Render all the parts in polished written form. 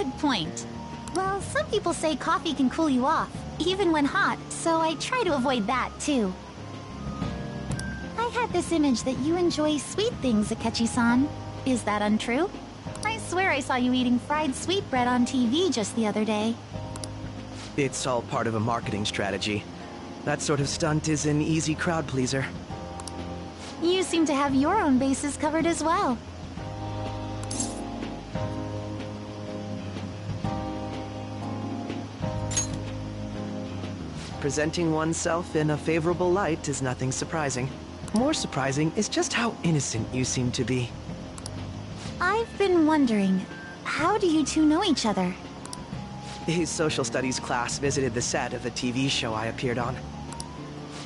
Good point. Well, some people say coffee can cool you off, even when hot, so I try to avoid that, too. I had this image that you enjoy sweet things, Akechi-san. Is that untrue? I swear I saw you eating fried sweetbread on TV just the other day. It's all part of a marketing strategy. That sort of stunt is an easy crowd pleaser. You seem to have your own bases covered as well. Presenting oneself in a favorable light is nothing surprising. More surprising is just how innocent you seem to be. I've been wondering, how do you two know each other? His social studies class visited the set of a TV show I appeared on.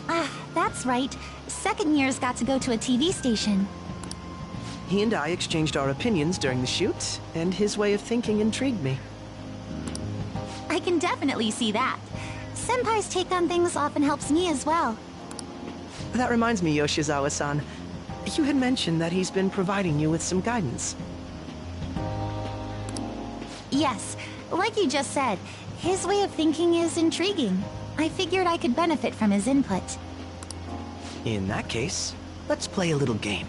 Ah, that's right. Second years got to go to a TV station. He and I exchanged our opinions during the shoot, and his way of thinking intrigued me. I can definitely see that. Senpai's take on things often helps me as well. That reminds me, Yoshizawa-san. You had mentioned that he's been providing you with some guidance. Yes, like you just said, his way of thinking is intriguing. I figured I could benefit from his input. In that case, let's play a little game.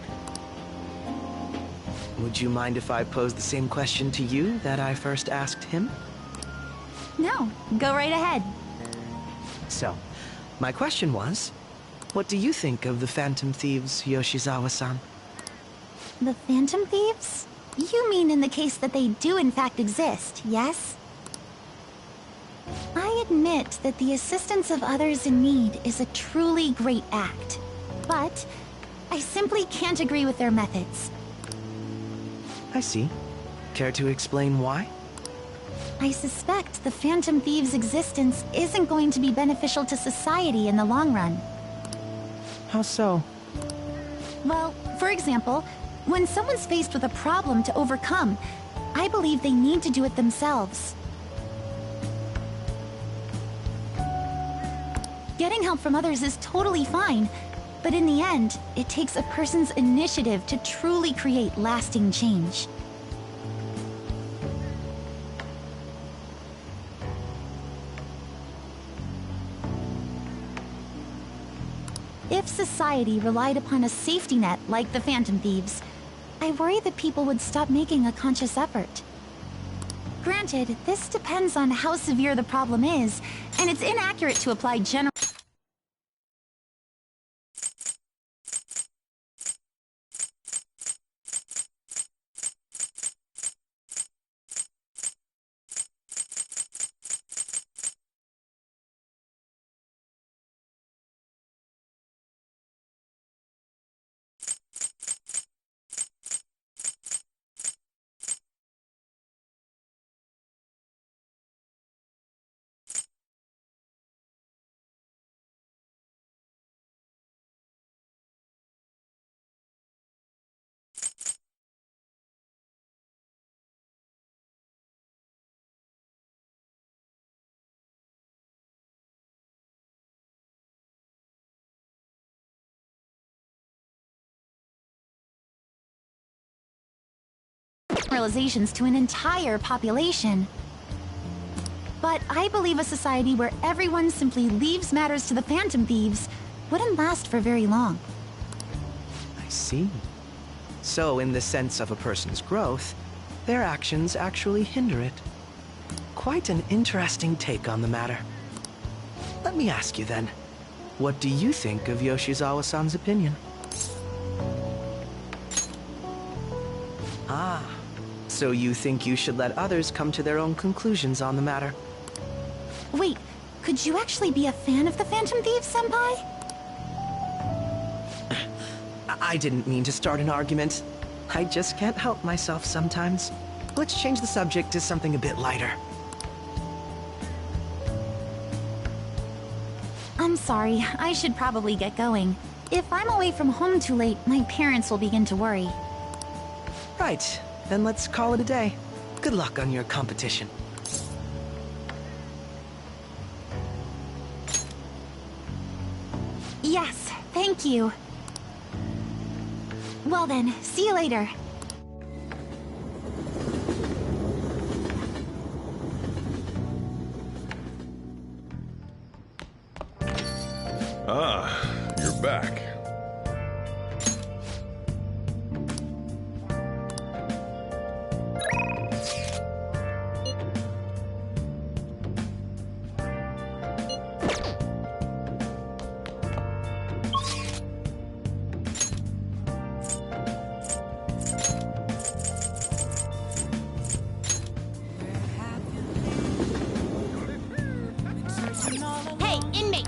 Would you mind if I pose the same question to you that I first asked him? No, go right ahead. So, my question was, what do you think of the Phantom Thieves, Yoshizawa-san? The Phantom Thieves? You mean in the case that they do in fact exist, yes? I admit that the assistance of others in need is a truly great act, but I simply can't agree with their methods. I see. Care to explain why? I suspect the Phantom Thieves' existence isn't going to be beneficial to society in the long run. How so? Well, for example, when someone's faced with a problem to overcome, I believe they need to do it themselves. Getting help from others is totally fine, but in the end, it takes a person's initiative to truly create lasting change. If society relied upon a safety net like the Phantom Thieves, I worry that people would stop making a conscious effort. Granted, this depends on how severe the problem is, and it's inaccurate to apply general... generalizations to an entire population. But I believe a society where everyone simply leaves matters to the Phantom Thieves wouldn't last for very long. I see. So, in the sense of a person's growth, their actions actually hinder it. Quite an interesting take on the matter. Let me ask you then, what do you think of Yoshizawa-san's opinion? Ah, so you think you should let others come to their own conclusions on the matter? Wait, could you actually be a fan of the Phantom Thieves, Senpai? I didn't mean to start an argument. I just can't help myself sometimes. Let's change the subject to something a bit lighter. I'm sorry, I should probably get going. If I'm away from home too late, my parents will begin to worry. Right, then let's call it a day. Good luck on your competition. Yes, thank you. Well then, see you later. back. Hey, inmate!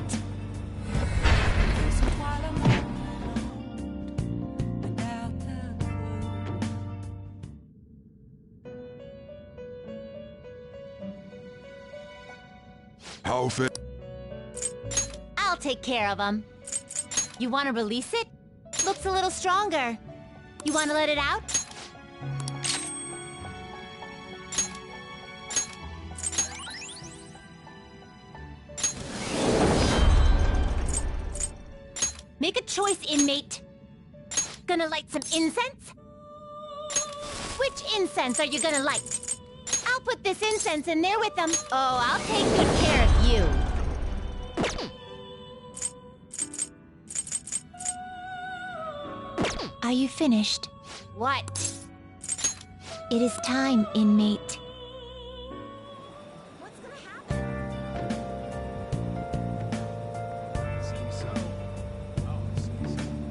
How fa- I'll take care of him. You want to release it? Looks a little stronger. You want to let it out? Make a choice, inmate. Gonna light some incense? Which incense are you gonna light? I'll put this incense in there with them. Oh, I'll take good care of you. Are you finished? What? It is time, inmate. What's gonna happen?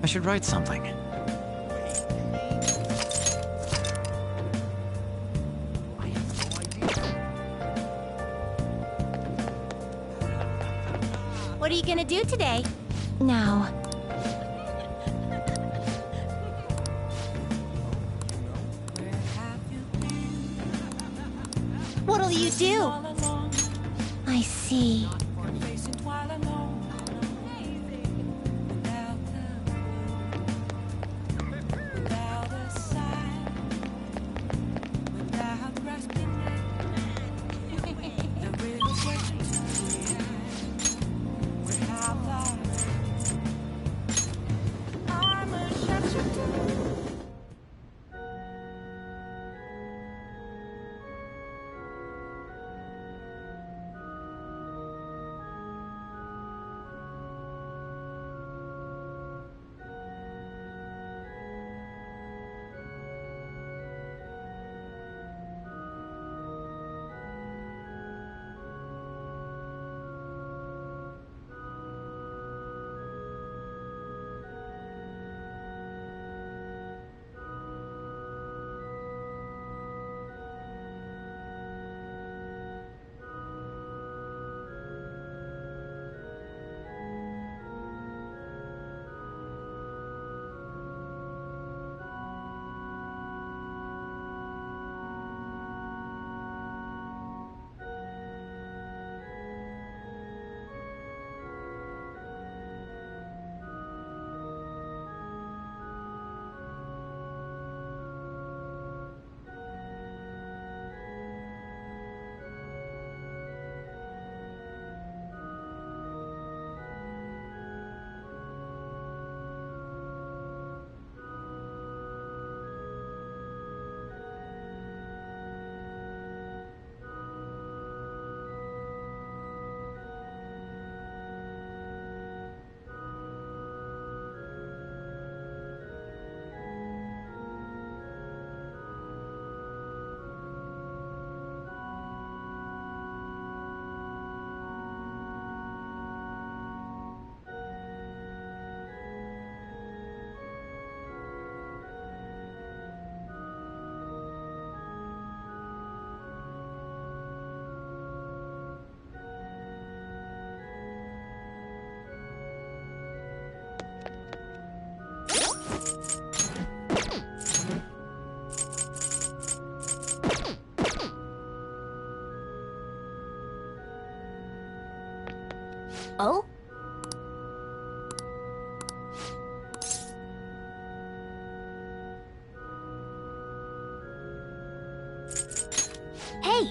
I should write something. What are you gonna do today? Now. What'll you do? I see. Oh? Hey!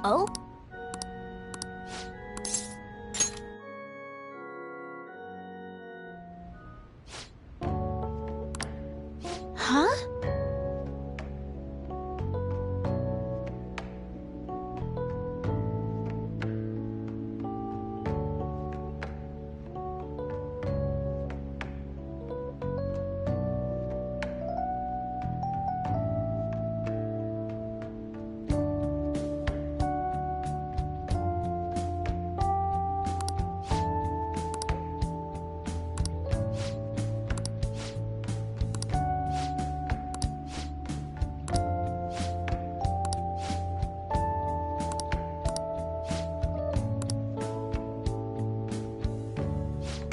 Oh? Huh?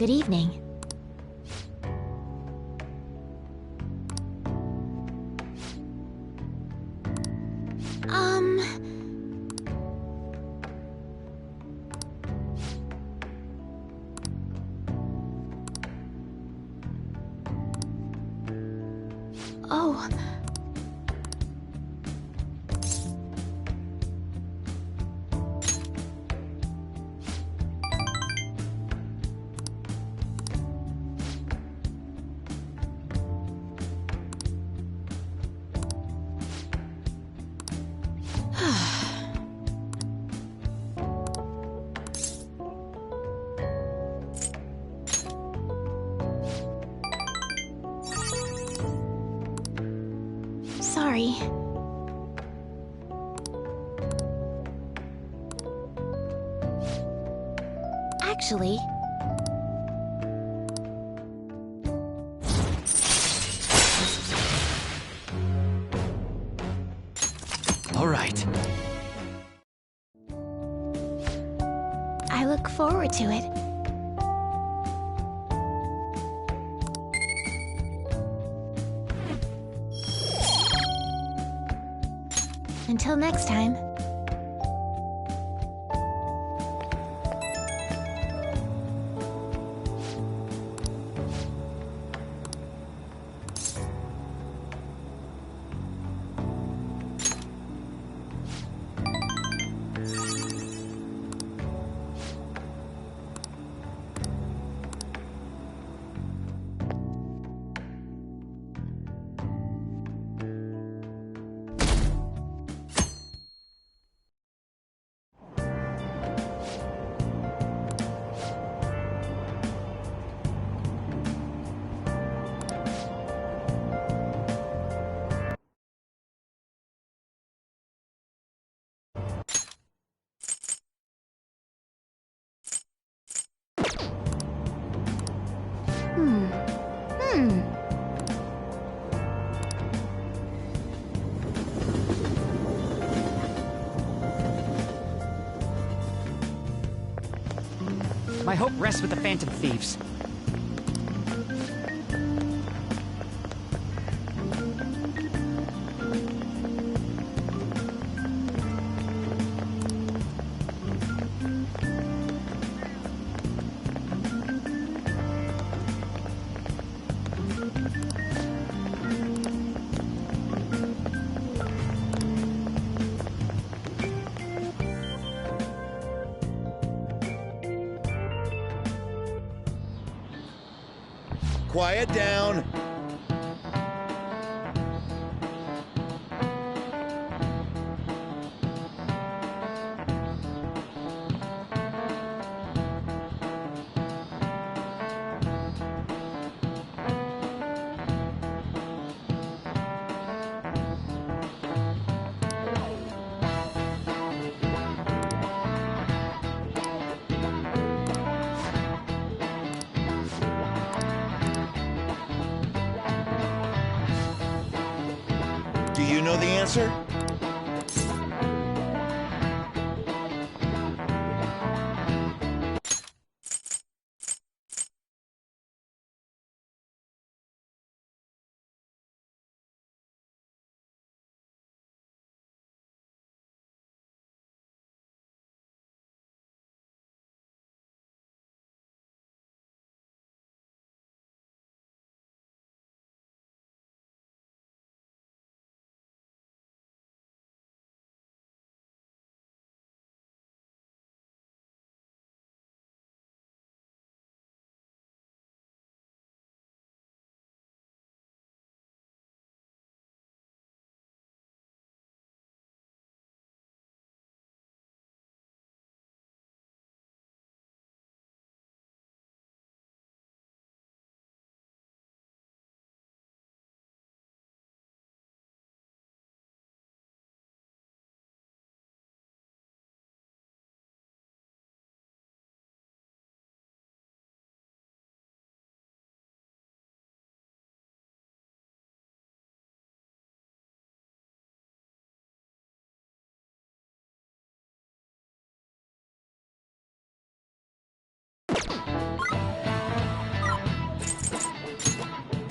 Good evening. Oh. Sorry. Actually... All right. I look forward to it. Until next time. My hope rests with the Phantom Thieves. Quiet down. Do you know the answer?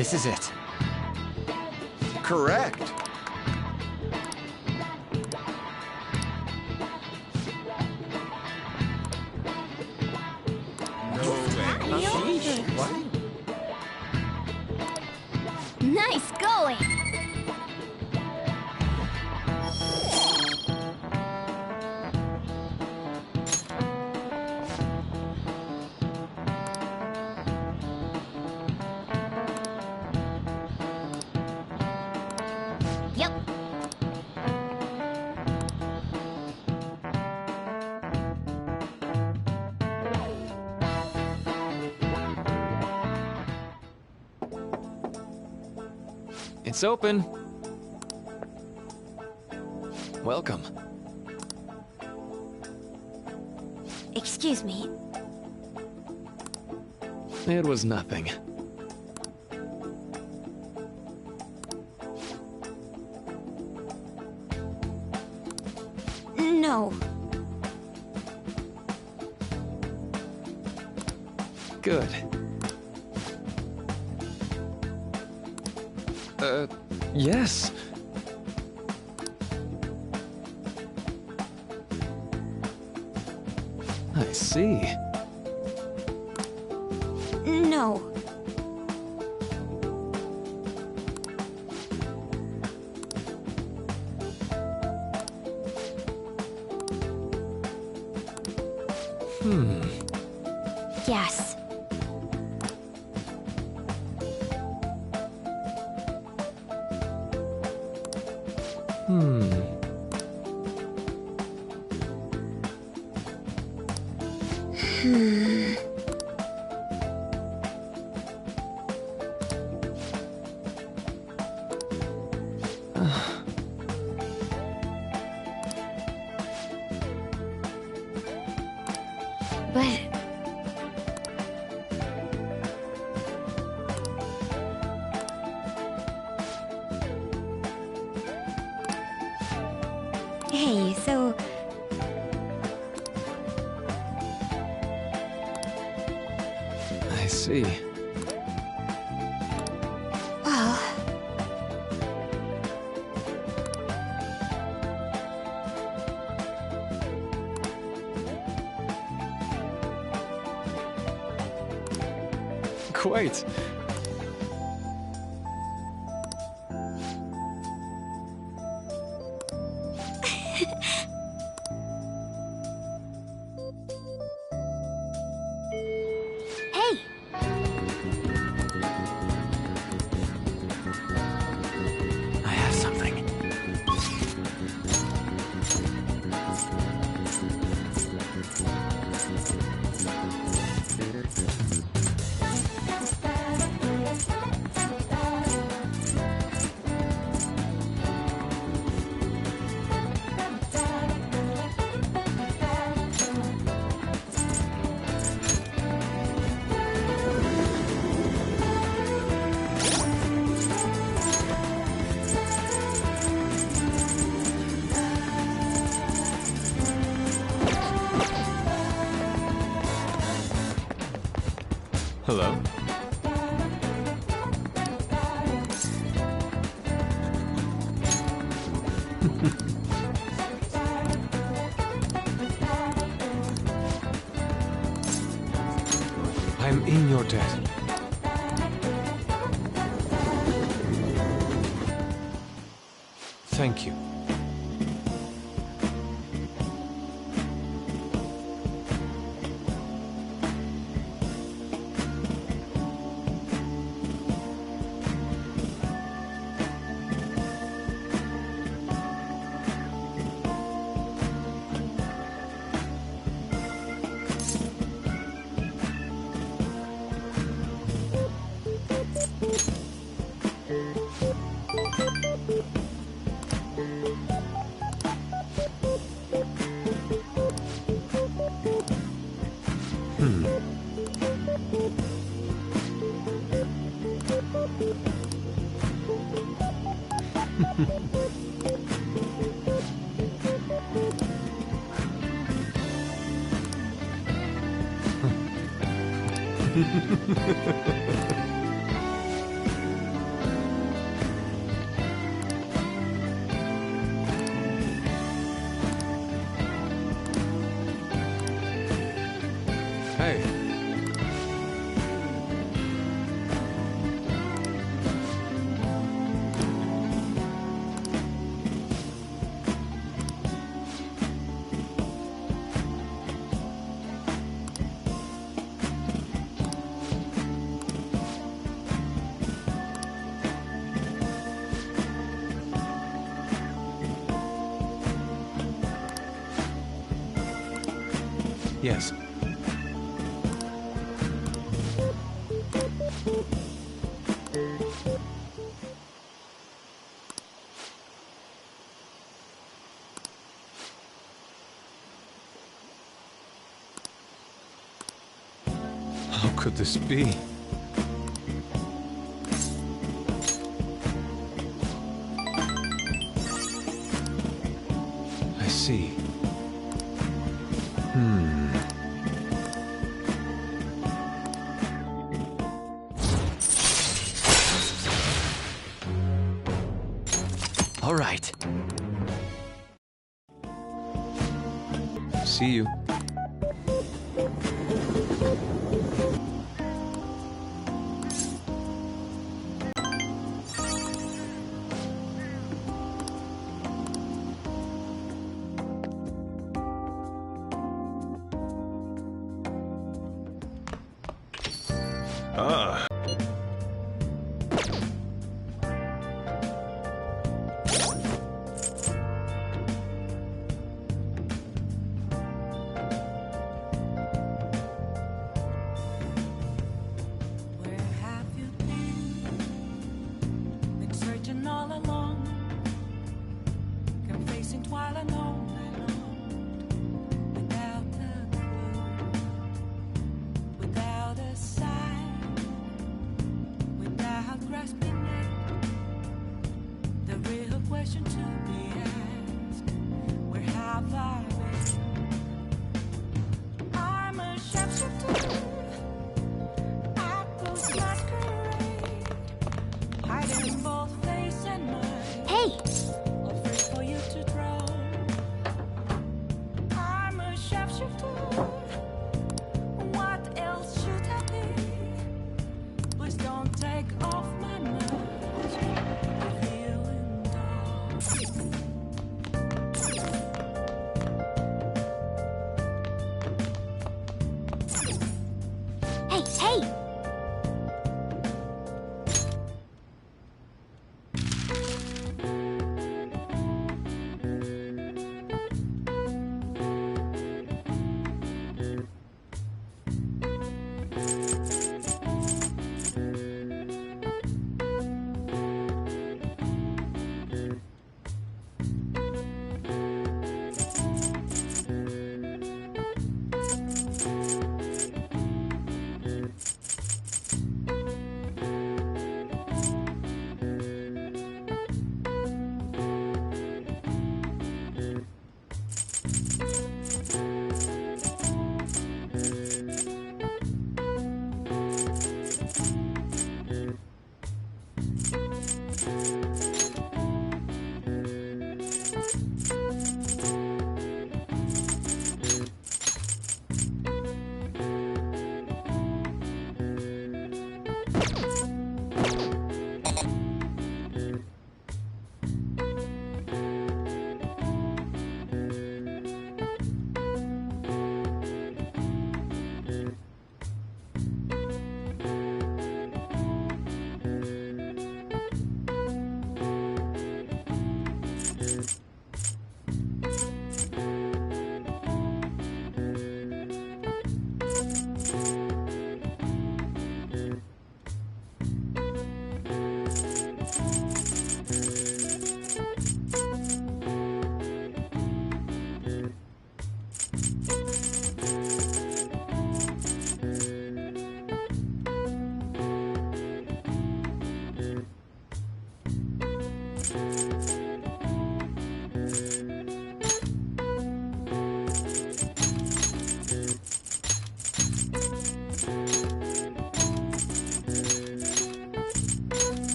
This is it. Correct. Nice going! Yep. It's open. Welcome. Excuse me. It was nothing. No. Good. Yes. I see. No. Yes. But... Hey, so... I see. Well... Quite. Hey! I have something. Hello? I'm in your debt. Thank you. Yes. How could this be? I see. All right. See you. Ah. Where have you been? Been searching all along, confessing while alone, without a clue, without a sign, without grasping it. The real question to be asked: where have I been? I'm a shapeshifter. Hiding both face and mind. Hey! Afraid for you to drown. I'm a shapeshifter. What else should I be? Please don't take off my mask. Feeling dark. Hey, hey!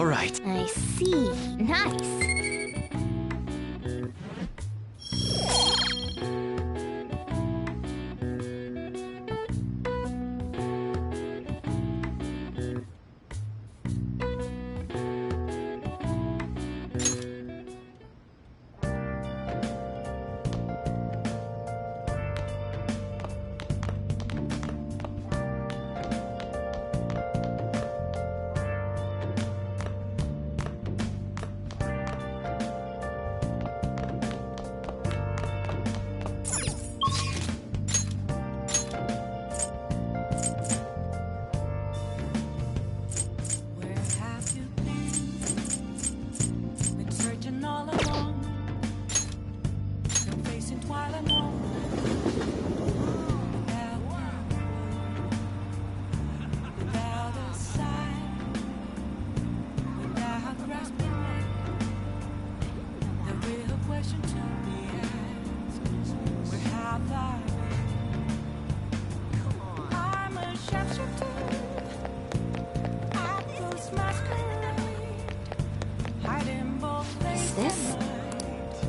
All right. I see. Nice. Where have you been? Been searching all along. Been facing twilight moment. Without a sign, without grasping it. The real question to be asked: where have I been? I'm a sharpshooter. Apples masquerade, hiding both Is face this? and night.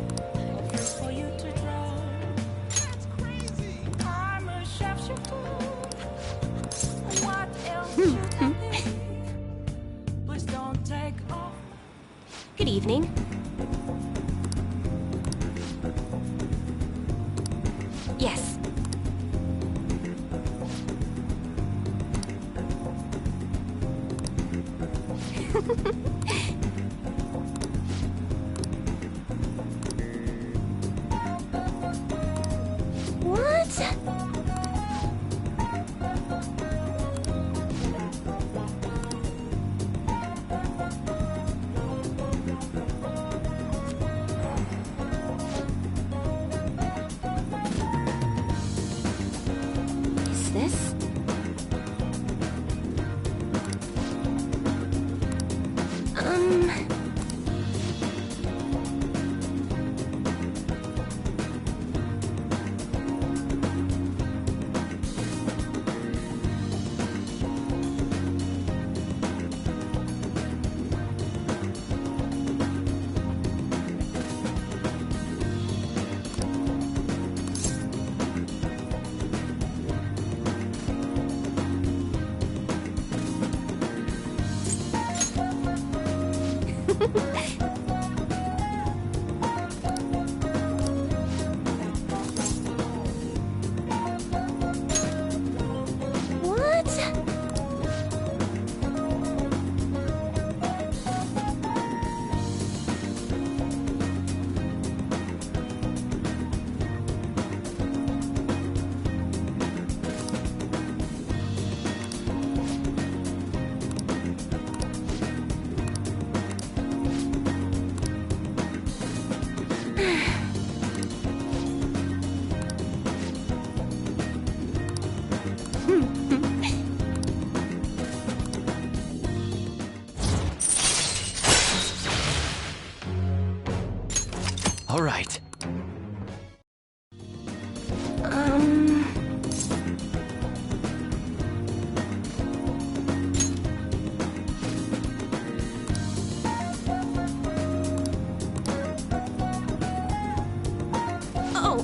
Hopeless for you to draw. That's crazy. I'm a sharpshooter. What else should I be? Please don't take off. Good evening. Yes. What? Is this? What? All right. Oh,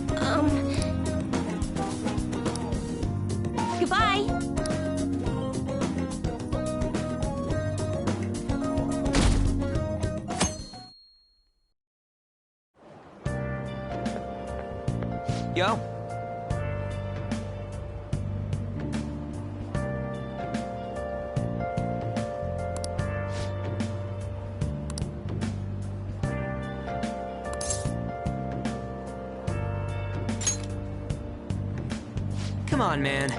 goodbye. Yo. Come on, man.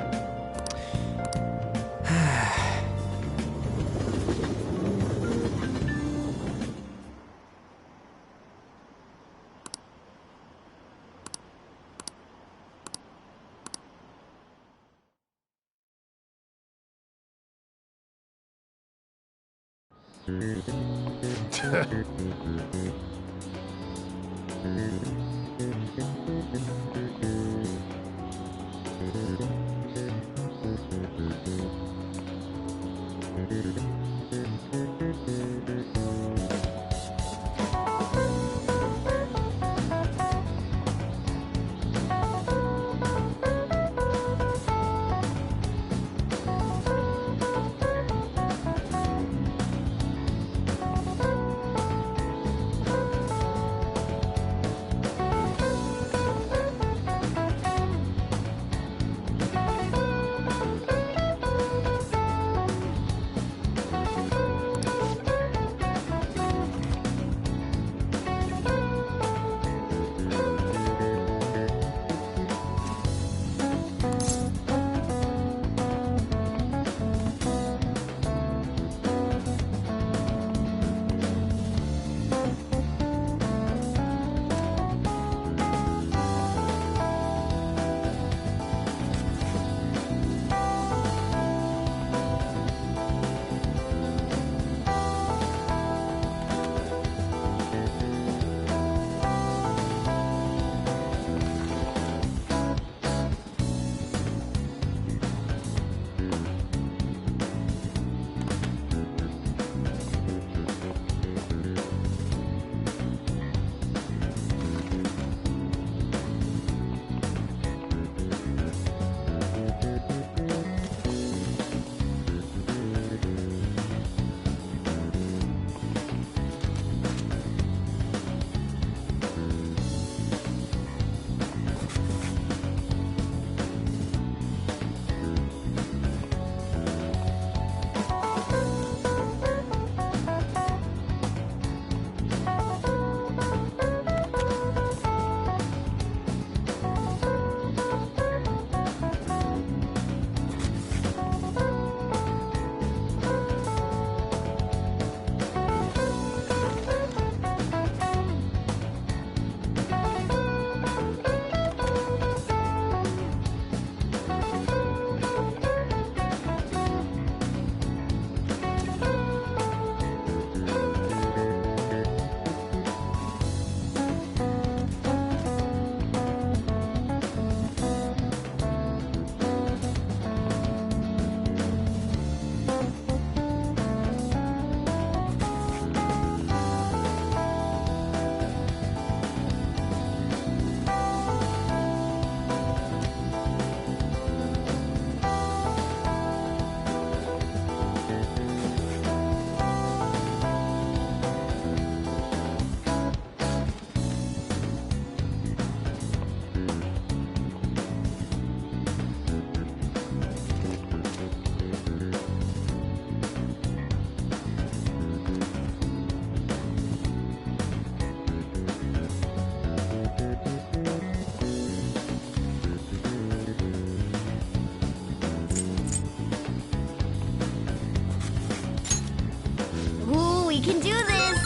can do this!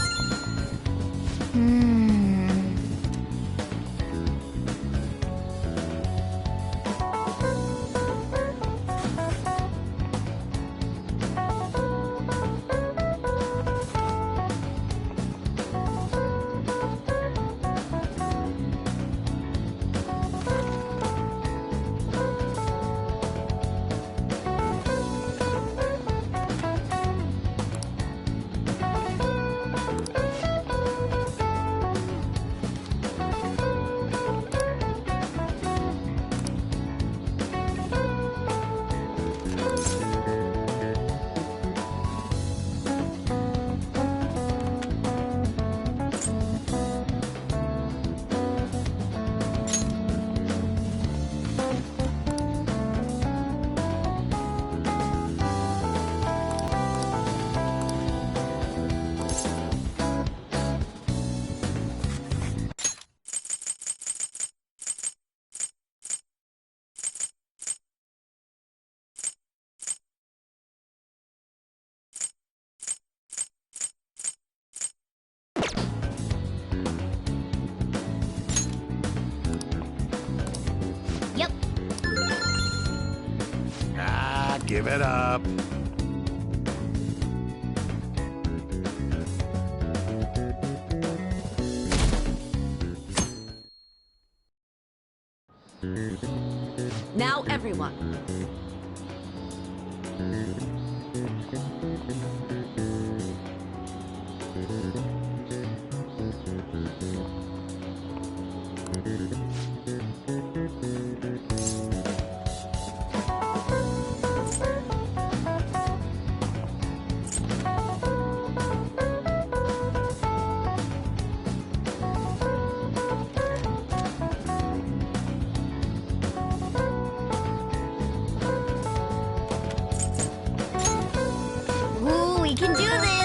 Yep. Ah, give it up. Now everyone. Ooh, we can do this!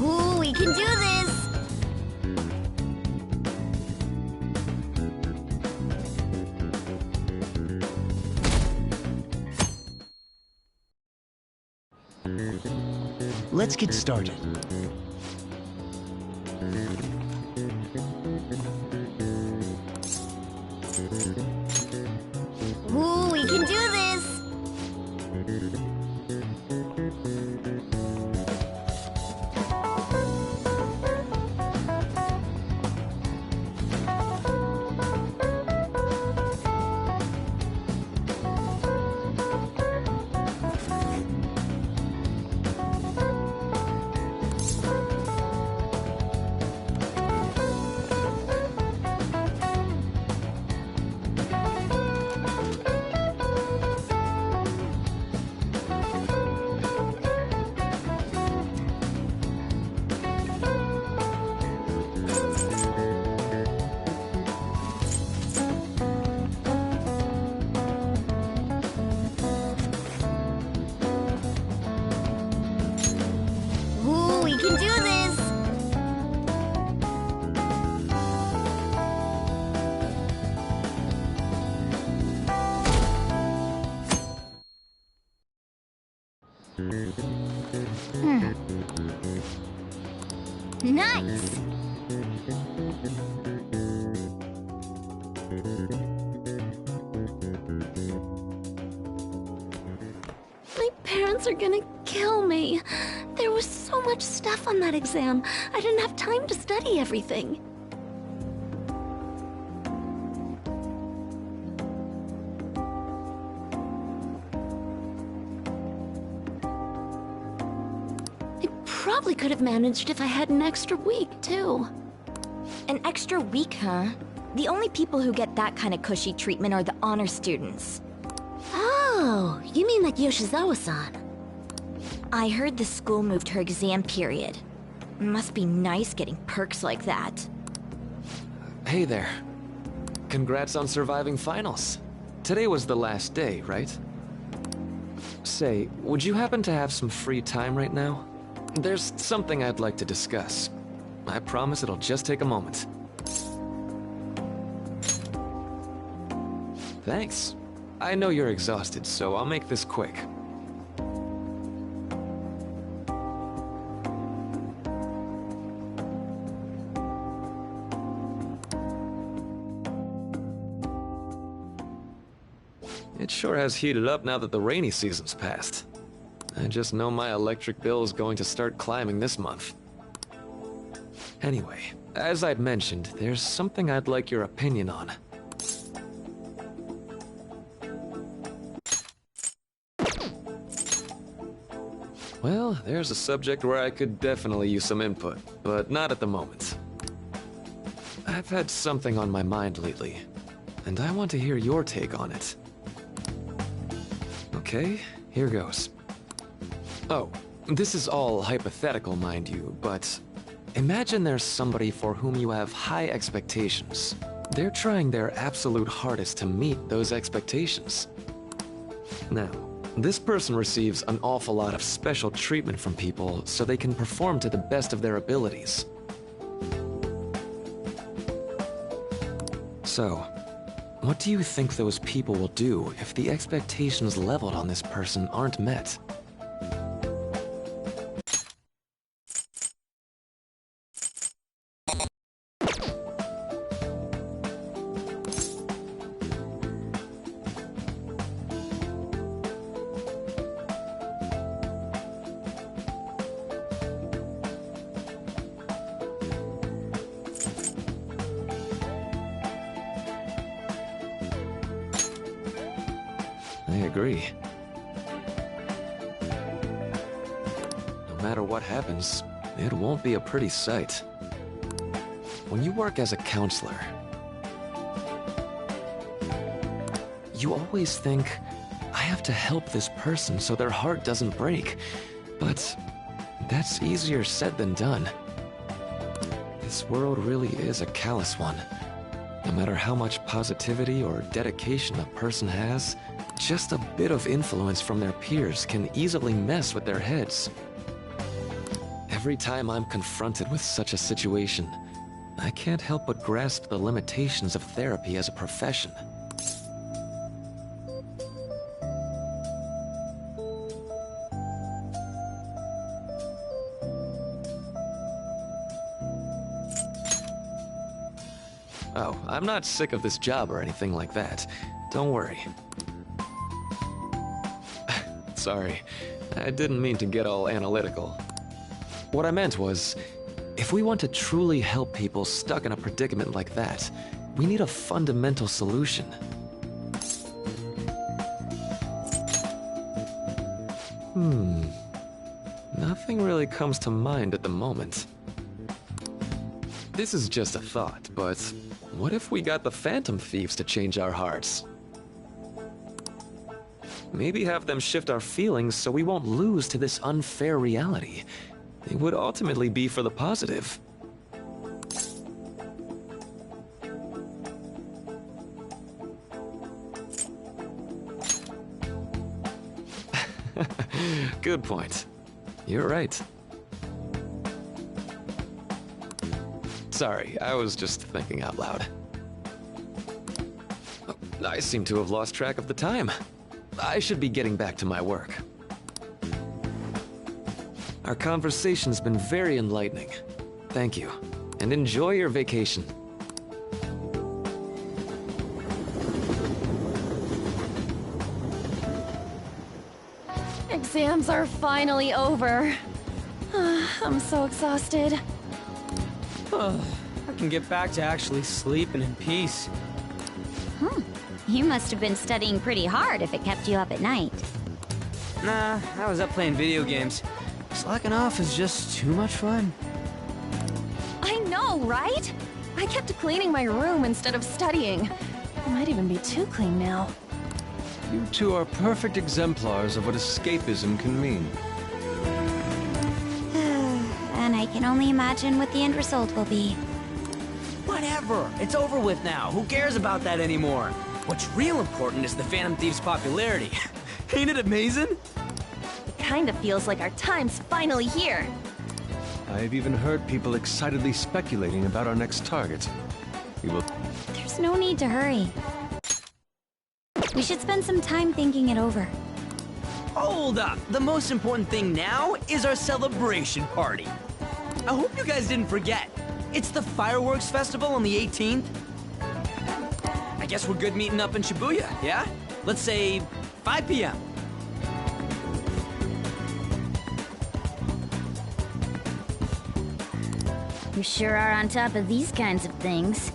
Ooh, we can do this! Let's get started. Ooh, we can do this! Ooh, we can do this! Nice! My parents are gonna kill me. There was so much stuff on that exam. I didn't have time to study everything. probably could have managed if I had an extra week, too. An extra week, huh? The only people who get that kind of cushy treatment are the honor students. Oh, you mean like Yoshizawa-san? I heard the school moved her exam period. Must be nice getting perks like that. Hey there. Congrats on surviving finals. Today was the last day, right? Say, would you happen to have some free time right now? There's something I'd like to discuss. I promise it'll just take a moment. Thanks. I know you're exhausted, so I'll make this quick. It sure has heated up now that the rainy season's passed. I just know my electric bill is going to start climbing this month. Anyway, as I'd mentioned, there's something I'd like your opinion on. Well, there's a subject where I could definitely use some input, but not at the moment. I've had something on my mind lately, and I want to hear your take on it. Okay, here goes. Oh, this is all hypothetical, mind you, but imagine there's somebody for whom you have high expectations. They're trying their absolute hardest to meet those expectations. Now, this person receives an awful lot of special treatment from people so they can perform to the best of their abilities. So, what do you think those people will do if the expectations leveled on this person aren't met? I agree. No matter what happens, it won't be a pretty sight. When you work as a counselor, you always think, I have to help this person so their heart doesn't break. But that's easier said than done. This world really is a callous one. No matter how much positivity or dedication a person has, just a bit of influence from their peers can easily mess with their heads. Every time I'm confronted with such a situation, I can't help but grasp the limitations of therapy as a profession. Oh, I'm not sick of this job or anything like that. Don't worry. Sorry, I didn't mean to get all analytical. What I meant was, if we want to truly help people stuck in a predicament like that, we need a fundamental solution. Nothing really comes to mind at the moment. This is just a thought, but what if we got the Phantom Thieves to change our hearts? Maybe have them shift our feelings so we won't lose to this unfair reality. It would ultimately be for the positive. Good point. You're right. Sorry, I was just thinking out loud. I seem to have lost track of the time. I should be getting back to my work. Our conversation's been very enlightening. Thank you, and enjoy your vacation. Exams are finally over. I'm so exhausted. I can get back to actually sleeping in peace. You must have been studying pretty hard if it kept you up at night. Nah, I was up playing video games. Slacking off is just too much fun. I know, right? I kept cleaning my room instead of studying. It might even be too clean now. You two are perfect exemplars of what escapism can mean. And I can only imagine what the end result will be. Whatever. It's over with now. Who cares about that anymore? What's real important is the Phantom Thief's popularity. Ain't it amazing? It kind of feels like our time's finally here. I've even heard people excitedly speculating about our next target. We will... There's no need to hurry. We should spend some time thinking it over. Hold up! The most important thing now is our celebration party. I hope you guys didn't forget. It's the fireworks festival on the 18th. I guess we're good meeting up in Shibuya, yeah? Let's say 5 p.m. You sure are on top of these kinds of things.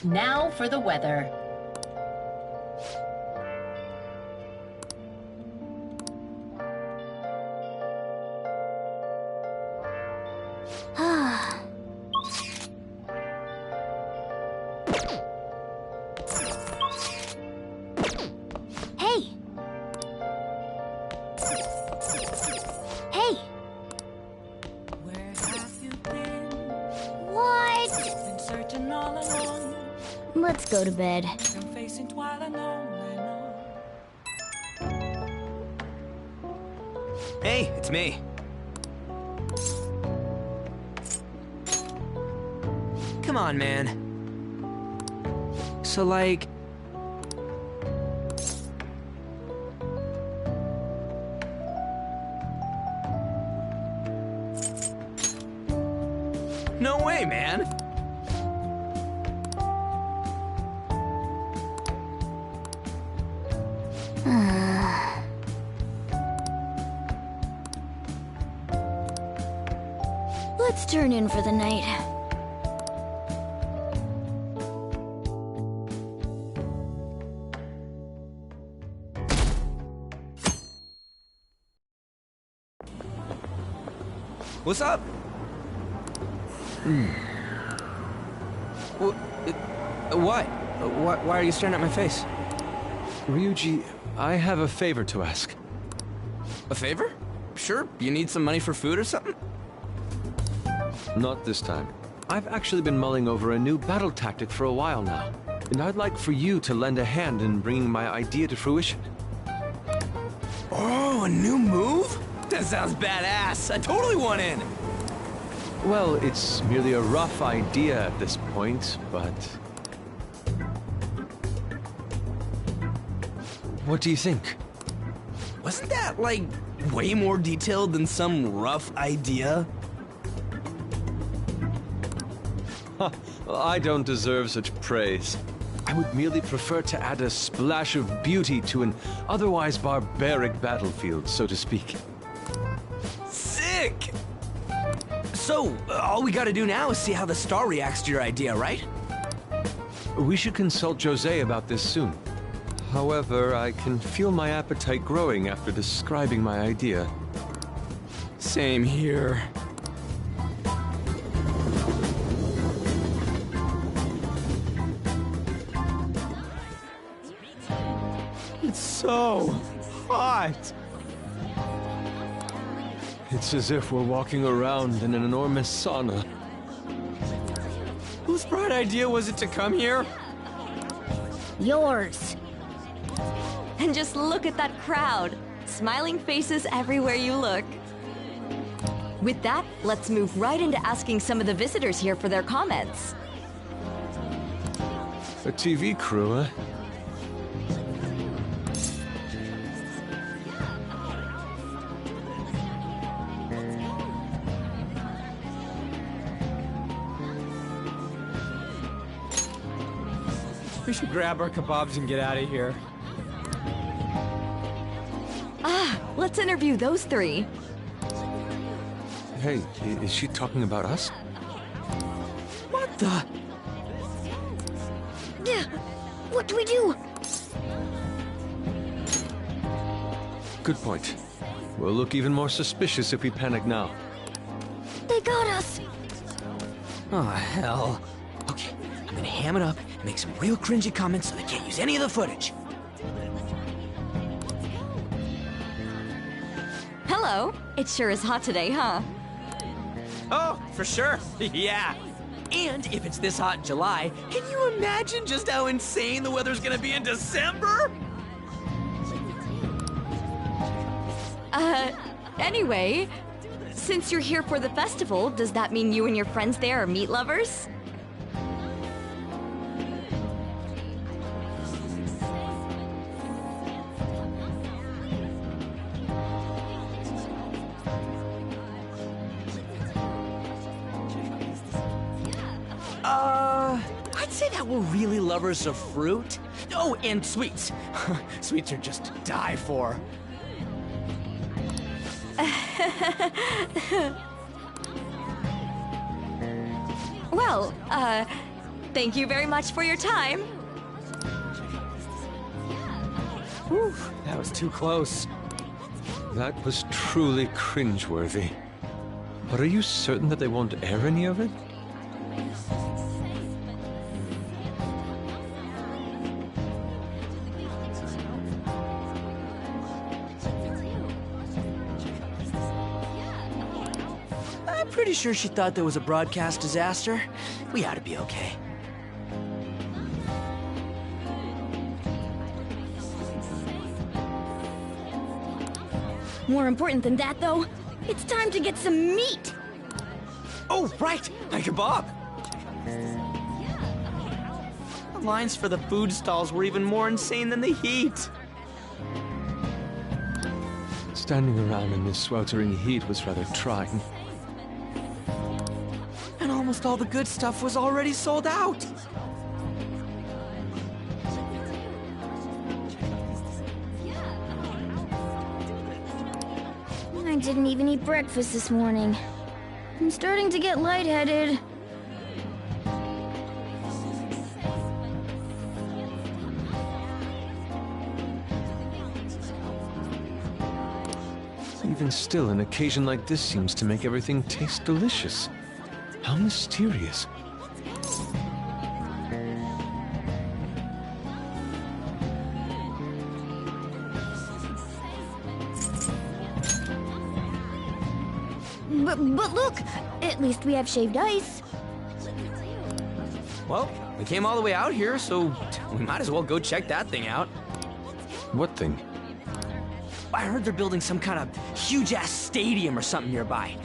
Now for the weather. Hey! Hey! Where have you been? What? Been searching all along. Let's go to bed. Been facing twilight lonely. Hey, it's me. Come on, man. So, like... No way, man! Let's turn in for the night. What's up? What? Why are you staring at my face? Ryuji, I have a favor to ask. A favor? Sure, you need some money for food or something? Not this time. I've actually been mulling over a new battle tactic for a while now, and I'd like for you to lend a hand in bringing my idea to fruition. Oh, a new move? That sounds badass. I totally want in. Well, it's merely a rough idea at this point, but... What do you think? Wasn't that, like, way more detailed than some rough idea? Well, I don't deserve such praise. I would merely prefer to add a splash of beauty to an otherwise barbaric battlefield, so to speak. Sick! So, all we gotta do now is see how the star reacts to your idea, right? We should consult Jose about this soon. However, I can feel my appetite growing after describing my idea. Same here. It's so hot. It's as if we're walking around in an enormous sauna. Whose bright idea was it to come here? Yours. And just look at that crowd. Smiling faces everywhere you look. With that, let's move right into asking some of the visitors here for their comments. A TV crew, huh? We should grab our kebabs and get out of here. Let's interview those three. Hey, is she talking about us? What the? Yeah. What do we do? Good point. We'll look even more suspicious if we panic now. They got us. Oh, hell. Okay, I'm gonna ham it up and make some real cringy comments so they can't use any of the footage. Hello. It sure is hot today, huh? Oh, for sure. Yeah. And if it's this hot in July, can you imagine just how insane the weather's gonna be in December? Anyway, since you're here for the festival, does that mean you and your friends there are meat lovers? I'd say that we're really lovers of fruit. Oh, and sweets. Sweets are just to die for. Well, thank you very much for your time. Whew, that was too close. That was truly cringeworthy. But are you certain that they won't air any of it? I'm pretty sure she thought there was a broadcast disaster. We ought to be okay. More important than that, though, it's time to get some meat. Oh, right! My kebab! The lines for the food stalls were even more insane than the heat. Standing around in this sweltering heat was rather trying. And almost all the good stuff was already sold out. I didn't even eat breakfast this morning. I'm starting to get lightheaded. Even still, an occasion like this seems to make everything taste delicious. How mysterious. But look, at least we have shaved ice. Well, we came all the way out here, so we might as well go check that thing out. What thing? I heard they're building some kind of huge-ass stadium or something nearby.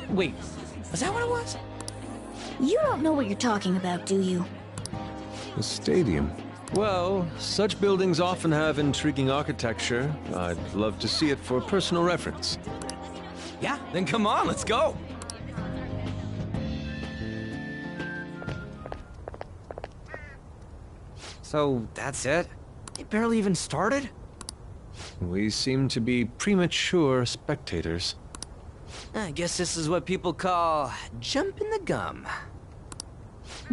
Wait, was that what it was? You don't know what you're talking about, do you? A stadium. Well, such buildings often have intriguing architecture. I'd love to see it for personal reference. Yeah, then come on, let's go. So, that's it? It barely even started? We seem to be premature spectators. I guess this is what people call jumping the gum.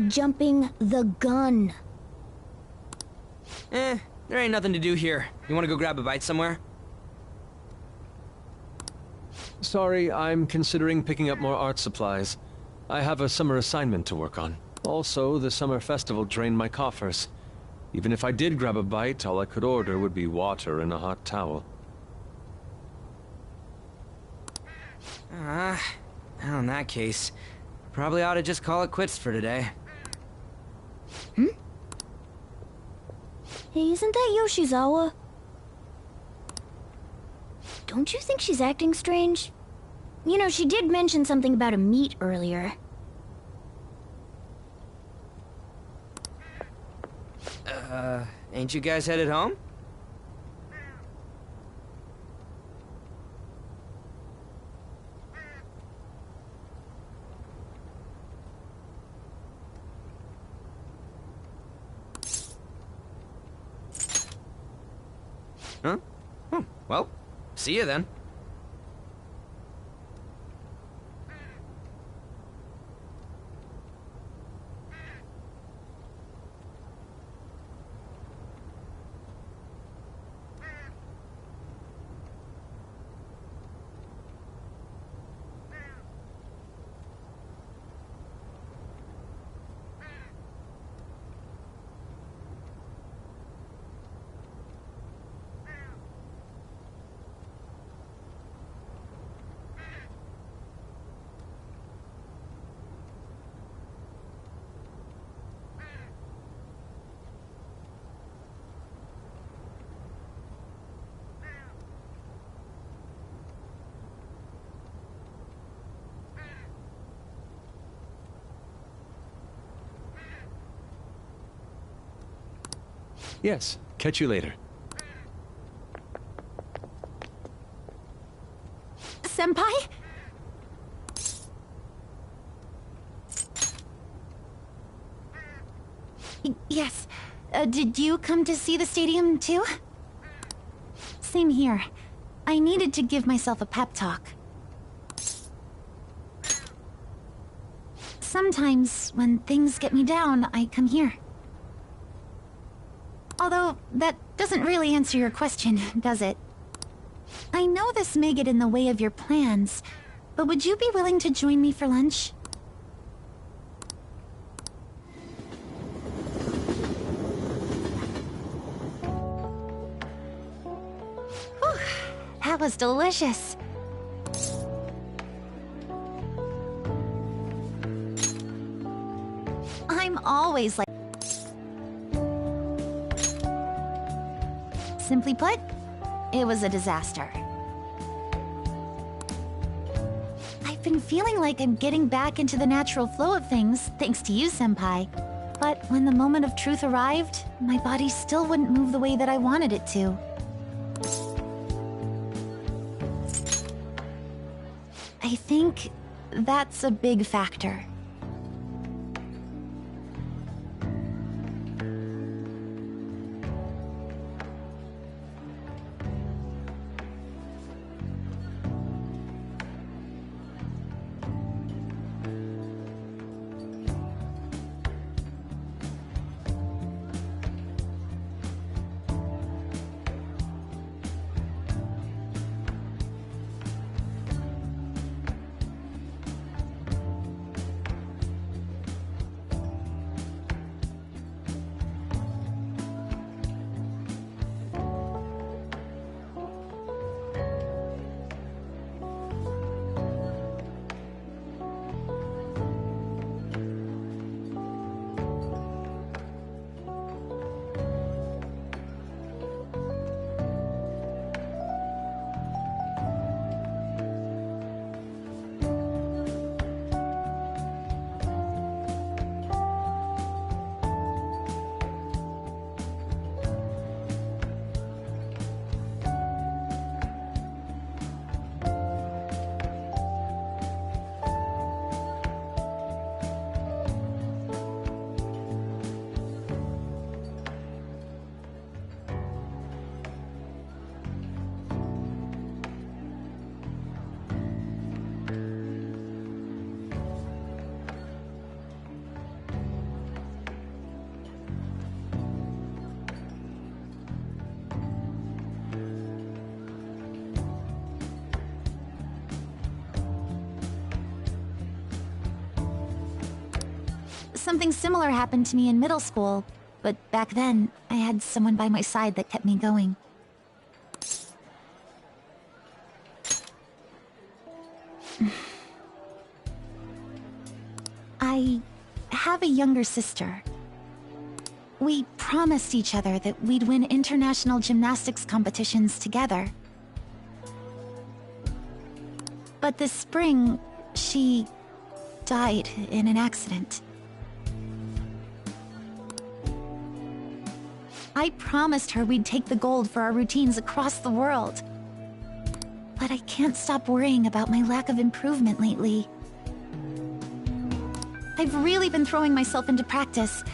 Jumping the gun. There ain't nothing to do here. You wanna go grab a bite somewhere? Sorry, I'm considering picking up more art supplies. I have a summer assignment to work on. Also, the summer festival drained my coffers. Even if I did grab a bite, all I could order would be water and a hot towel. Well, in that case, probably ought to just call it quits for today. Hey, isn't that Yoshizawa? Don't you think she's acting strange? You know, she did mention something about a meet earlier. Ain't you guys headed home? Huh? Oh, well, see you then. Yes, catch you later. Senpai? Yes. Did you come to see the stadium, too? Same here. I needed to give myself a pep talk. Sometimes, when things get me down, I come here. Although, that doesn't really answer your question, does it? I know this may get in the way of your plans, but would you be willing to join me for lunch? Whew, that was delicious. I'm always like... Simply put, it was a disaster. I've been feeling like I'm getting back into the natural flow of things, thanks to you, Senpai. But when the moment of truth arrived, my body still wouldn't move the way that I wanted it to. I think that's a big factor. Something similar happened to me in middle school, but back then, I had someone by my side that kept me going. I have a younger sister. We promised each other that we'd win international gymnastics competitions together. But this spring, she died in an accident. I promised her we'd take the gold for our routines across the world. But I can't stop worrying about my lack of improvement lately. I've really been throwing myself into practice,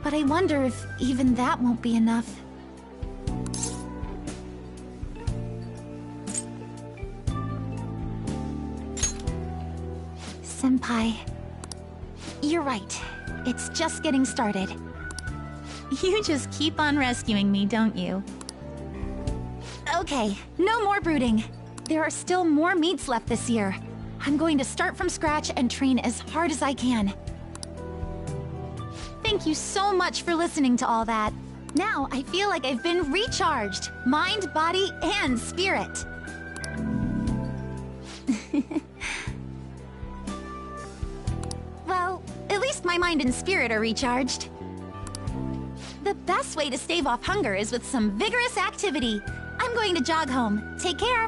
but I wonder if even that won't be enough. Senpai, you're right. It's just getting started. You just keep on rescuing me, don't you? Okay, no more brooding. There are still more meets left this year. I'm going to start from scratch and train as hard as I can. Thank you so much for listening to all that. Now I feel like I've been recharged, mind, body, and spirit. Well, at least my mind and spirit are recharged. The best way to stave off hunger is with some vigorous activity. I'm going to jog home. Take care.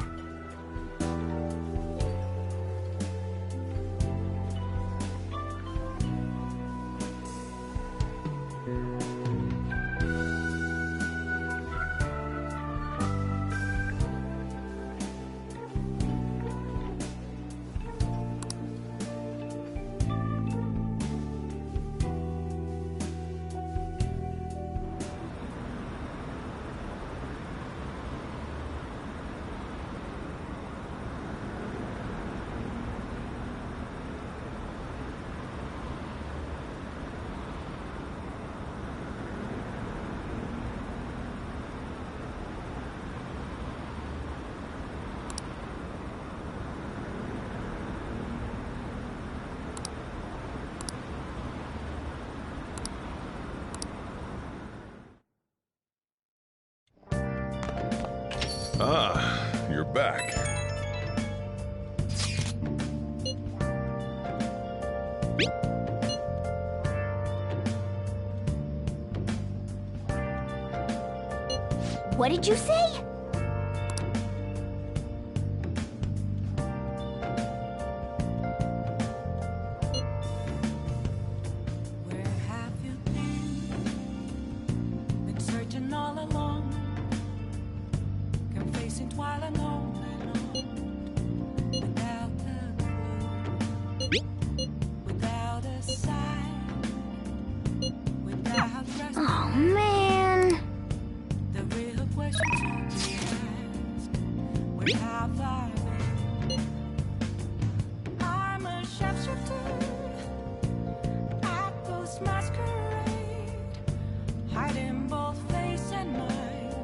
Ah, you're back. What did you say? Where have you been? Been searching all along, confessing while alone without a clue, without a sign, without rest. Oh, man. The real question to be asked: where have I been? I'm a shapeshifter at those masquerade, hiding both face and mind,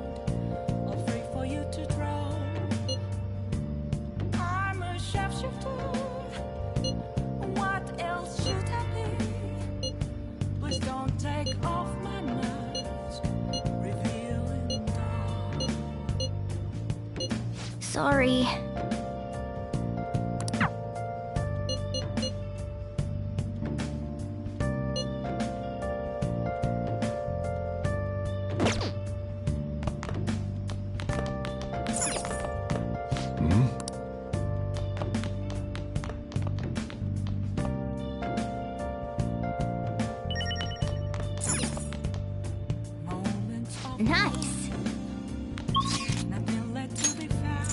all free for you to draw. I'm a shapeshifter. What else should I be? Please don't take off my mask, revealing dawn. Sorry. Moments of Nice. nothing left to be found.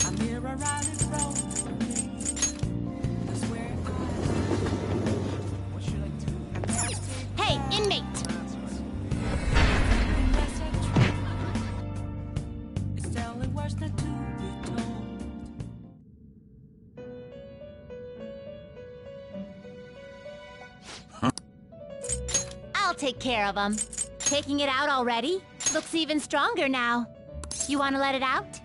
A mirror around it rolling. That's where what should I do? Hey, inmate! It's telling words not to be told. I'll take care of him. Taking it out already? Looks even stronger now. You want to let it out?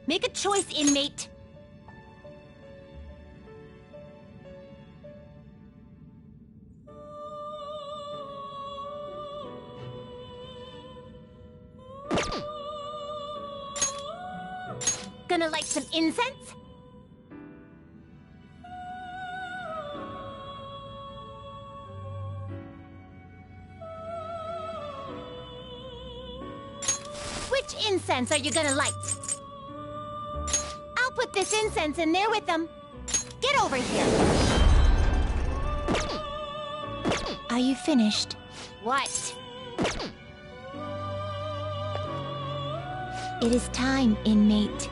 Make a choice, inmate. Gonna light some incense? Which incense are you gonna light? I'll put this incense in there with them. Get over here. Are you finished? What? It is time, inmate.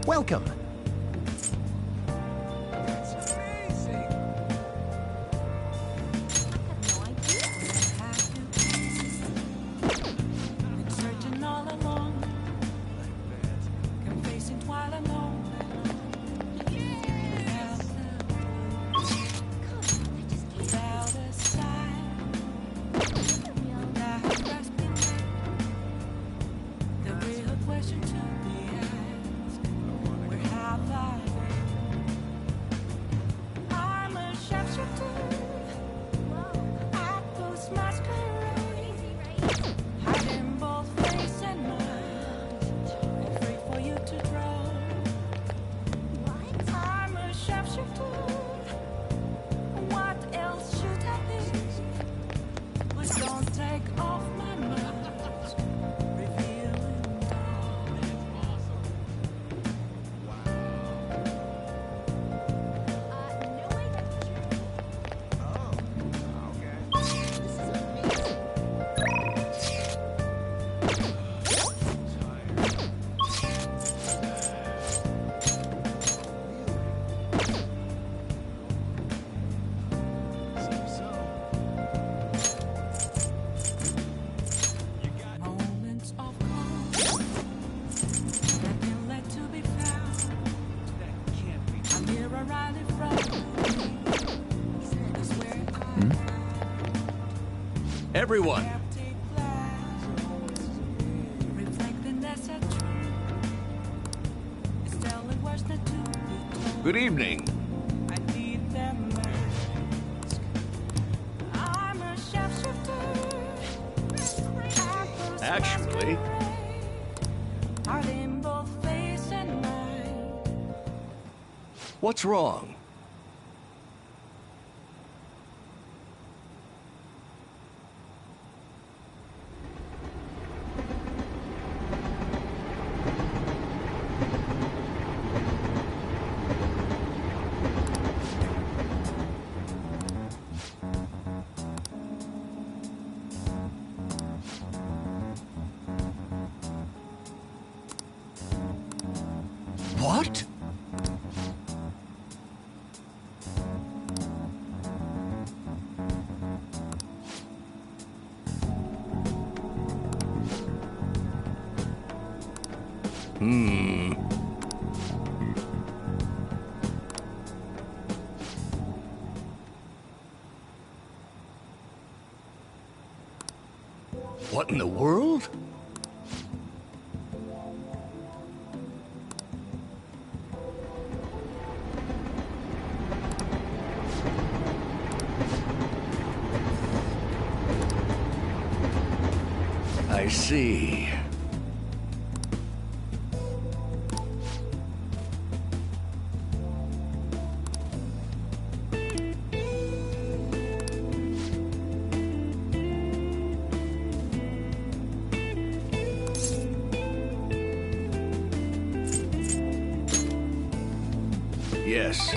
Welcome. Searching all along, confessing while alone. Without a sign, without grasping, the real question to be asked: where have I been? I'm a shapeshifter at those masquerades, hiding both face and mind, all free for you to draw. a rally from is where Everyone, I take pleasure, reflecting that's a truth. It's telling what's not to be told. good evening. I need them mask. I'm a shapeshifter. Actually, Are they in both face and mind? what's wrong? What? What in the world? I see. Yes.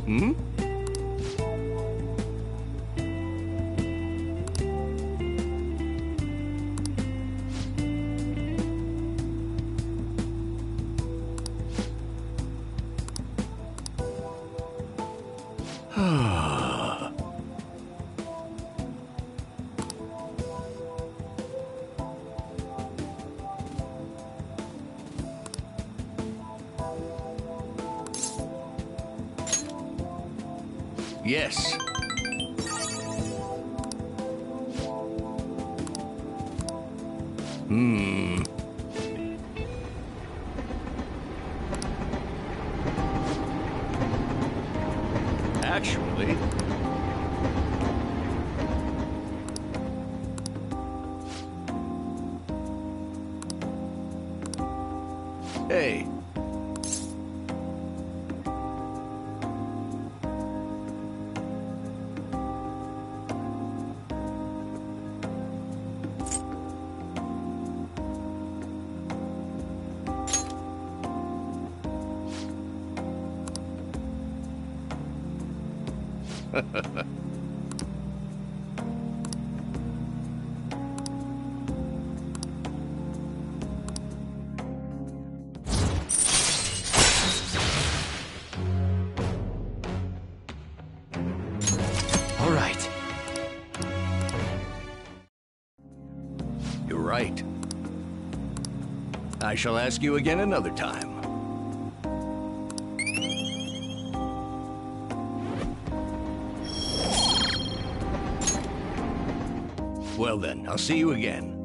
Hmm? Yes. Hmm. Actually... Hey. All right. You're right. I shall ask you again another time. Well then, I'll see you again.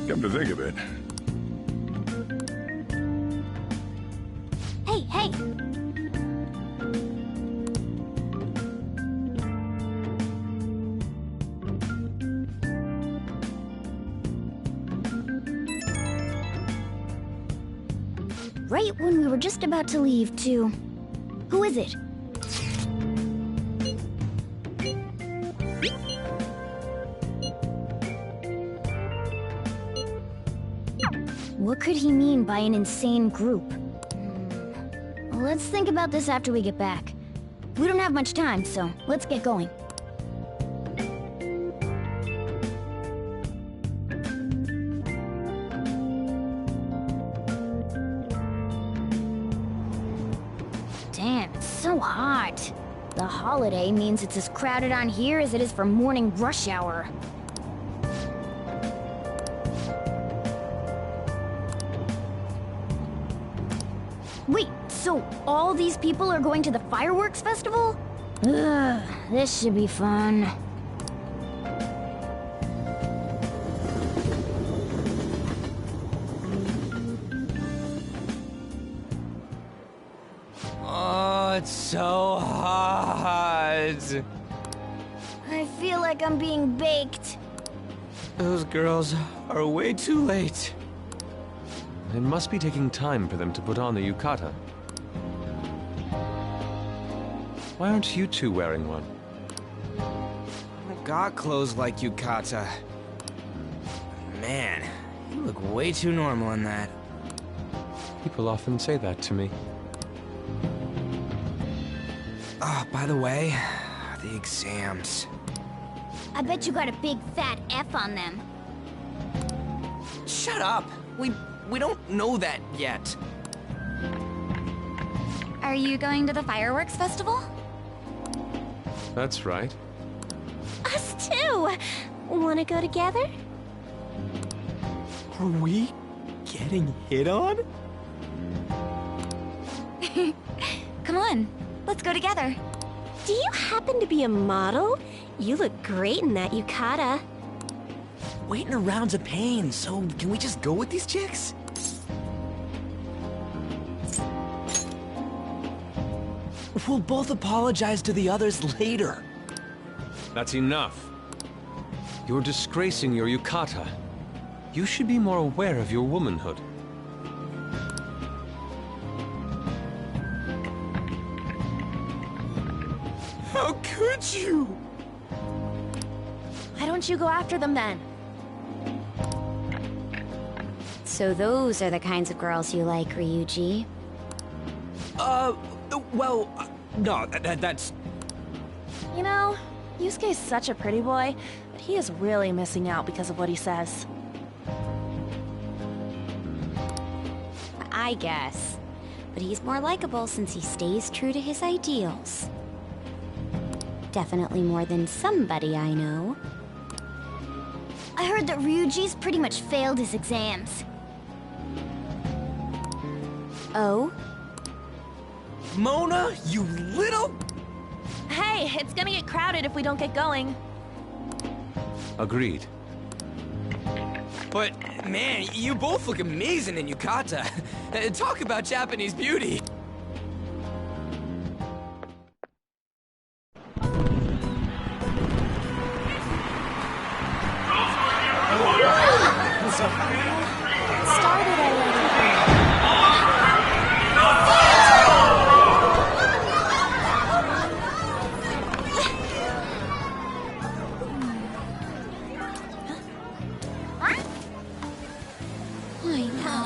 Come to think of it, Hey, hey! Right when we were just about to leave, too. Who is it? What could he mean by an insane group? Let's think about this after we get back. We don't have much time, so let's get going. Damn, it's so hot. The holiday means it's as crowded on here as it is for morning rush hour. Wait, so all these people are going to the fireworks festival? Ugh, this should be fun. Oh, it's so hot. I feel like I'm being baked. Those girls are way too late. It must be taking time for them to put on the yukata. Why aren't you two wearing one? I got clothes like yukata. Man, you look way too normal in that. People often say that to me. Oh, by the way, the exams. I bet you got a big fat F on them. Shut up! We don't know that yet. Are you going to the fireworks festival? That's right. Us too! Wanna go together? Are we getting hit on? Come on, let's go together. Do you happen to be a model? You look great in that yukata. Waiting around's a pain, so can we just go with these chicks? We'll both apologize to the others later. That's enough. You're disgracing your yukata. You should be more aware of your womanhood. How could you? Why don't you go after them then? So those are the kinds of girls you like, Ryuji? Well, no, that's... You know, Yusuke's such a pretty boy, but he is really missing out because of what he says. I guess. But he's more likable since he stays true to his ideals. Definitely more than somebody I know. I heard that Ryuji's pretty much failed his exams. Oh? Mona, you little... Hey, it's gonna get crowded if we don't get going. Agreed. But, man, you both look amazing in yukata. Talk about Japanese beauty. Started already. I know.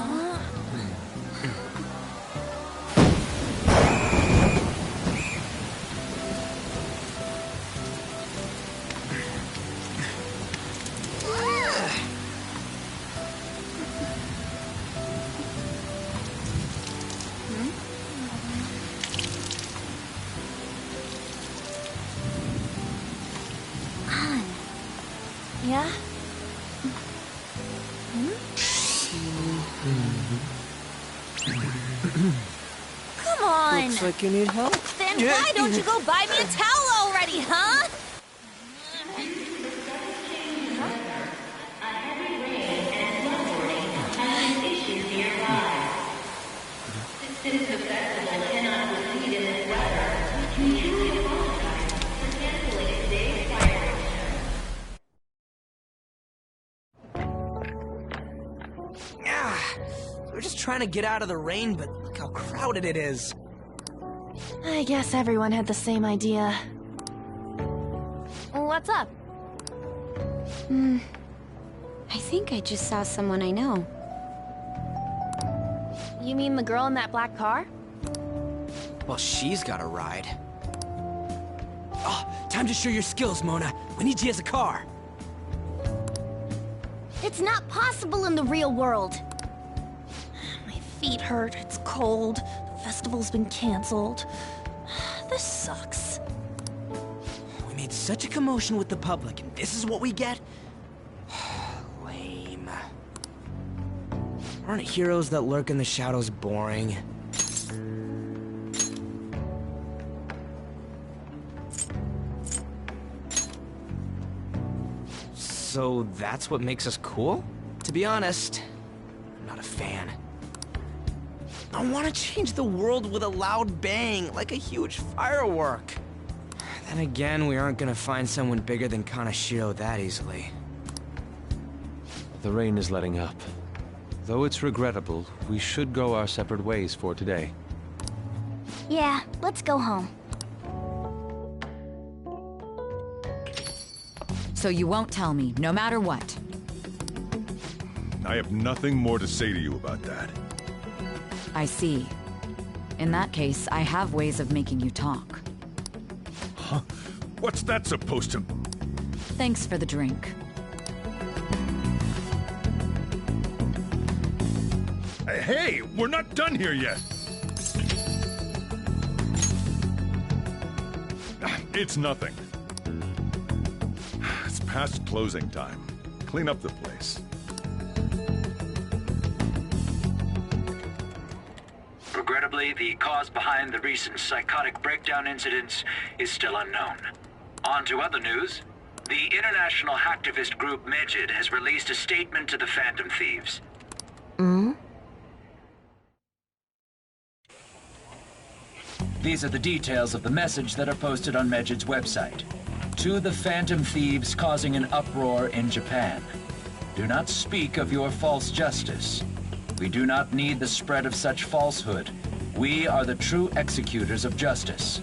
Yeah? Come on! Looks like you need help. Then why don't you go buy me a towel already, huh? We're just trying to get out of the rain, but look how crowded it is. I guess everyone had the same idea. What's up? I think I just saw someone I know. You mean the girl in that black car? Well, she's got a ride. Oh, time to show your skills, Mona. We need you as a car. It's not possible in the real world. My feet hurt, it's cold, the festival's been canceled. This sucks. We made such a commotion with the public, and this is what we get? Lame. Aren't heroes that lurk in the shadows boring? So that's what makes us cool? To be honest, I'm not a fan. I want to change the world with a loud bang, like a huge firework. Then again, we aren't gonna find someone bigger than Kanashiro that easily. The rain is letting up. Though it's regrettable, we should go our separate ways for today. Yeah, let's go home. So you won't tell me, no matter what. I have nothing more to say to you about that. I see. In that case, I have ways of making you talk. Huh? What's that supposed to... Thanks for the drink. Hey, we're not done here yet! It's nothing. It's past closing time. Clean up the place. Regrettably, the cause behind the recent psychotic breakdown incidents is still unknown. On to other news. The international hacktivist group Megid has released a statement to the Phantom Thieves. These are the details of the message that are posted on Megid's website. To the Phantom Thieves causing an uproar in Japan. Do not speak of your false justice. We do not need the spread of such falsehood. We are the true executors of justice.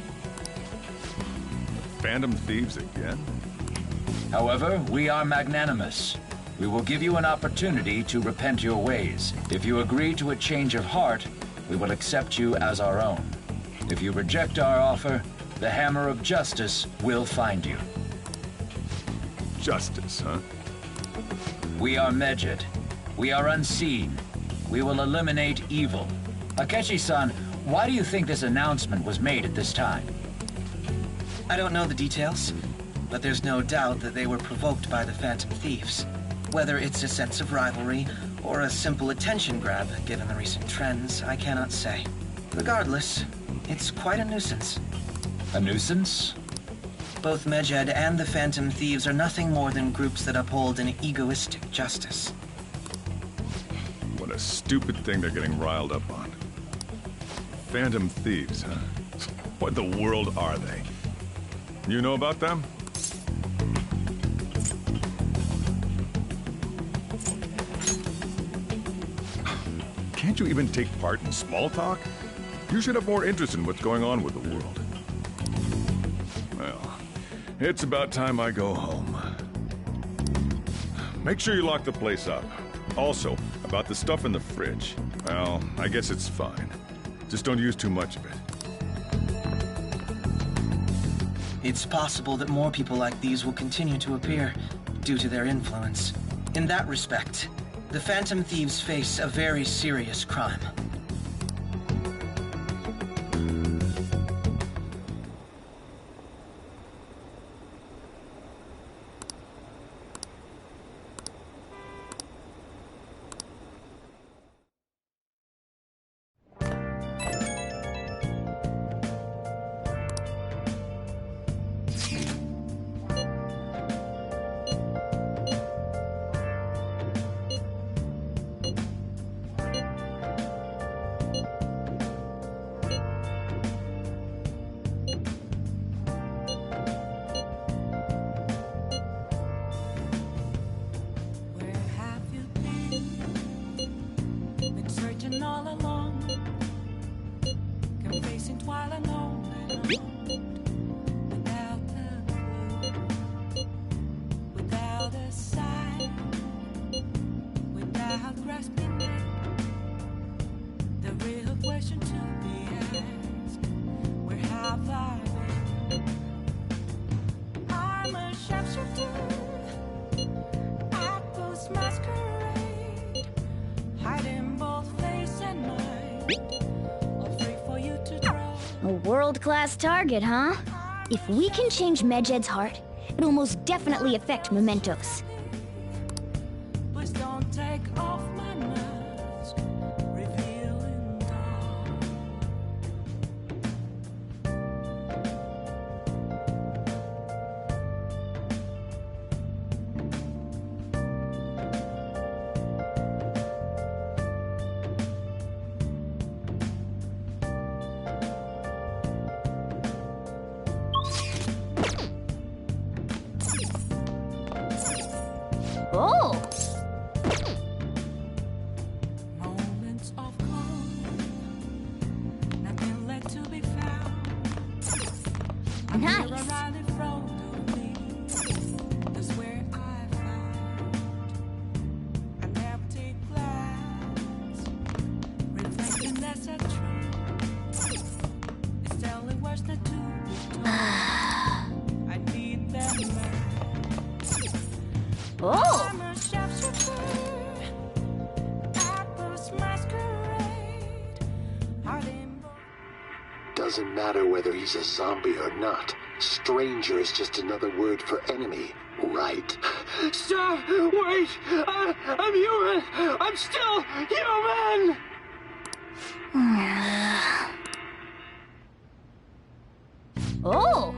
Phantom Thieves again? However, we are magnanimous. We will give you an opportunity to repent your ways. If you agree to a change of heart, we will accept you as our own. If you reject our offer, the hammer of justice will find you. Justice, huh? We are Megid. We are unseen. We will eliminate evil. Akechi-san, why do you think this announcement was made at this time? I don't know the details, but there's no doubt that they were provoked by the Phantom Thieves. Whether it's a sense of rivalry or a simple attention grab, given the recent trends, I cannot say. Regardless, it's quite a nuisance. A nuisance? Both Megid and the Phantom Thieves are nothing more than groups that uphold an egoistic justice. What a stupid thing they're getting riled up on. Phantom Thieves, huh? What the world are they? You know about them? Can't you even take part in small talk? You should have more interest in what's going on with the world. Well, it's about time I go home. Make sure you lock the place up. Also, about the stuff in the fridge. Well, I guess it's fine. Just don't use too much of it. It's possible that more people like these will continue to appear due to their influence. In that respect, the Phantom Thieves face a very serious crime. world-class target, huh? If we can change Medjed's heart, it'll most definitely affect Mementos. Please don't take off my mask, revealing dawn. Oh! Moments of calm, nothing left to be found. Nice. Right in front of me, that's where I found an empty glass, reflecting that's a truth. It's telling what's the truth. I need that man. Oh! I'm a sharpshooter, apples masquerade, heart in Doesn't matter whether he's a zombie or not. Stranger is just another word for enemy, right? Stop! Wait! I'm human! I'm still human! Oh!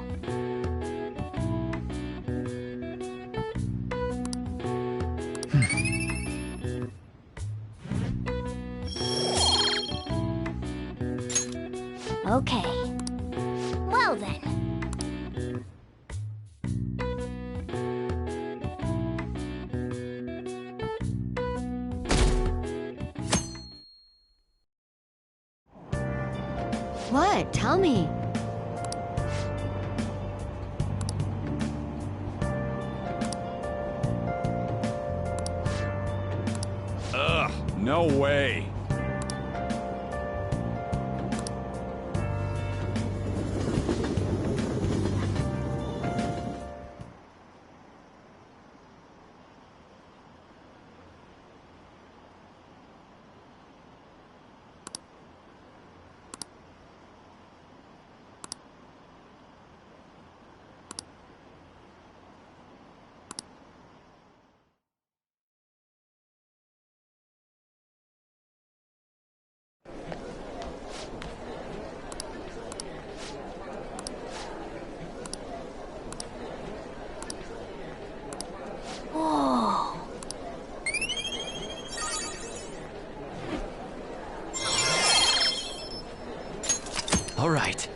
Okay. Well then. What? Tell me. Ugh, no way. Whoa. All right.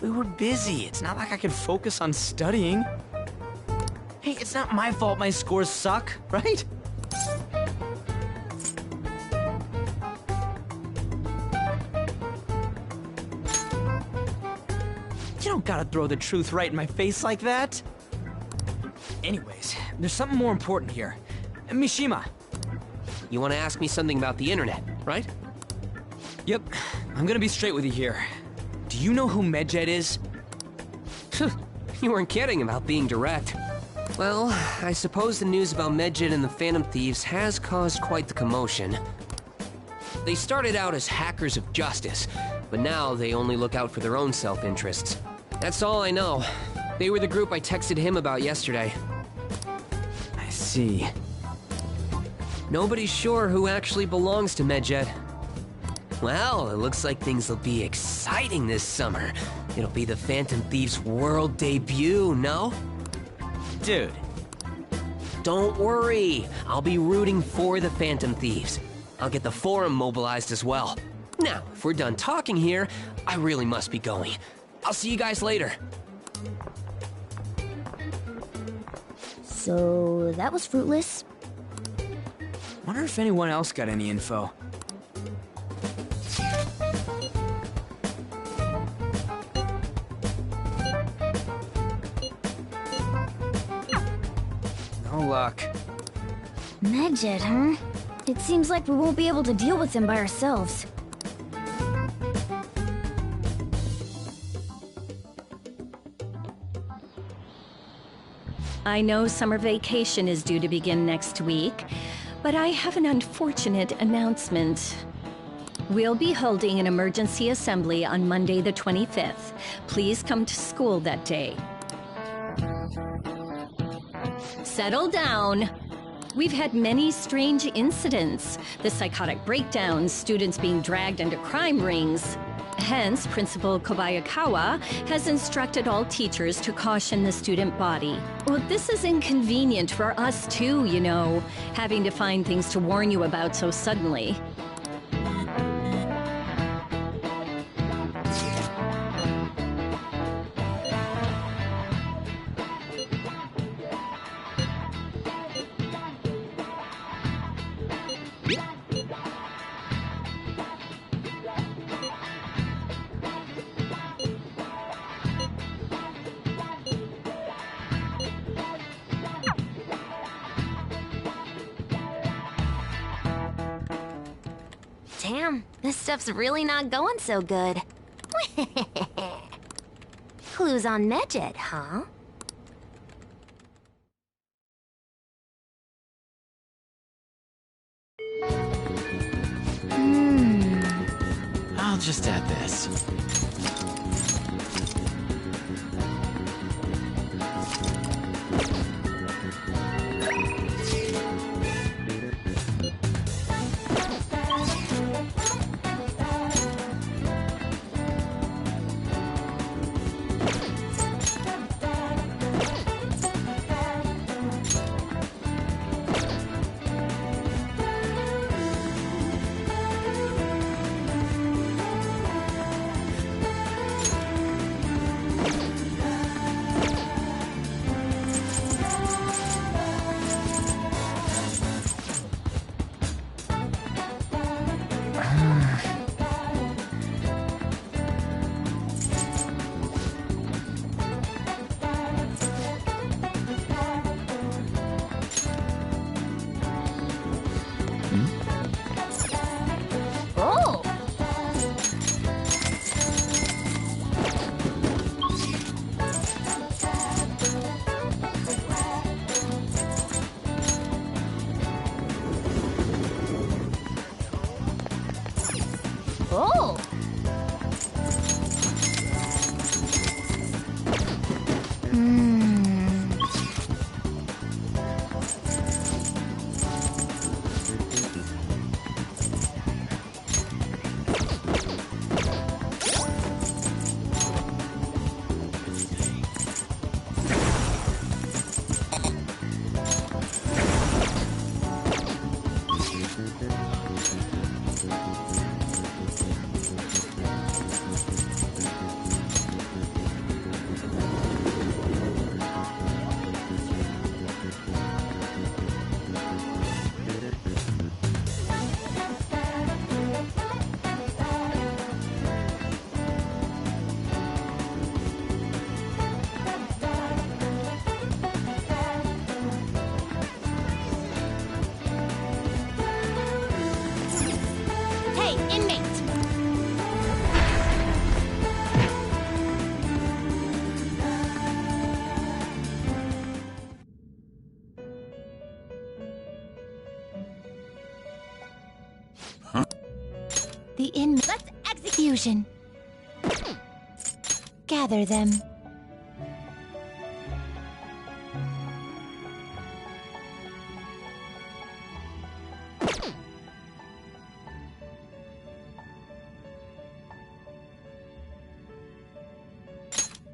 We were busy. It's not like I could focus on studying. Hey, it's not my fault my scores suck, right? You don't gotta throw the truth right in my face like that. Anyways, there's something more important here. Mishima. You want to ask me something about the internet, right? Yep, I'm gonna be straight with you here. Do you know who Medjed is? You weren't kidding about being direct. Well, I suppose the news about Medjed and the Phantom Thieves has caused quite the commotion. They started out as hackers of justice, but now they only look out for their own self-interests. That's all I know. They were the group I texted him about yesterday. I see. Nobody's sure who actually belongs to Medjed. Well, it looks like things will be exciting this summer. It'll be the Phantom Thieves' world debut, no? Dude. Don't worry. I'll be rooting for the Phantom Thieves. I'll get the forum mobilized as well. Now, if we're done talking here, I really must be going. I'll see you guys later. So, that was fruitless. Wonder if anyone else got any info. No luck. Medjed, huh? It seems like we won't be able to deal with him by ourselves. I know summer vacation is due to begin next week, but I have an unfortunate announcement. We'll be holding an emergency assembly on Monday the 25th. Please come to school that day. Settle down. We've had many strange incidents. The psychotic breakdowns, students being dragged into crime rings. Hence, Principal Kobayakawa has instructed all teachers to caution the student body. Well, this is inconvenient for us too, you know, having to find things to warn you about so suddenly. Damn, this stuff's really not going so good. Clues on Medjed, huh? I'll just add this. Oh! The inmate. Let's execution. Gather them.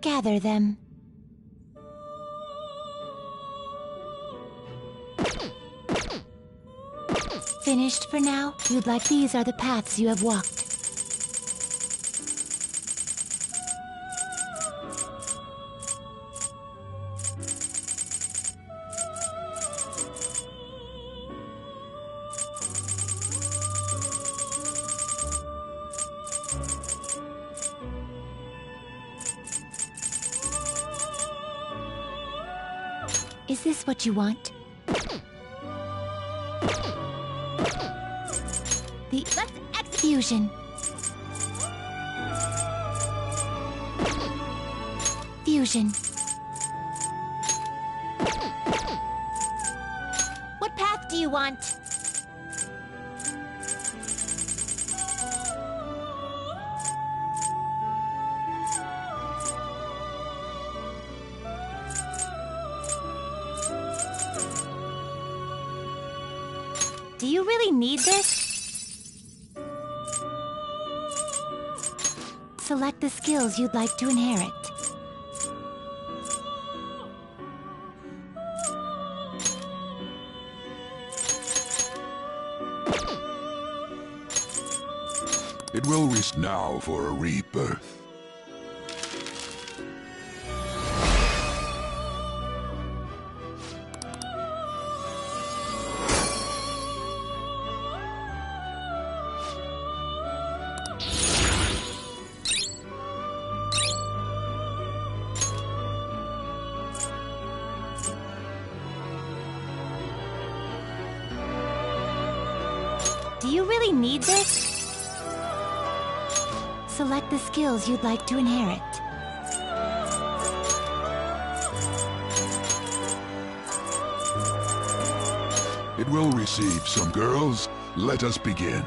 Gather them. Finished for now? You'd like these are the paths you have walked. Is this what you want? Let's execution. Fusion. What path do you want? Do you really need this? Select the skills you'd like to inherit. It will risk now for a rebirth. Do you really need this? Select the skills you'd like to inherit. It will receive some girls. Let us begin.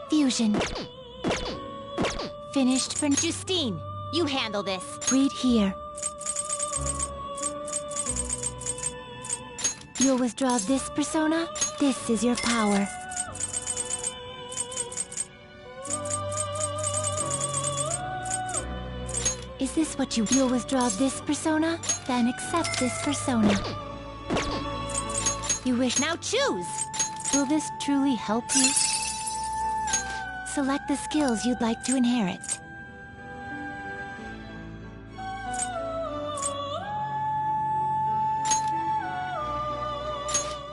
Fusion. Finished for Justine. You handle this. Read here. You'll withdraw this persona. This is your power. Is this what you'll withdraw this persona? Then accept this persona. You wish now choose. Will this truly help you? Select the skills you'd like to inherit.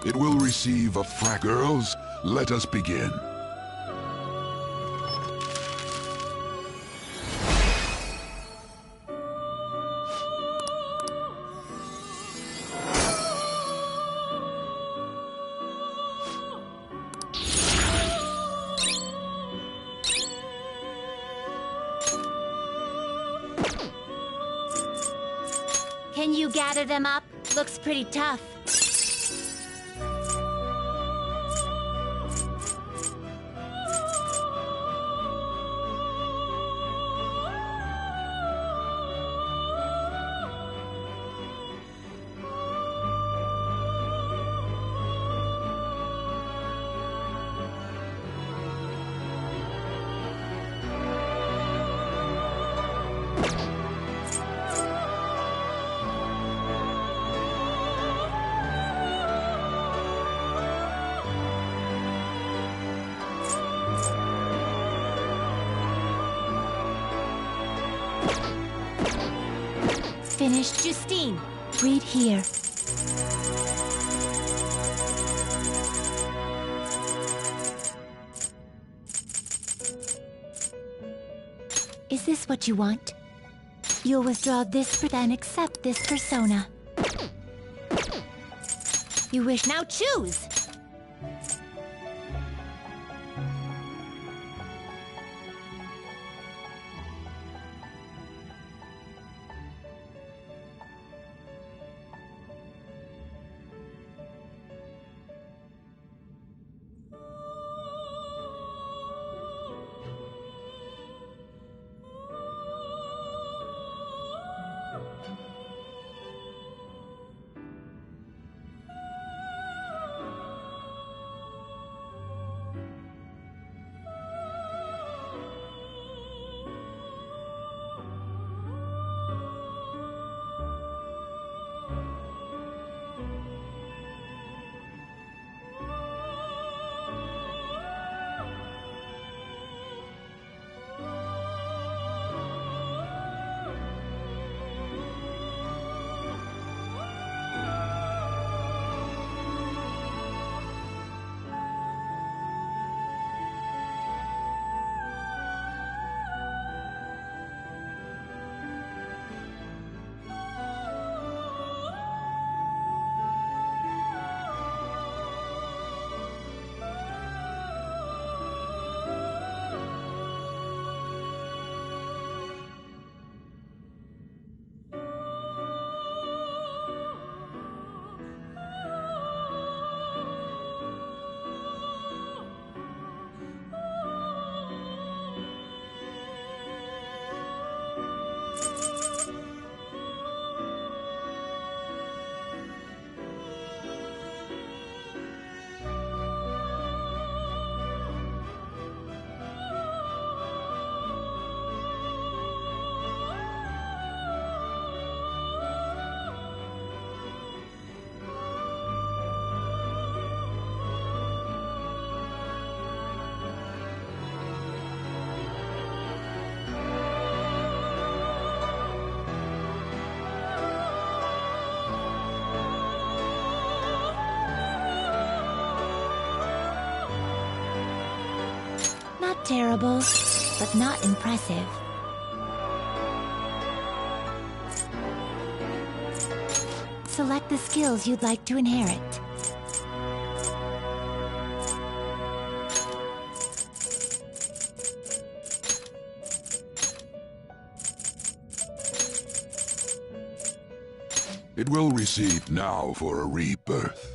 It will receive a frack. Girls, let us begin. Can you gather them up? Looks pretty tough. Finished Justine. Read here. Is this what you want? You'll withdraw this, then accept this persona. You wish now choose. Not terrible, but not impressive. Select the skills you'd like to inherit. It will receive now for a rebirth.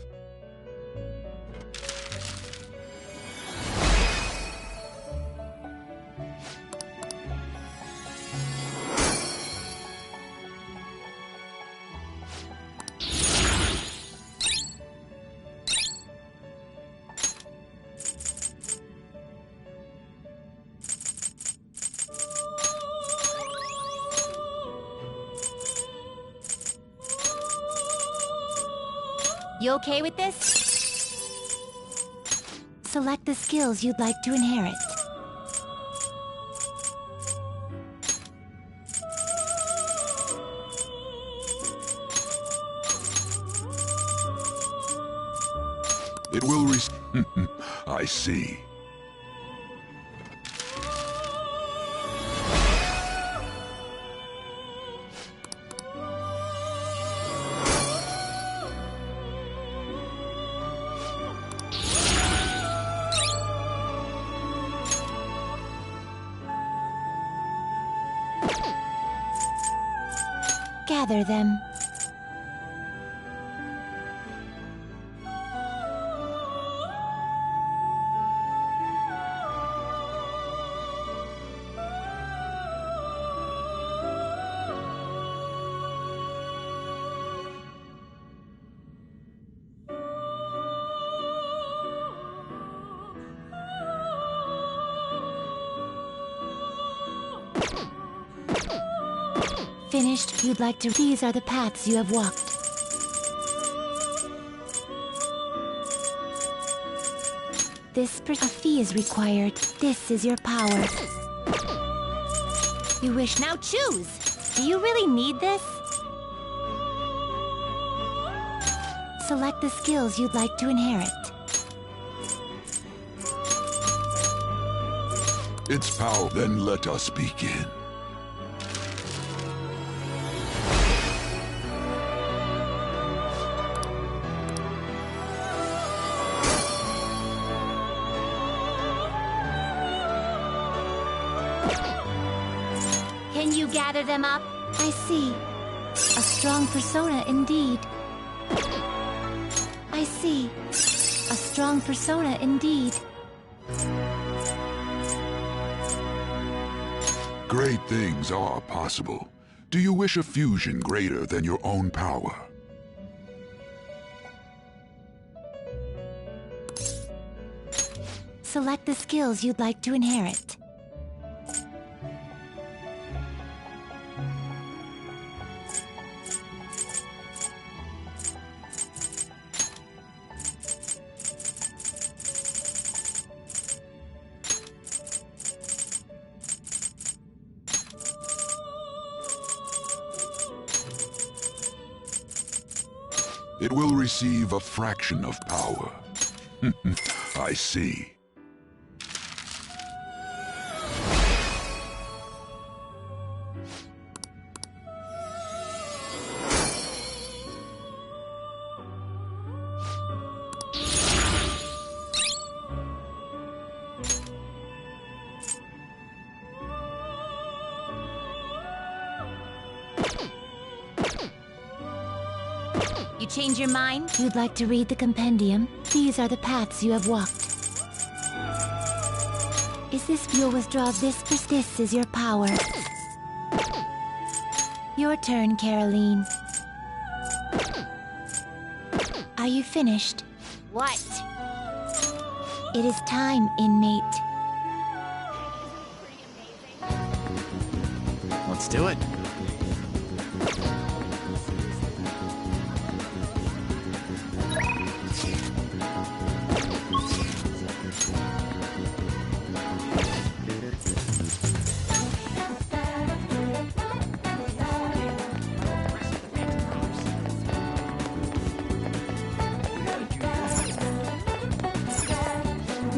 You okay with this? Select the skills you'd like to inherit. It will receive... I see. Gather them. Finished, you'd like to... These are the paths you have walked. A fee is required. This is your power. You wish... Now choose! Do you really need this? Select the skills you'd like to inherit. Its power, then let us begin. Can you gather them up? I see. A strong persona indeed. I see. A strong persona indeed. Great things are possible. Do you wish a fusion greater than your own power? Select the skills you'd like to inherit. It will receive a fraction of power. I see. You change your mind? You'd like to read the compendium? These are the paths you have walked. Is this... You'll withdraw this... This is your power. Your turn, Caroline. Are you finished? What? It is time, inmate. Let's do it.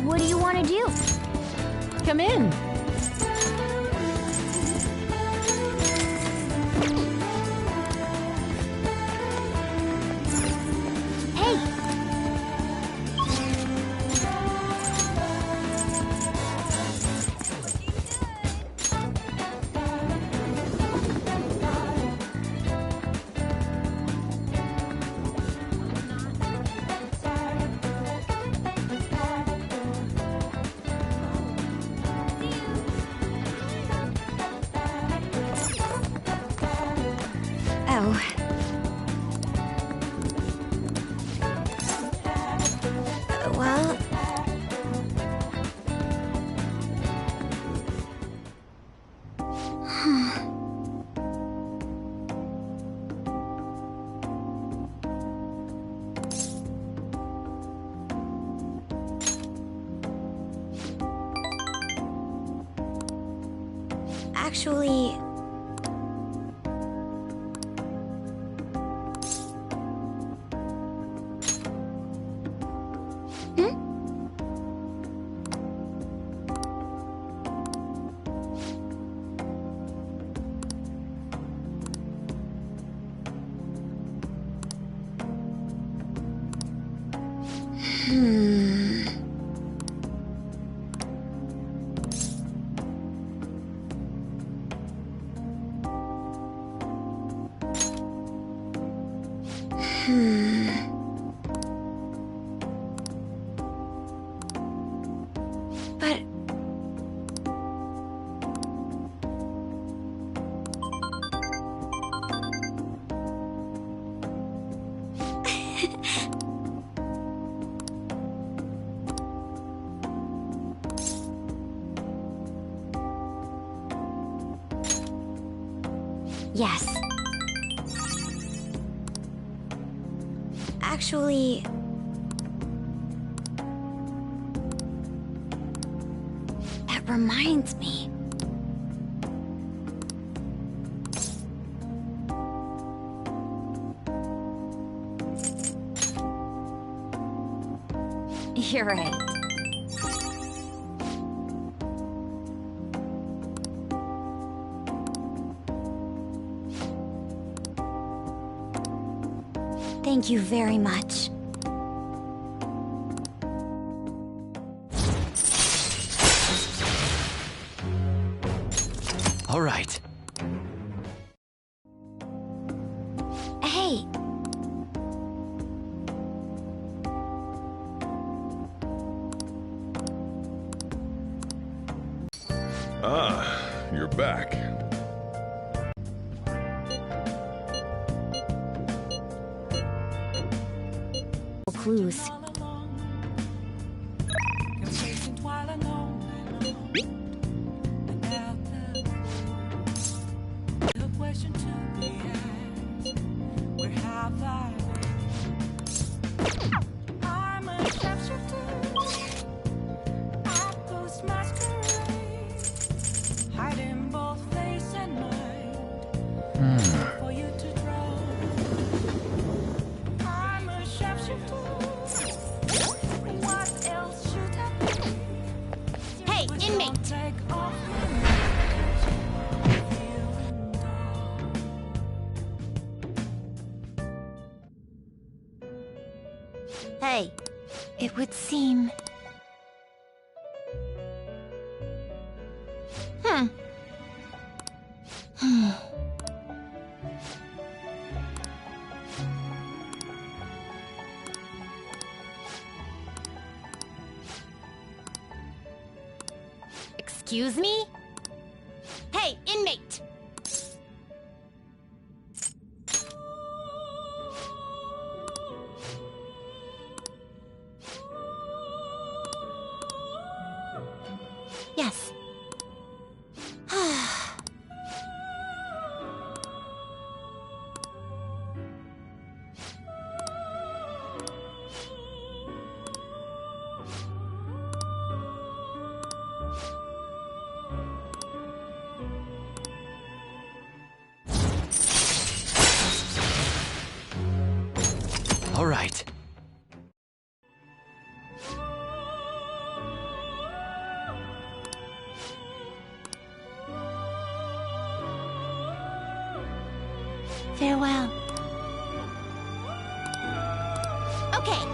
What do you want to do? Come in. Actually... But... Yes. Actually... That reminds me. You're right. Thank you very much. All right. Hey. Ah, you're back. Clues. Hey, inmate! Hey, it would seem... Excuse me? Hey, inmate! Yes. All right. Farewell. Okay.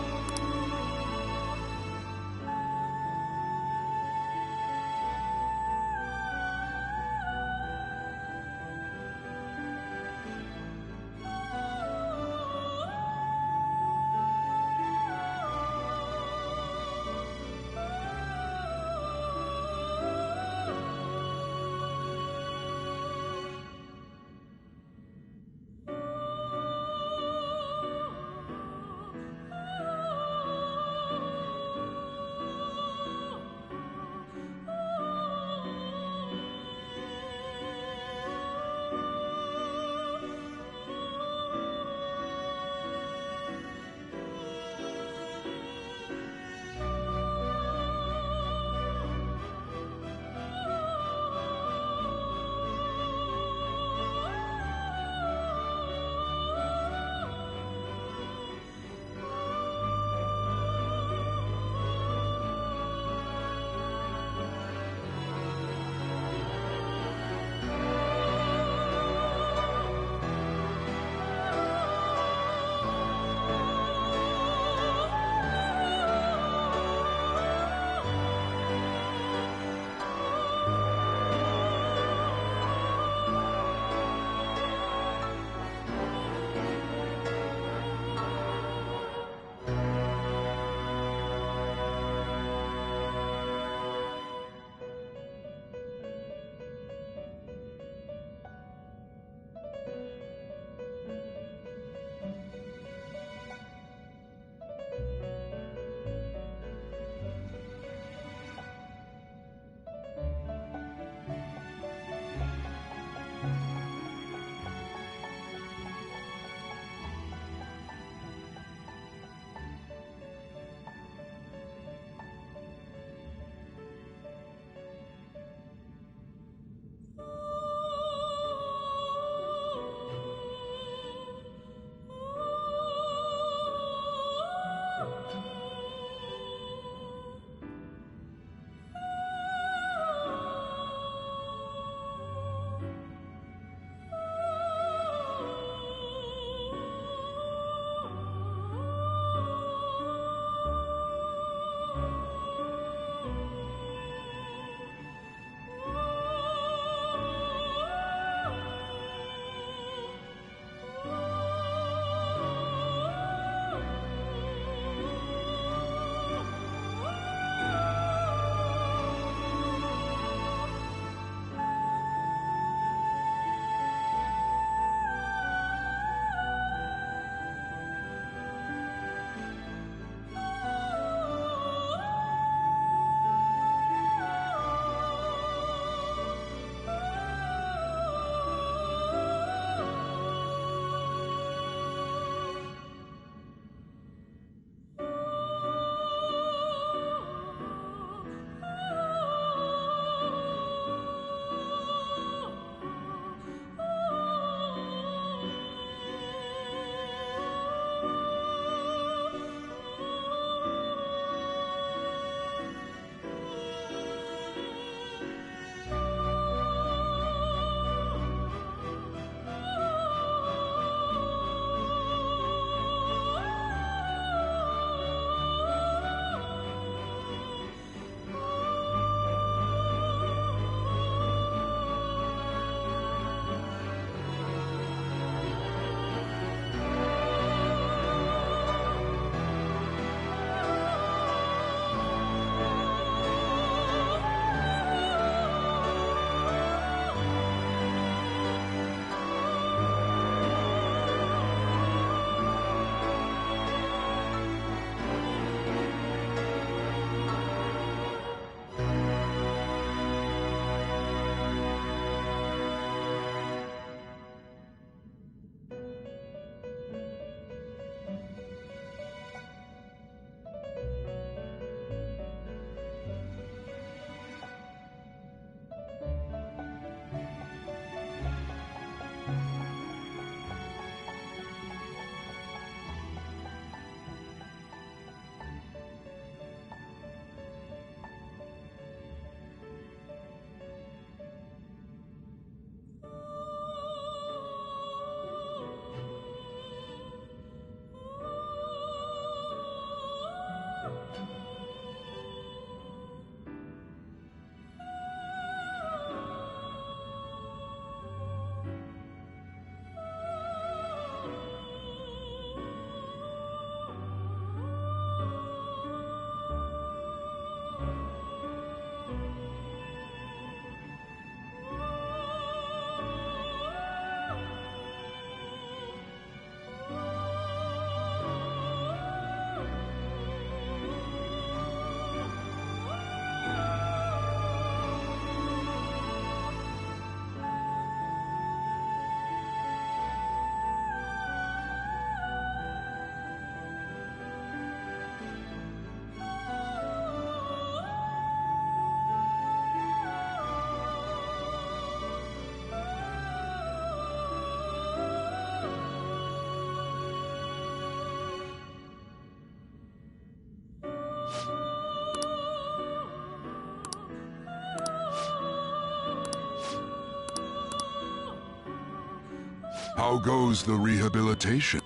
How goes the rehabilitation?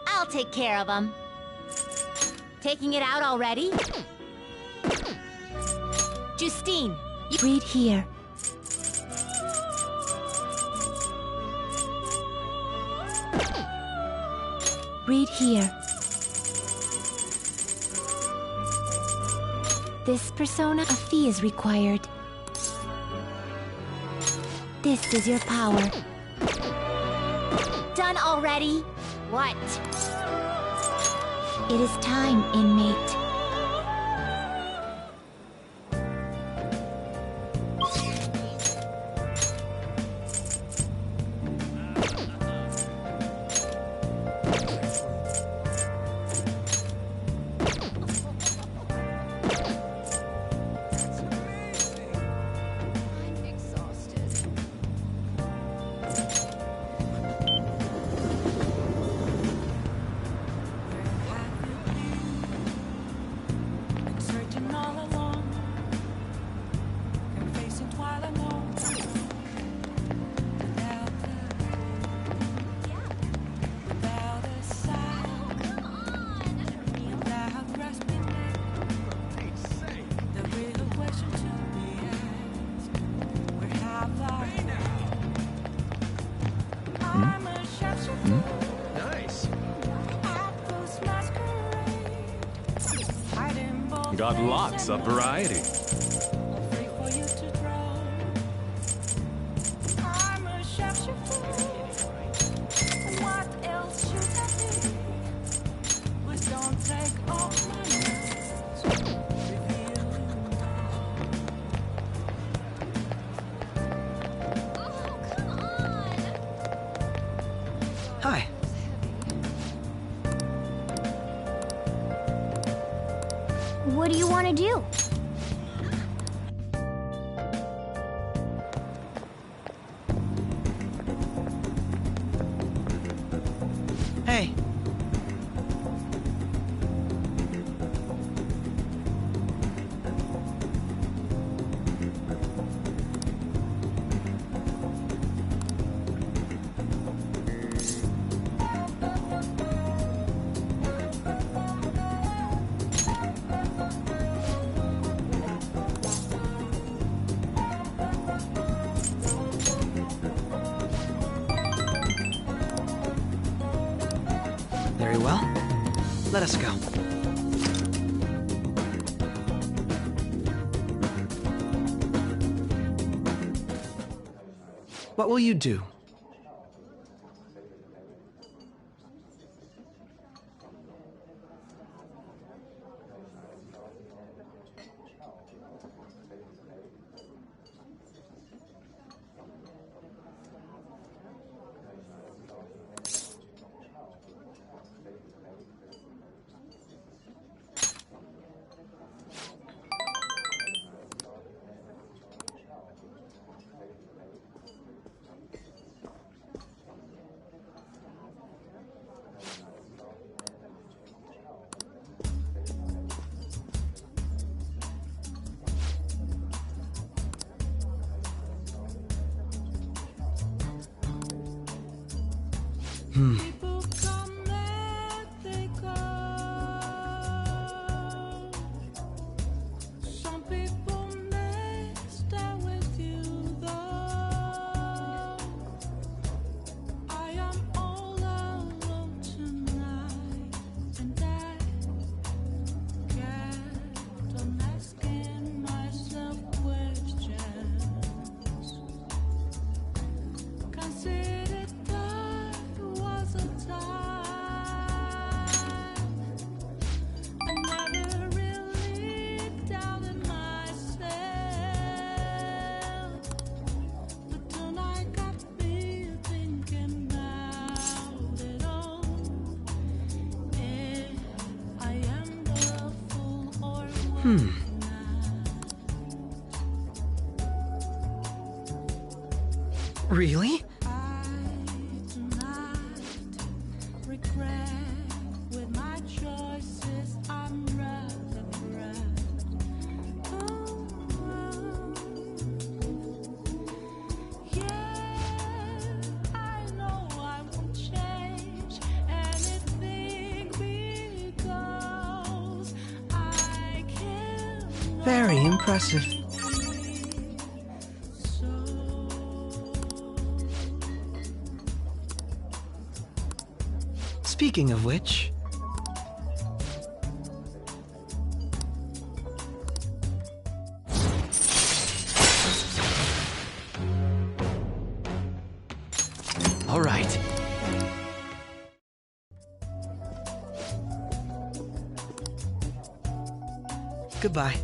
I'll take care of him. Taking it out already? Justine, you read here. Read here. This persona, a fee is required. This is your power. Done already? What? It is time, inmate. Searching all along, and facing while alone. Without a sign, without grasping the real question to be asked: where have I? I'm a chef. Nice. Apples masquerade. Got lots of variety. Free for you to draw. I'm a chef. What else should I be? Please don't take all my notes. Hi. What do you want to do? Hey. Very well. Let us go. What will you do? People come and they go. Some people may stay with you though. I am all alone tonight, and I kept on asking myself questions. Consider was a time I never really doubted myself, but tonight got me thinking about it all. If I am the fool or what Really? regret with my choices. I'm regret. Very impressive. Speaking of which... All right. Goodbye.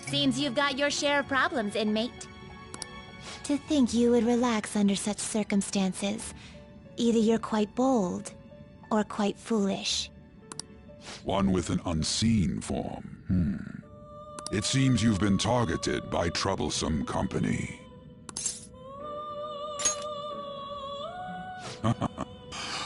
Seems you've got your share of problems, inmate. To think you would relax under such circumstances. Either you're quite bold, or quite foolish. One with an unseen form. It seems you've been targeted by troublesome company.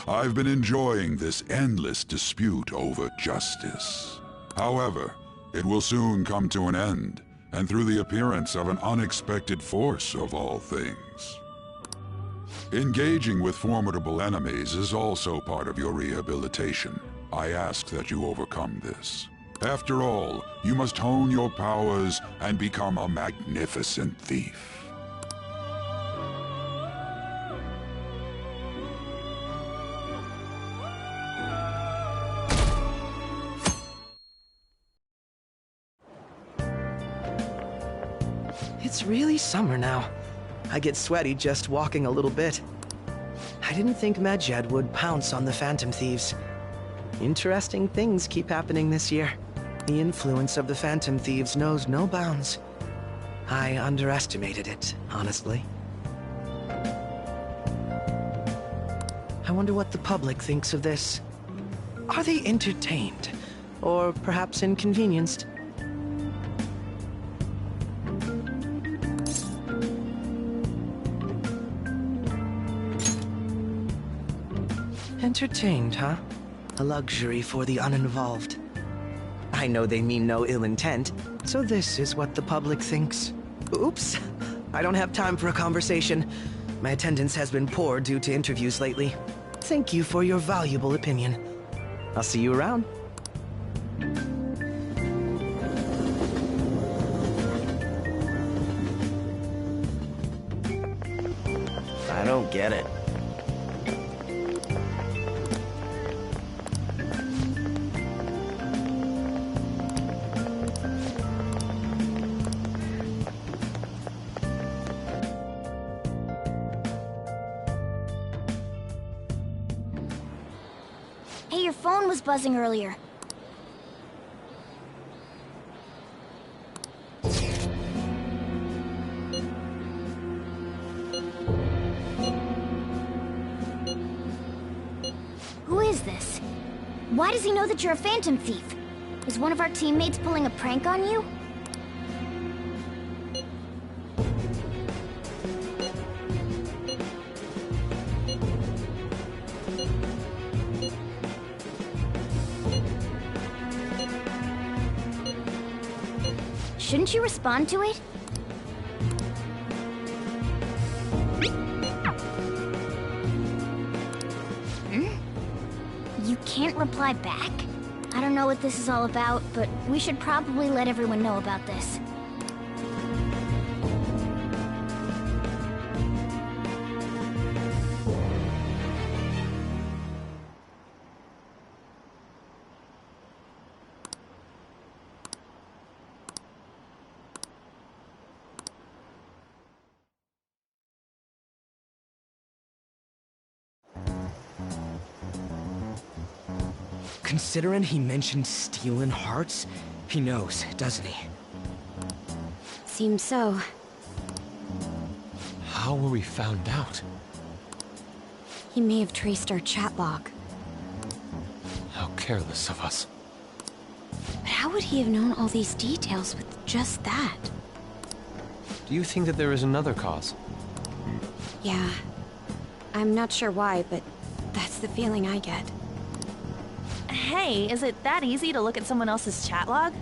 I've been enjoying this endless dispute over justice. However, it will soon come to an end, and through the appearance of an unexpected force of all things. Engaging with formidable enemies is also part of your rehabilitation. I ask that you overcome this. After all, you must hone your powers and become a magnificent thief. It's really summer now. I get sweaty just walking a little bit. I didn't think Medjed would pounce on the Phantom Thieves. Interesting things keep happening this year. The influence of the Phantom Thieves knows no bounds. I underestimated it, honestly. I wonder what the public thinks of this. Are they entertained? Or perhaps inconvenienced? Entertained, huh? A luxury for the uninvolved. I know they mean no ill intent, so this is what the public thinks. Oops, I don't have time for a conversation. My attendance has been poor due to interviews lately. Thank you for your valuable opinion. I'll see you around. I don't get it. Hey, your phone was buzzing earlier. Who is this? Why does he know that you're a Phantom Thief? Is one of our teammates pulling a prank on you? Shouldn't you respond to it? You can't reply back? I don't know what this is all about, but we should probably let everyone know about this. Considering he mentioned stealing hearts, he knows, doesn't he? Seems so. How were we found out? He may have traced our chat log. How careless of us. But how would he have known all these details with just that? Do you think that there is another cause? Yeah. I'm not sure why, but that's the feeling I get. Hey, is it that easy to look at someone else's chat log?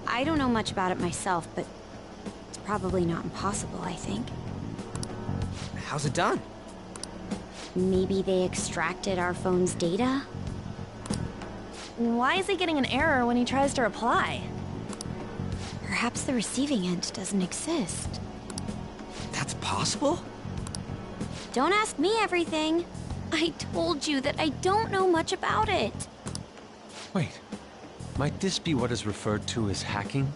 I don't know much about it myself, but it's probably not impossible, I think. How's it done? Maybe they extracted our phone's data? Why is he getting an error when he tries to reply? Perhaps the receiving end doesn't exist. That's possible? Don't ask me everything. I told you that I don't know much about it. Wait, might this be what is referred to as hacking?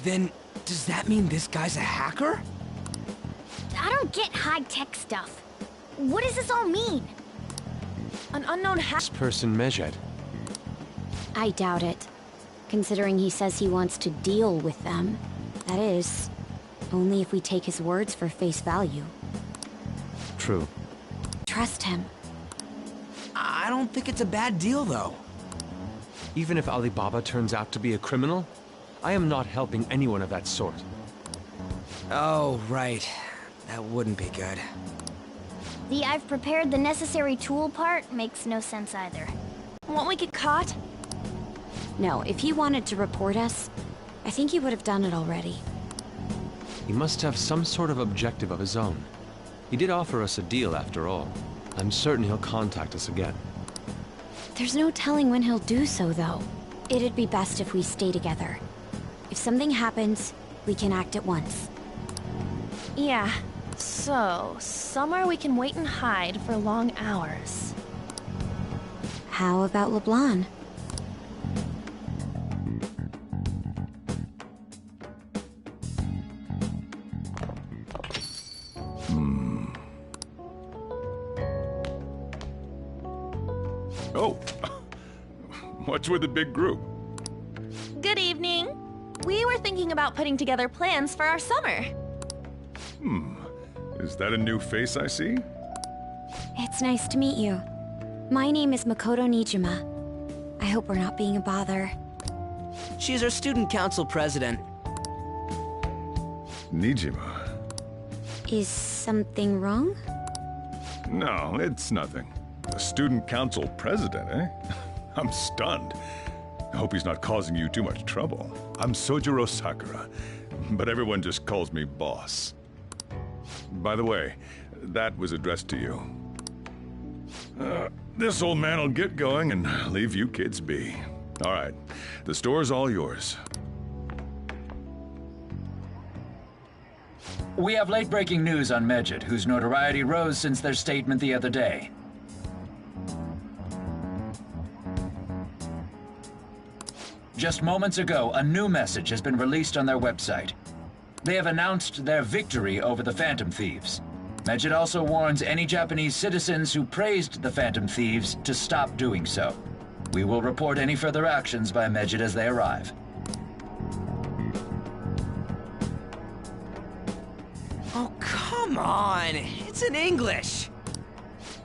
Then, does that mean this guy's a hacker? I don't get high-tech stuff. What does this all mean? An unknown hacker. This person Mejed. I doubt it, considering he says he wants to deal with them. That is, only if we take his words for face value. True. Trust him. I don't think it's a bad deal, though. Even if Alibaba turns out to be a criminal, I am not helping anyone of that sort. Oh, right. That wouldn't be good. The I've prepared the necessary tool part makes no sense either. Won't we get caught? No, if he wanted to report us, I think he would have done it already. He must have some sort of objective of his own. He did offer us a deal after all. I'm certain he'll contact us again. There's no telling when he'll do so, though. It'd be best if we stay together. If something happens, we can act at once. Yeah. So, somewhere we can wait and hide for long hours. How about LeBlanc? Oh, what's with the big group? Good evening. We were thinking about putting together plans for our summer. Is that a new face I see? It's nice to meet you. My name is Makoto Nijima. I hope we're not being a bother. She's our student council president. Nijima? Is something wrong? No, it's nothing. A student council president, eh? I'm stunned. I hope he's not causing you too much trouble. I'm Sojiro Sakura, but everyone just calls me boss. By the way, that was addressed to you. This old man will get going and leave you kids be. All right, the store's all yours. We have late-breaking news on Mejed, whose notoriety rose since their statement the other day. Just moments ago, a new message has been released on their website. They have announced their victory over the Phantom Thieves. Mejed also warns any Japanese citizens who praised the Phantom Thieves to stop doing so. We will report any further actions by Mejed as they arrive. Oh, come on! It's in English!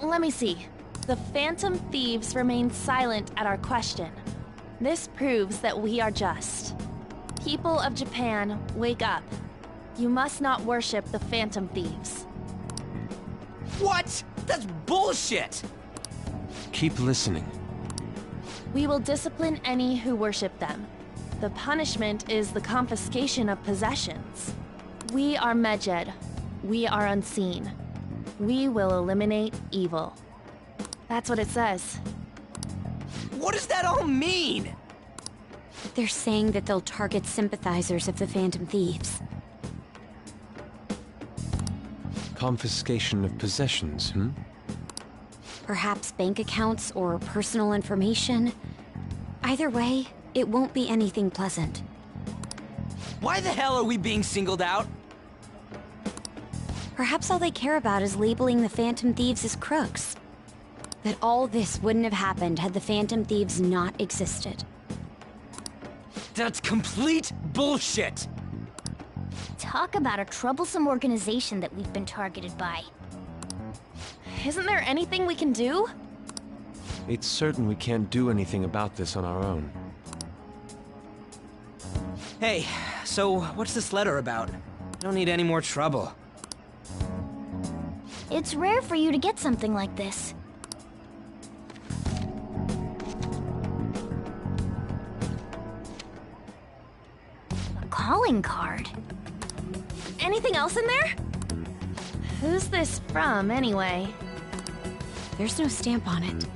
Let me see. The Phantom Thieves remained silent at our question. This proves that we are just. People of Japan, wake up. You must not worship the Phantom Thieves. What? That's bullshit! Keep listening. We will discipline any who worship them. The punishment is the confiscation of possessions. We are Mejed. We are unseen. We will eliminate evil. That's what it says. What does that all mean? They're saying that they'll target sympathizers of the Phantom Thieves. Confiscation of possessions, Perhaps bank accounts or personal information. Either way, it won't be anything pleasant. Why the hell are we being singled out? Perhaps all they care about is labeling the Phantom Thieves as crooks. that all this wouldn't have happened had the Phantom Thieves not existed. That's complete bullshit! Talk about a troublesome organization that we've been targeted by. Isn't there anything we can do? It's certain we can't do anything about this on our own. Hey, so what's this letter about? I don't need any more trouble. It's rare for you to get something like this. A calling card? Anything else in there? Who's this from, anyway? There's no stamp on it.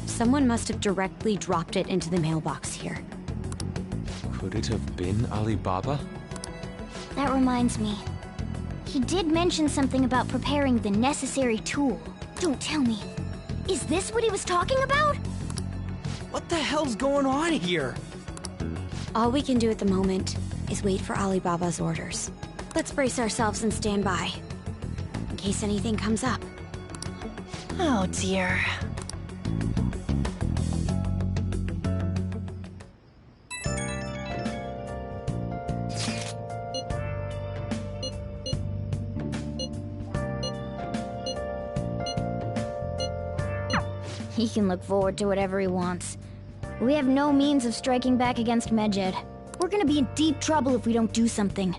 Someone must have directly dropped it into the mailbox here. Could it have been Alibaba? That reminds me. He did mention something about preparing the necessary tool. Don't tell me. Is this what he was talking about? What the hell's going on here? All we can do at the moment is wait for Alibaba's orders. Let's brace ourselves and stand by, in case anything comes up. Oh dear. He can look forward to whatever he wants. We have no means of striking back against Medjed. We're gonna be in deep trouble if we don't do something.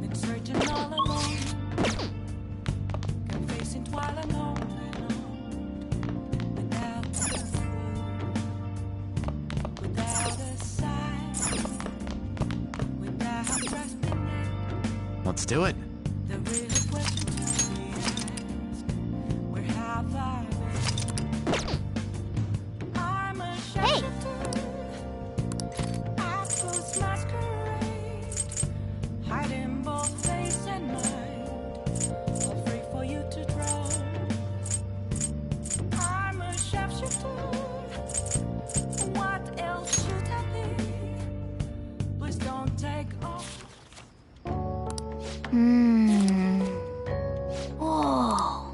Been searching all alone, confessing while I'm on and on, without a sign, without trusting it. Let's do it. The real question to be asked, where have I been? I'm a Hey! I pose masquerade, hiding both face and mind, all free for you to draw. I'm a sharpshooter. What else should I be? Please don't take off. Whoa.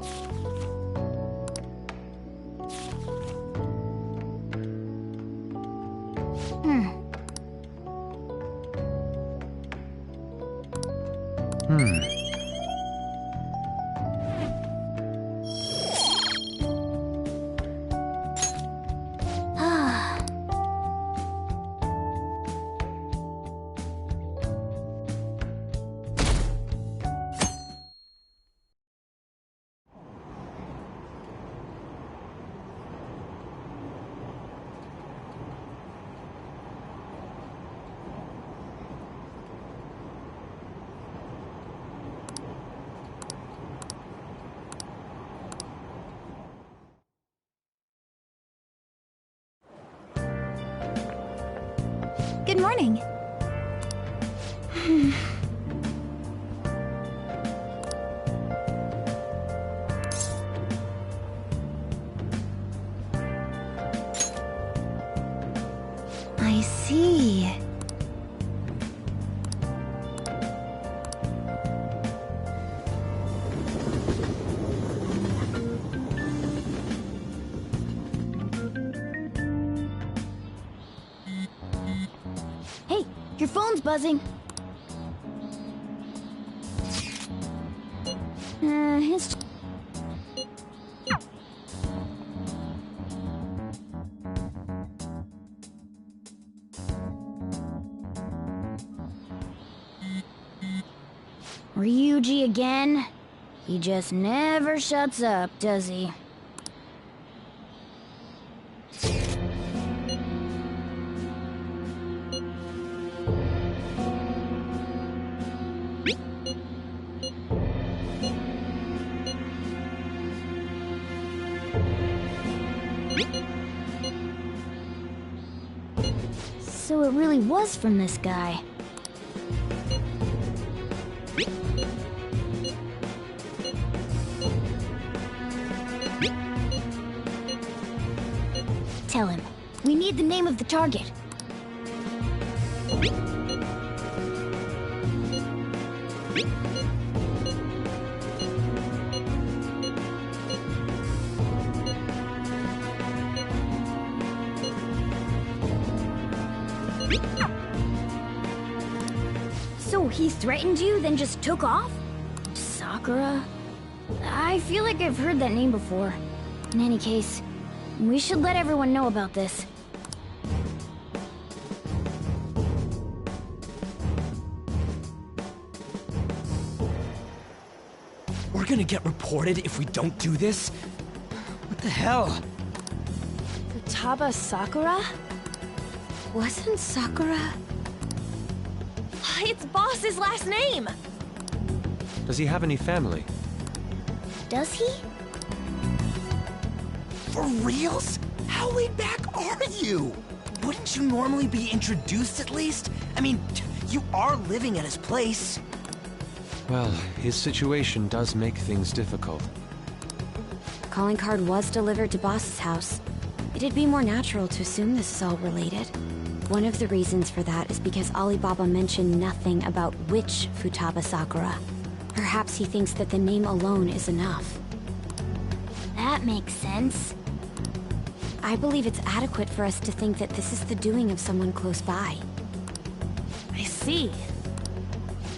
Good morning. I see. Hey, your phone's buzzing. It's... Ryuji again? He just never shuts up, does he? So it really was from this guy. Tell him. We need the name of the target. So he threatened you, then just took off? Sakura? I feel like I've heard that name before. In any case, we should let everyone know about this. We're gonna get reported if we don't do this? What the hell? Futaba Sakura? Wasn't Sakura... It's Boss's last name! Does he have any family? Does he? For reals? How laid back are you? Wouldn't you normally be introduced at least? I mean, you are living at his place. Well, his situation does make things difficult. The calling card was delivered to Boss's house. It'd be more natural to assume this is all related. One of the reasons for that is because Alibaba mentioned nothing about which Futaba Sakura. Perhaps he thinks that the name alone is enough. That makes sense. I believe it's adequate for us to think that this is the doing of someone close by. I see.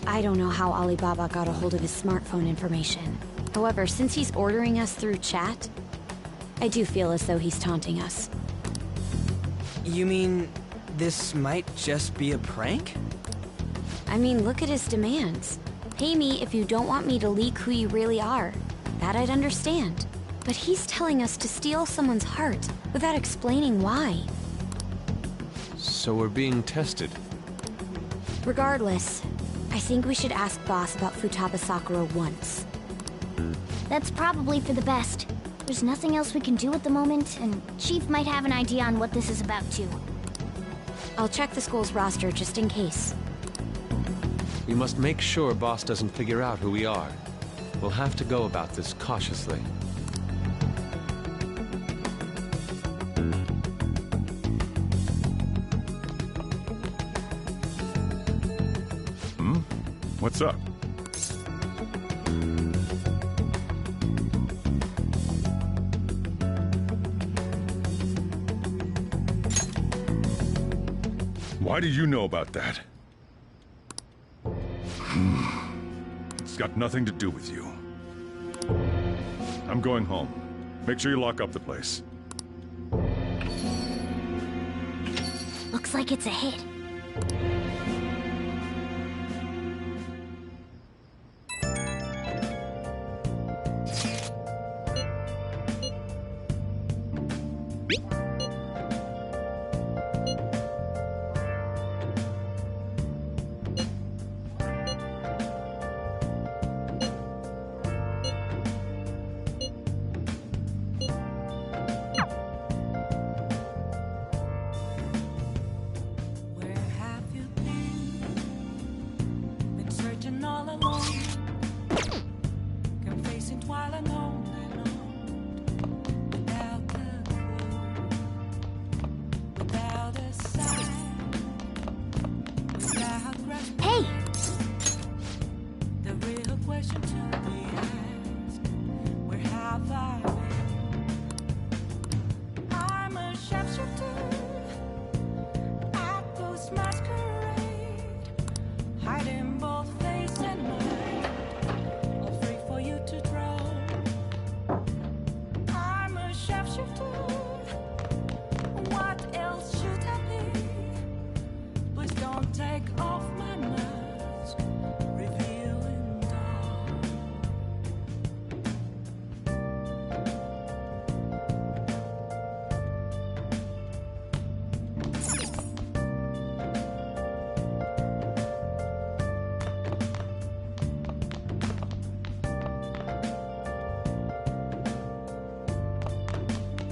I don't know how Alibaba got a hold of his smartphone information. However, since he's ordering us through chat, I do feel as though he's taunting us. You mean this might just be a prank? I mean, look at his demands. Pay me if you don't want me to leak who you really are. That I'd understand. But he's telling us to steal someone's heart without explaining why. So we're being tested. Regardless, I think we should ask Boss about Futaba Sakura once. That's probably for the best. There's nothing else we can do at the moment, and Chief might have an idea on what this is about too. I'll check the school's roster just in case. We must make sure Boss doesn't figure out who we are. We'll have to go about this cautiously. What's up? Why do you know about that? It's got nothing to do with you. I'm going home. Make sure you lock up the place. Looks like it's a hit.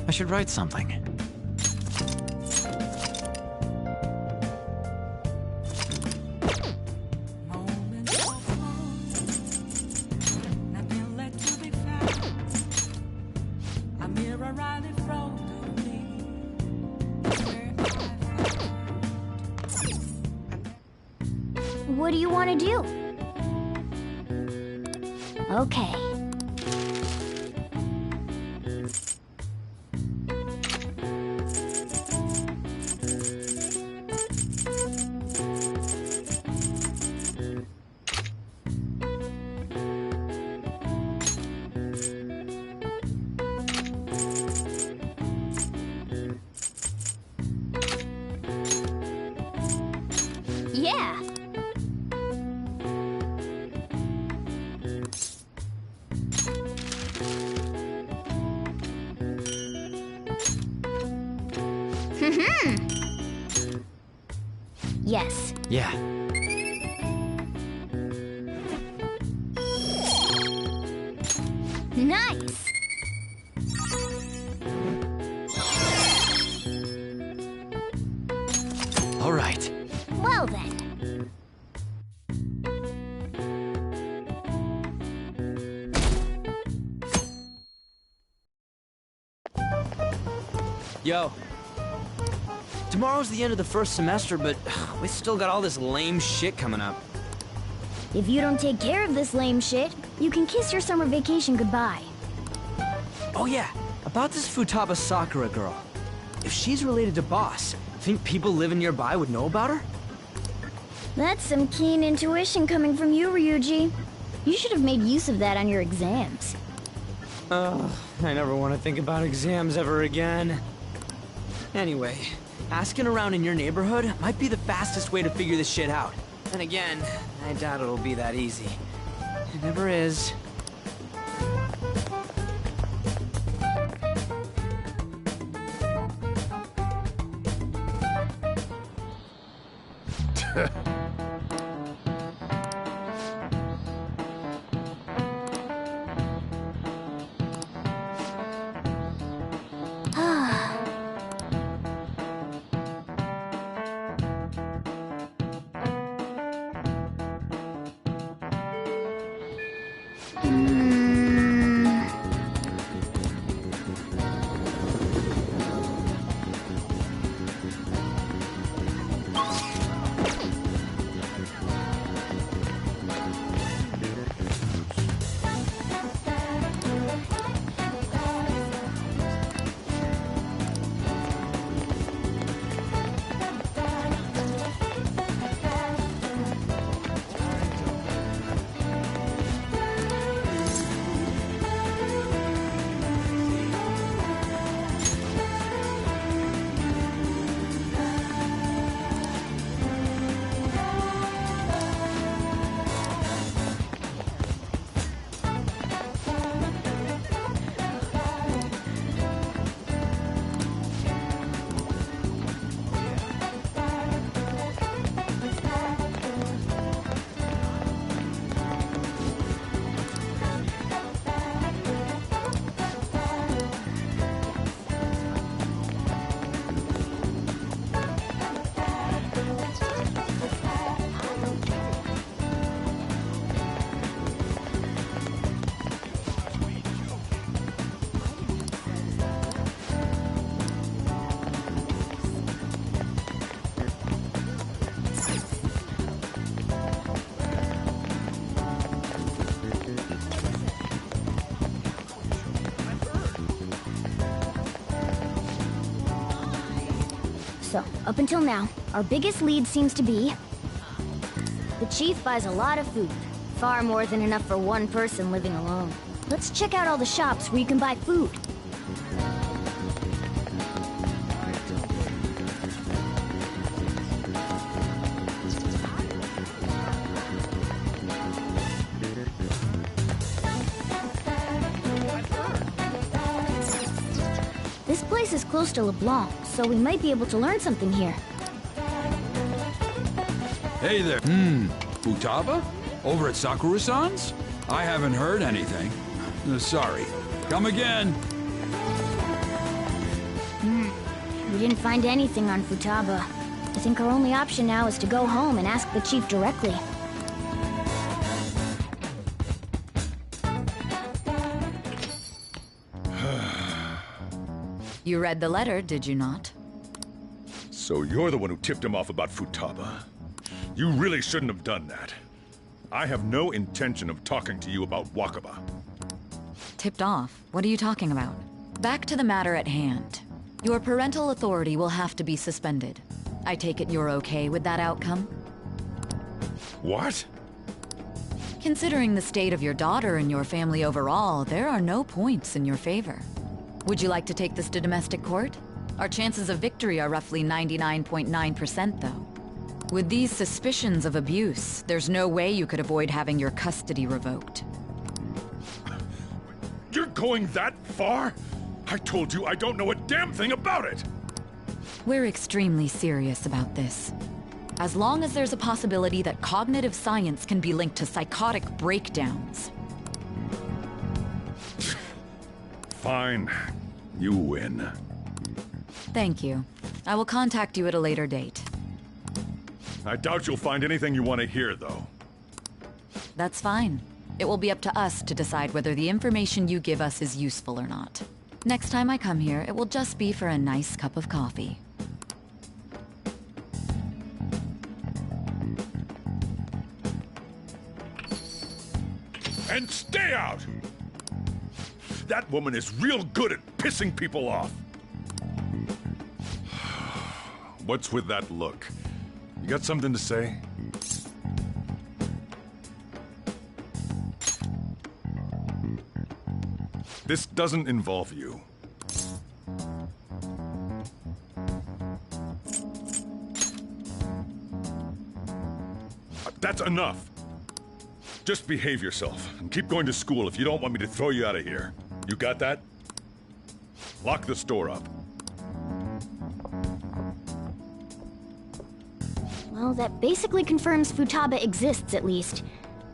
I should write something. What do you want to do? Okay. Yeah. Yes. Yeah. Nice. All right. Well then. Yo. Tomorrow's the end of the first semester, but we still got all this lame shit coming up. If you don't take care of this lame shit, you can kiss your summer vacation goodbye. Oh yeah, about this Futaba Sakura girl. If she's related to Boss, think people living nearby would know about her? That's some keen intuition coming from you, Ryuji. You should have made use of that on your exams. I never want to think about exams ever again. Anyway, asking around in your neighborhood might be the fastest way to figure this shit out. And again, I doubt it'll be that easy. It never is. So, up until now, our biggest lead seems to be... the chief buys a lot of food. Far more than enough for one person living alone. Let's check out all the shops where you can buy food. This place is close to LeBlanc, so we might be able to learn something here. Hey there. Futaba? Over at Sakura-san's? I haven't heard anything. Sorry. Come again. We didn't find anything on Futaba. I think our only option now is to go home and ask the chief directly. You read the letter, did you not? So you're the one who tipped him off about Futaba. You really shouldn't have done that. I have no intention of talking to you about Wakaba. Tipped off? What are you talking about? Back to the matter at hand. Your parental authority will have to be suspended. I take it you're okay with that outcome? What? Considering the state of your daughter and your family overall, there are no points in your favor. Would you like to take this to domestic court? Our chances of victory are roughly 99.9%, though. With these suspicions of abuse, there's no way you could avoid having your custody revoked. You're going that far? I told you I don't know a damn thing about it! We're extremely serious about this. As long as there's a possibility that cognitive science can be linked to psychotic breakdowns. Fine. You win. Thank you. I will contact you at a later date. I doubt you'll find anything you want to hear, though. That's fine. It will be up to us to decide whether the information you give us is useful or not. Next time I come here, it will just be for a nice cup of coffee. And stay out! That woman is real good at pissing people off. What's with that look? You got something to say? This doesn't involve you. That's enough. Just behave yourself and keep going to school if you don't want me to throw you out of here. You got that? Lock the store up. Well, that basically confirms Futaba exists, at least.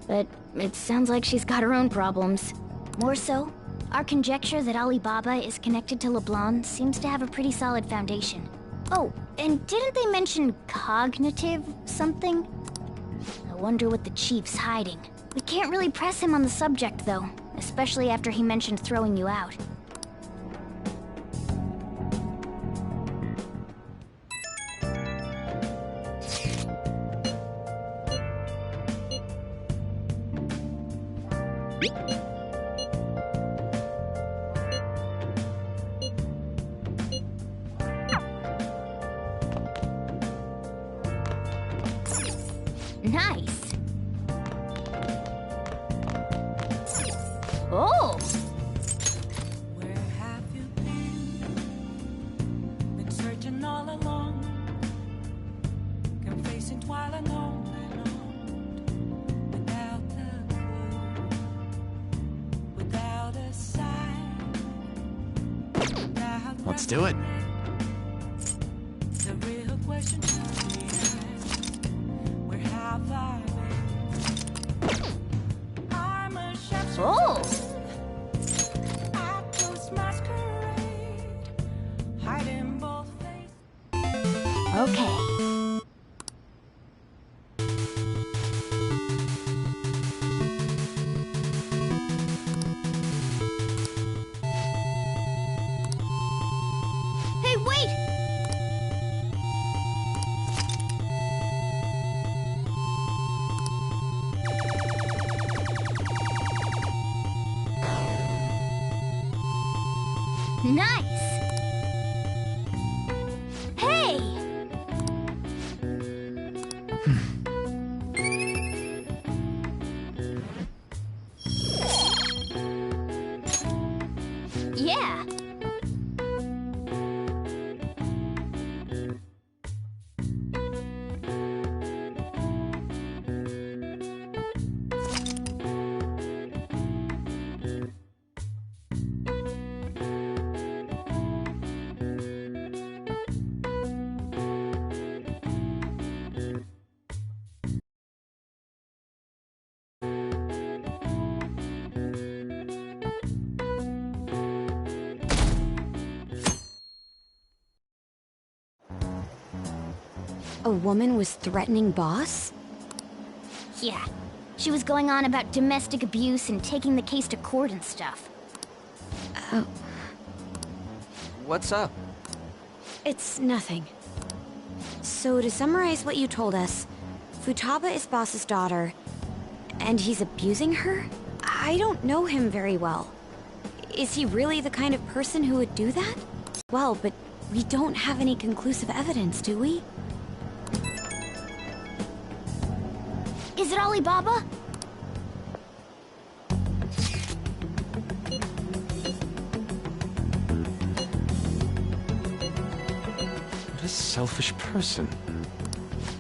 But it sounds like she's got her own problems. More so, our conjecture that Alibaba is connected to LeBlanc seems to have a pretty solid foundation. Oh, and didn't they mention cognitive something? I wonder what the chief's hiding. We can't really press him on the subject, though, especially after he mentioned throwing you out. Nice. Oh! Where have you been? Been searching all along, confessing while alone without a clue, without a sign. Let's do it. The real question to me is, where have I been? I'm a chef's Oh! Okay. Hey, wait! Nice! Hey! Yeah. A woman was threatening Boss? Yeah. She was going on about domestic abuse and taking the case to court and stuff. Oh. What's up? It's nothing. So to summarize what you told us, Futaba is Boss's daughter, and he's abusing her? I don't know him very well. Is he really the kind of person who would do that? Well, but we don't have any conclusive evidence, do we? Is it Alibaba? What a selfish person.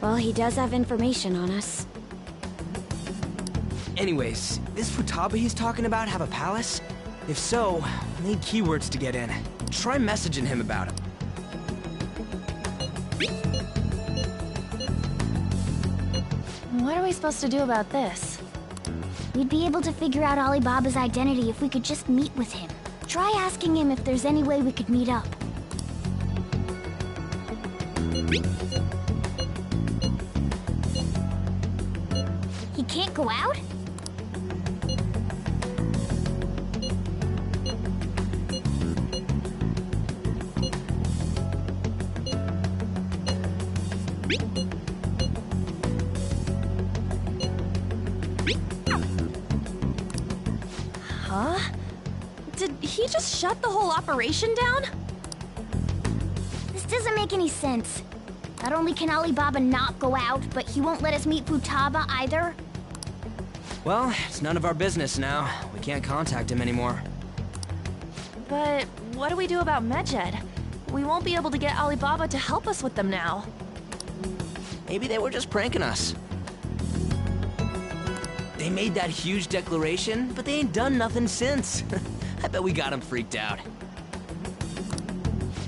Well, he does have information on us. Anyways, this Futaba he's talking about have a palace? If so, I need keywords to get in. Try messaging him about it. What are we supposed to do about this? We'd be able to figure out Alibaba's identity if we could just meet with him. Try asking him if there's any way we could meet up. He can't go out? Huh? Did he just shut the whole operation down? This doesn't make any sense. Not only can Alibaba not go out, but he won't let us meet Futaba either. Well, it's none of our business now. We can't contact him anymore. But what do we do about Medjed? We won't be able to get Alibaba to help us with them now. Maybe they were just pranking us. They made that huge declaration, but they ain't done nothing since. I bet we got them freaked out.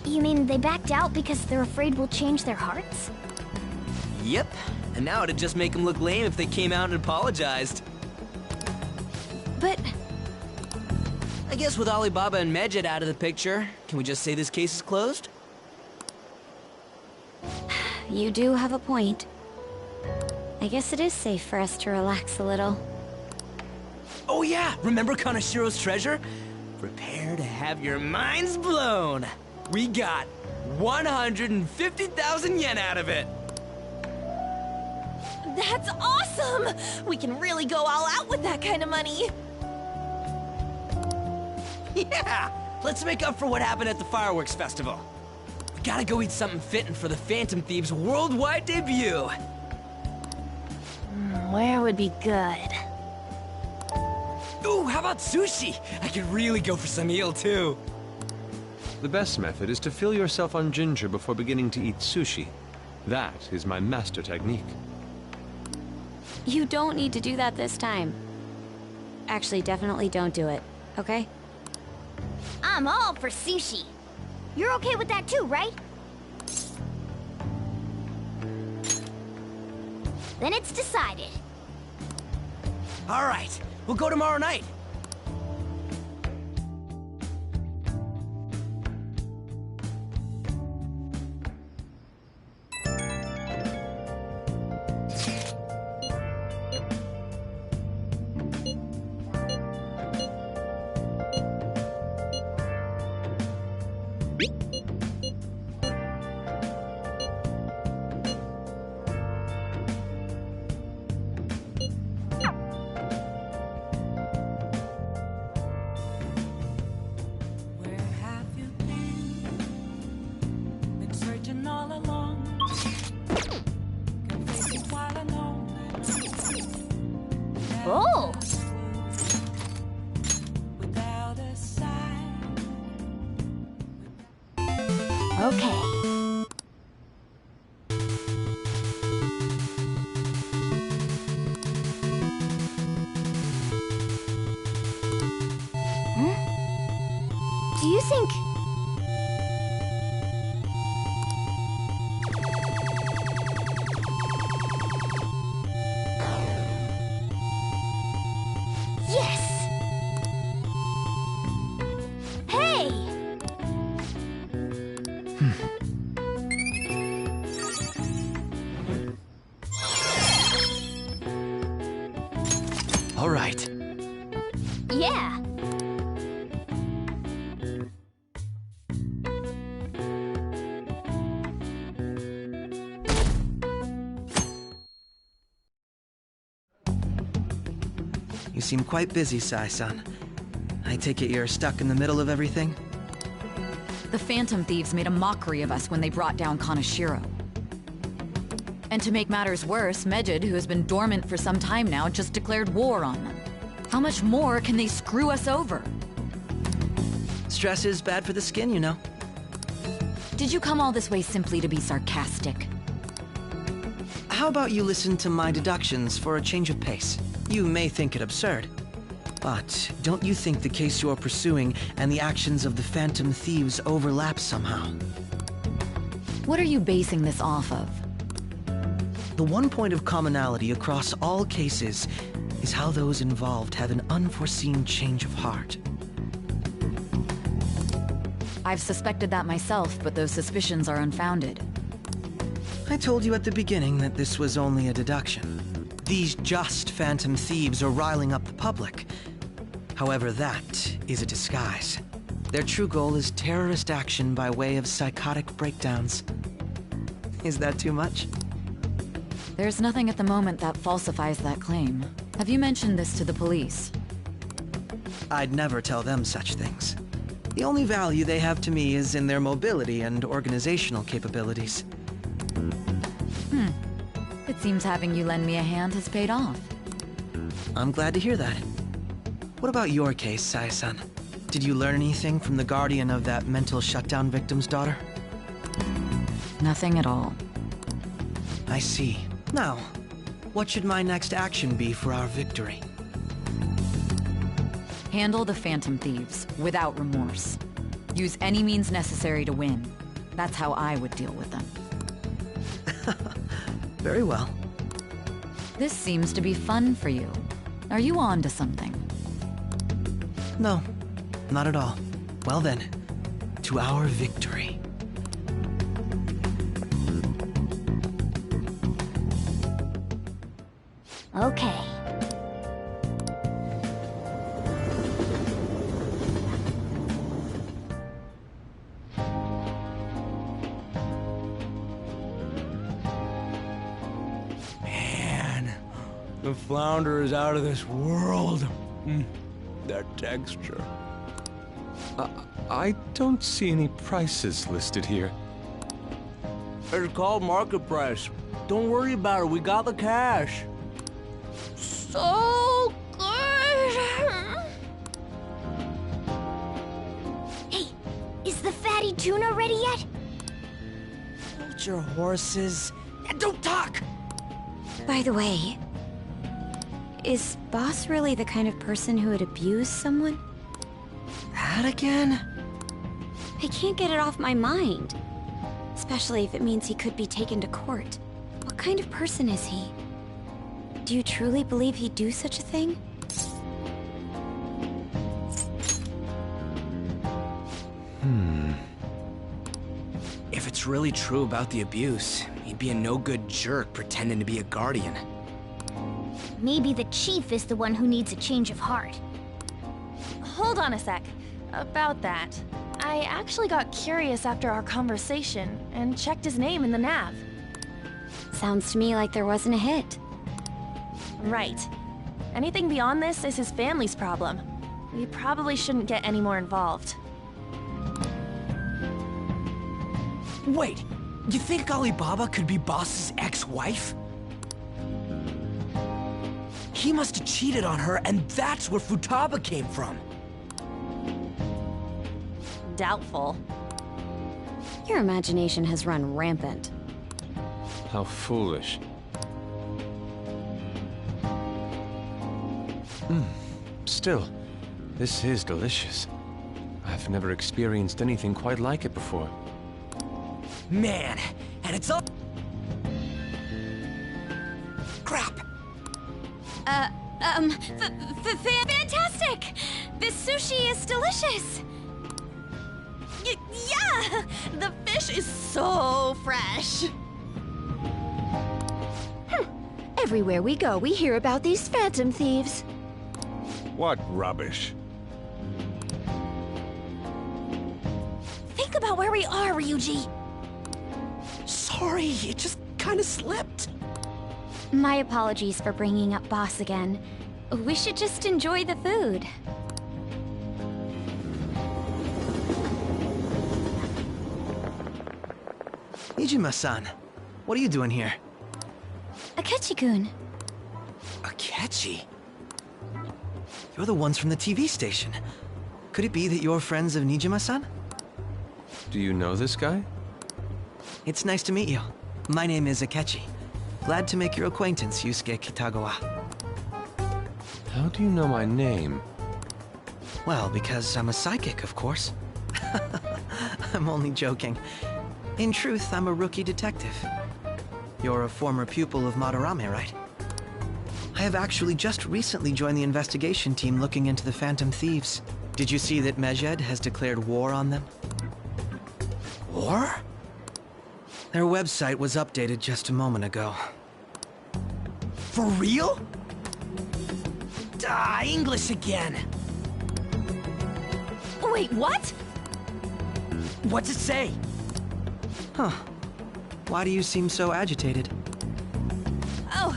You mean they backed out because they're afraid we'll change their hearts? Yep, and now it'd just make them look lame if they came out and apologized. But I guess with Alibaba and Medjed out of the picture, can we just say this case is closed? You do have a point. I guess it is safe for us to relax a little. Oh yeah, remember Kanashiro's treasure? Prepare to have your minds blown. We got 150,000 yen out of it. that's awesome! We can really go all out with that kind of money. Yeah! Let's make up for what happened at the fireworks festival. We gotta go eat something fitting for the Phantom Thieves' worldwide debut. Where would be good? Ooh, how about sushi? I could really go for some eel, too. The best method is to fill yourself on ginger before beginning to eat sushi. That is my master technique. You don't need to do that this time. Actually, definitely don't do it, okay? I'm all for sushi. You're okay with that too, right? Then it's decided. All right, we'll go tomorrow night. Oh! Okay. Do you think... Yes! Hey! All right. Yeah. You seem quite busy, Sai-san. I take it you're stuck in the middle of everything? The Phantom Thieves made a mockery of us when they brought down Kaneshiro. And to make matters worse, Mejid, who has been dormant for some time now, just declared war on them. How much more can they screw us over? Stress is bad for the skin, you know. Did you come all this way simply to be sarcastic? How about you listen to my deductions for a change of pace? You may think it absurd, but don't you think the case you're pursuing and the actions of the Phantom Thieves overlap somehow? What are you basing this off of? The one point of commonality across all cases is how those involved have an unforeseen change of heart. I've suspected that myself, but those suspicions are unfounded. I told you at the beginning that this was only a deduction. These just Phantom Thieves are riling up the public. However, that is a disguise. Their true goal is terrorist action by way of psychotic breakdowns. Is that too much? There's nothing at the moment that falsifies that claim. Have you mentioned this to the police? I'd never tell them such things. The only value they have to me is in their mobility and organizational capabilities. It seems having you lend me a hand has paid off. I'm glad to hear that. What about your case, Sai-san? Did you learn anything from the guardian of that mental shutdown victim's daughter? Nothing at all. I see. Now, what should my next action be for our victory? Handle the Phantom Thieves, without remorse. Use any means necessary to win. That's how I would deal with them. Very well. This seems to be fun for you. Are you on to something? No, not at all. Well then, to our victory. Okay. Man, the flounder is out of this world. That texture. I don't see any prices listed here. It's called market price. Don't worry about it, we got the cash. So good! Hey, is the fatty tuna ready yet? Hold your horses and don't talk! By the way, is Boss really the kind of person who would abuse someone? That again? I can't get it off my mind. Especially if it means he could be taken to court. What kind of person is he? Do you truly believe he'd do such a thing? If it's really true about the abuse, he'd be a no-good jerk pretending to be a guardian. Maybe the chief is the one who needs a change of heart. Hold on a sec. About that, I actually got curious after our conversation and checked his name in the nav. Sounds to me like there wasn't a hit. Right. Anything beyond this is his family's problem. We probably shouldn't get any more involved. Wait, you think Alibaba could be Boss's ex-wife? He must have cheated on her, and that's where Futaba came from. Doubtful. Your imagination has run rampant. How foolish. Still, this is delicious. I've never experienced anything quite like it before. Man, and it's all... Crap! Fantastic! This sushi is delicious! Yeah! The fish is so fresh! Everywhere we go, we hear about these Phantom Thieves. What rubbish. Think about where we are, Ryuji! Sorry, it just kinda slipped. My apologies for bringing up Boss again. We should just enjoy the food. Nijima-san, what are you doing here? Akechi-kun. Akechi? You're the ones from the TV station. Could it be that you're friends of Nijima-san? Do you know this guy? It's nice to meet you. My name is Akechi. Glad to make your acquaintance, Yusuke Kitagawa. How do you know my name? Well, because I'm a psychic, of course. I'm only joking. In truth, I'm a rookie detective. You're a former pupil of Madarame, right? I have actually just recently joined the investigation team looking into the Phantom Thieves. Did you see that Medjed has declared war on them? War? Their website was updated just a moment ago. For real? English again. Wait, what? What's it say? Huh. Why do you seem so agitated? Oh,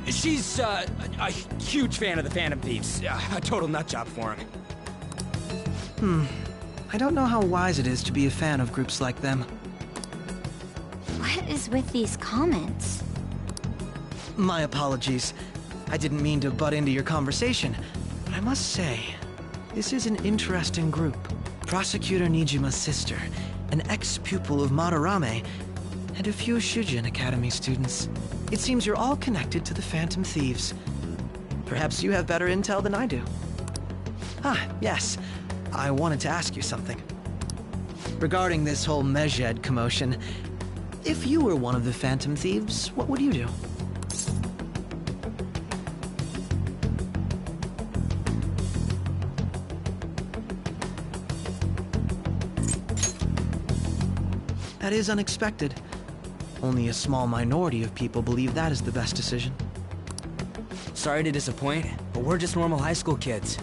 She's, a huge fan of the Phantom Thieves. A total nutjob for him. I don't know how wise it is to be a fan of groups like them. What is with these comments? My apologies. I didn't mean to butt into your conversation, but I must say, this is an interesting group. Prosecutor Nijima's sister, an ex-pupil of Madarame, and a few Shujin Academy students. It seems you're all connected to the Phantom Thieves. Perhaps you have better intel than I do. Yes. I wanted to ask you something. Regarding this whole Medjed commotion, if you were one of the Phantom Thieves, what would you do? That is unexpected. Only a small minority of people believe that is the best decision. Sorry to disappoint, but we're just normal high school kids.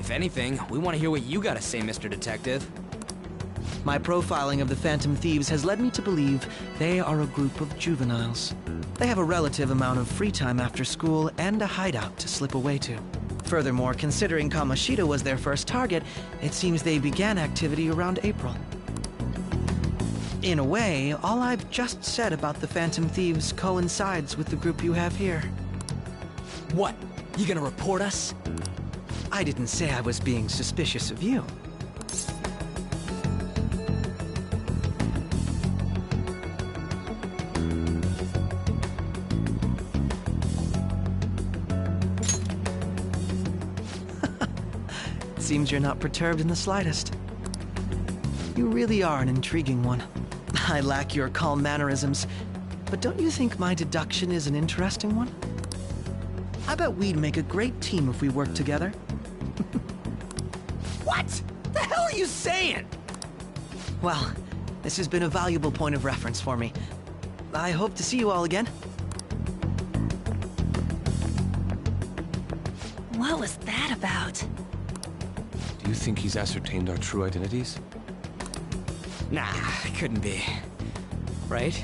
If anything, we want to hear what you gotta say, Mr. Detective. My profiling of the Phantom Thieves has led me to believe they are a group of juveniles. They have a relative amount of free time after school and a hideout to slip away to. Furthermore, considering Kamoshida was their first target, it seems they began activity around April. In a way, all I've just said about the Phantom Thieves coincides with the group you have here. What? You gonna report us? I didn't say I was being suspicious of you. Seems you're not perturbed in the slightest. You really are an intriguing one. I lack your calm mannerisms, but don't you think my deduction is an interesting one? I bet we'd make a great team if we worked together. What? The hell are you saying? Well, this has been a valuable point of reference for me. I hope to see you all again. What was that about? Do you think he's ascertained our true identities? Nah, couldn't be. Right?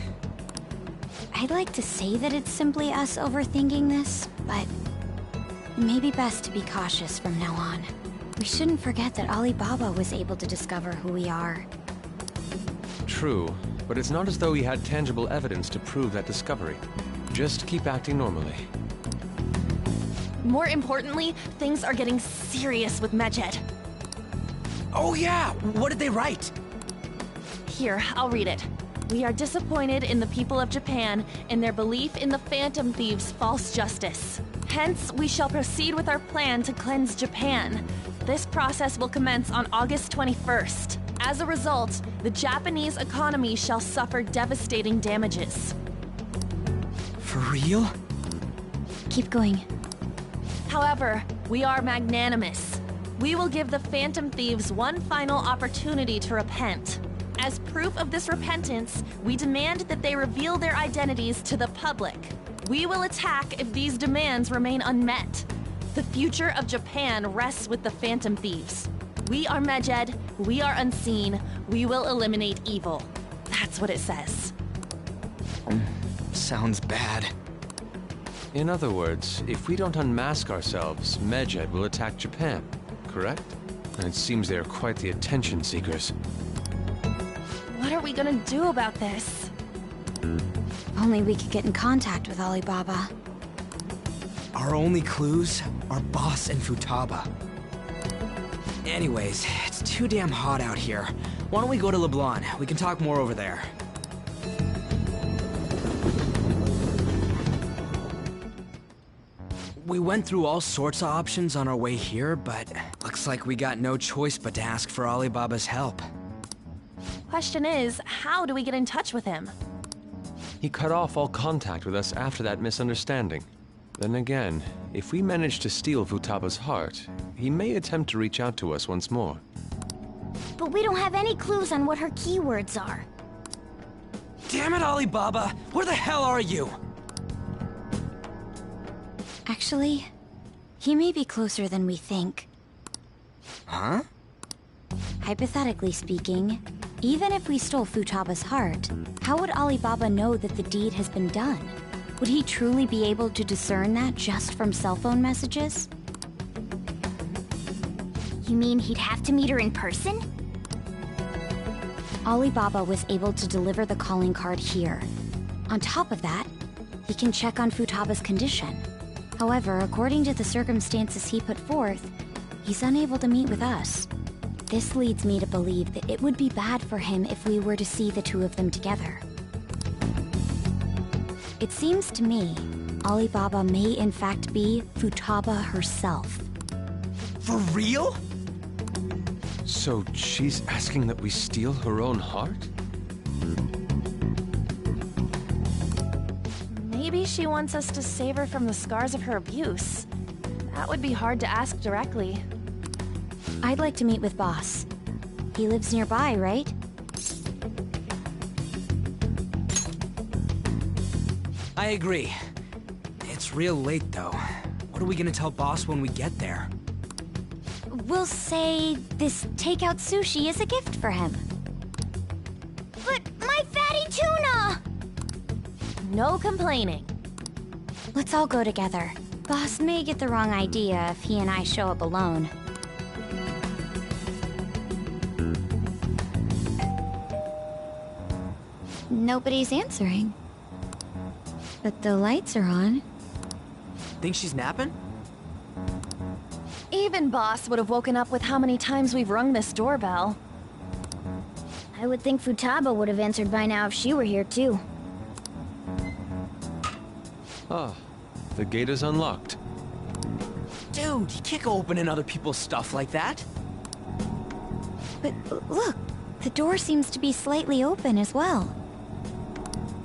I'd like to say that it's simply us overthinking this, but it may be best to be cautious from now on. We shouldn't forget that Alibaba was able to discover who we are. True, but it's not as though he had tangible evidence to prove that discovery. Just keep acting normally. More importantly, things are getting serious with Medjed. Oh yeah! What did they write? Here, I'll read it. We are disappointed in the people of Japan in their belief in the Phantom Thieves' false justice. Hence, we shall proceed with our plan to cleanse Japan. This process will commence on August 21st. As a result, the Japanese economy shall suffer devastating damages. For real? Keep going. However, we are magnanimous. We will give the Phantom Thieves one final opportunity to repent. As proof of this repentance, we demand that they reveal their identities to the public. We will attack if these demands remain unmet. The future of Japan rests with the Phantom Thieves. We are Medjed, we are unseen, we will eliminate evil. That's what it says. Sounds bad. In other words, if we don't unmask ourselves, Medjed will attack Japan, correct? And it seems they are quite the attention seekers. What are we gonna do about this? Only we could get in contact with Alibaba. Our only clues are Boss and Futaba. Anyways, it's too damn hot out here. Why don't we go to LeBlanc? We can talk more over there. We went through all sorts of options on our way here, but looks like we got no choice but to ask for Alibaba's help. Question is, how do we get in touch with him? He cut off all contact with us after that misunderstanding. Then again, if we manage to steal Futaba's heart, he may attempt to reach out to us once more. But we don't have any clues on what her keywords are. Damn it, Alibaba! Where the hell are you? Actually, he may be closer than we think. Huh? Hypothetically speaking, even if we stole Futaba's heart, how would Alibaba know that the deed has been done? Would he truly be able to discern that just from cell phone messages? You mean he'd have to meet her in person? Alibaba was able to deliver the calling card here. On top of that, he can check on Futaba's condition. However, according to the circumstances he put forth, he's unable to meet with us. This leads me to believe that it would be bad for him if we were to see the two of them together. It seems to me, Alibaba may in fact be Futaba herself. For real? So she's asking that we steal her own heart? Maybe she wants us to save her from the scars of her abuse. That would be hard to ask directly. I'd like to meet with Boss. He lives nearby, right? I agree. It's real late, though. What are we gonna tell Boss when we get there? We'll say this takeout sushi is a gift for him. But my fatty tuna! No complaining. Let's all go together. Boss may get the wrong idea if he and I show up alone. Nobody's answering. But the lights are on. Think she's napping? Even Boss would have woken up with how many times we've rung this doorbell. I would think Futaba would have answered by now if she were here too. Ah, the gate is unlocked. Dude, you can't go opening other people's stuff like that. But look, the door seems to be slightly open as well.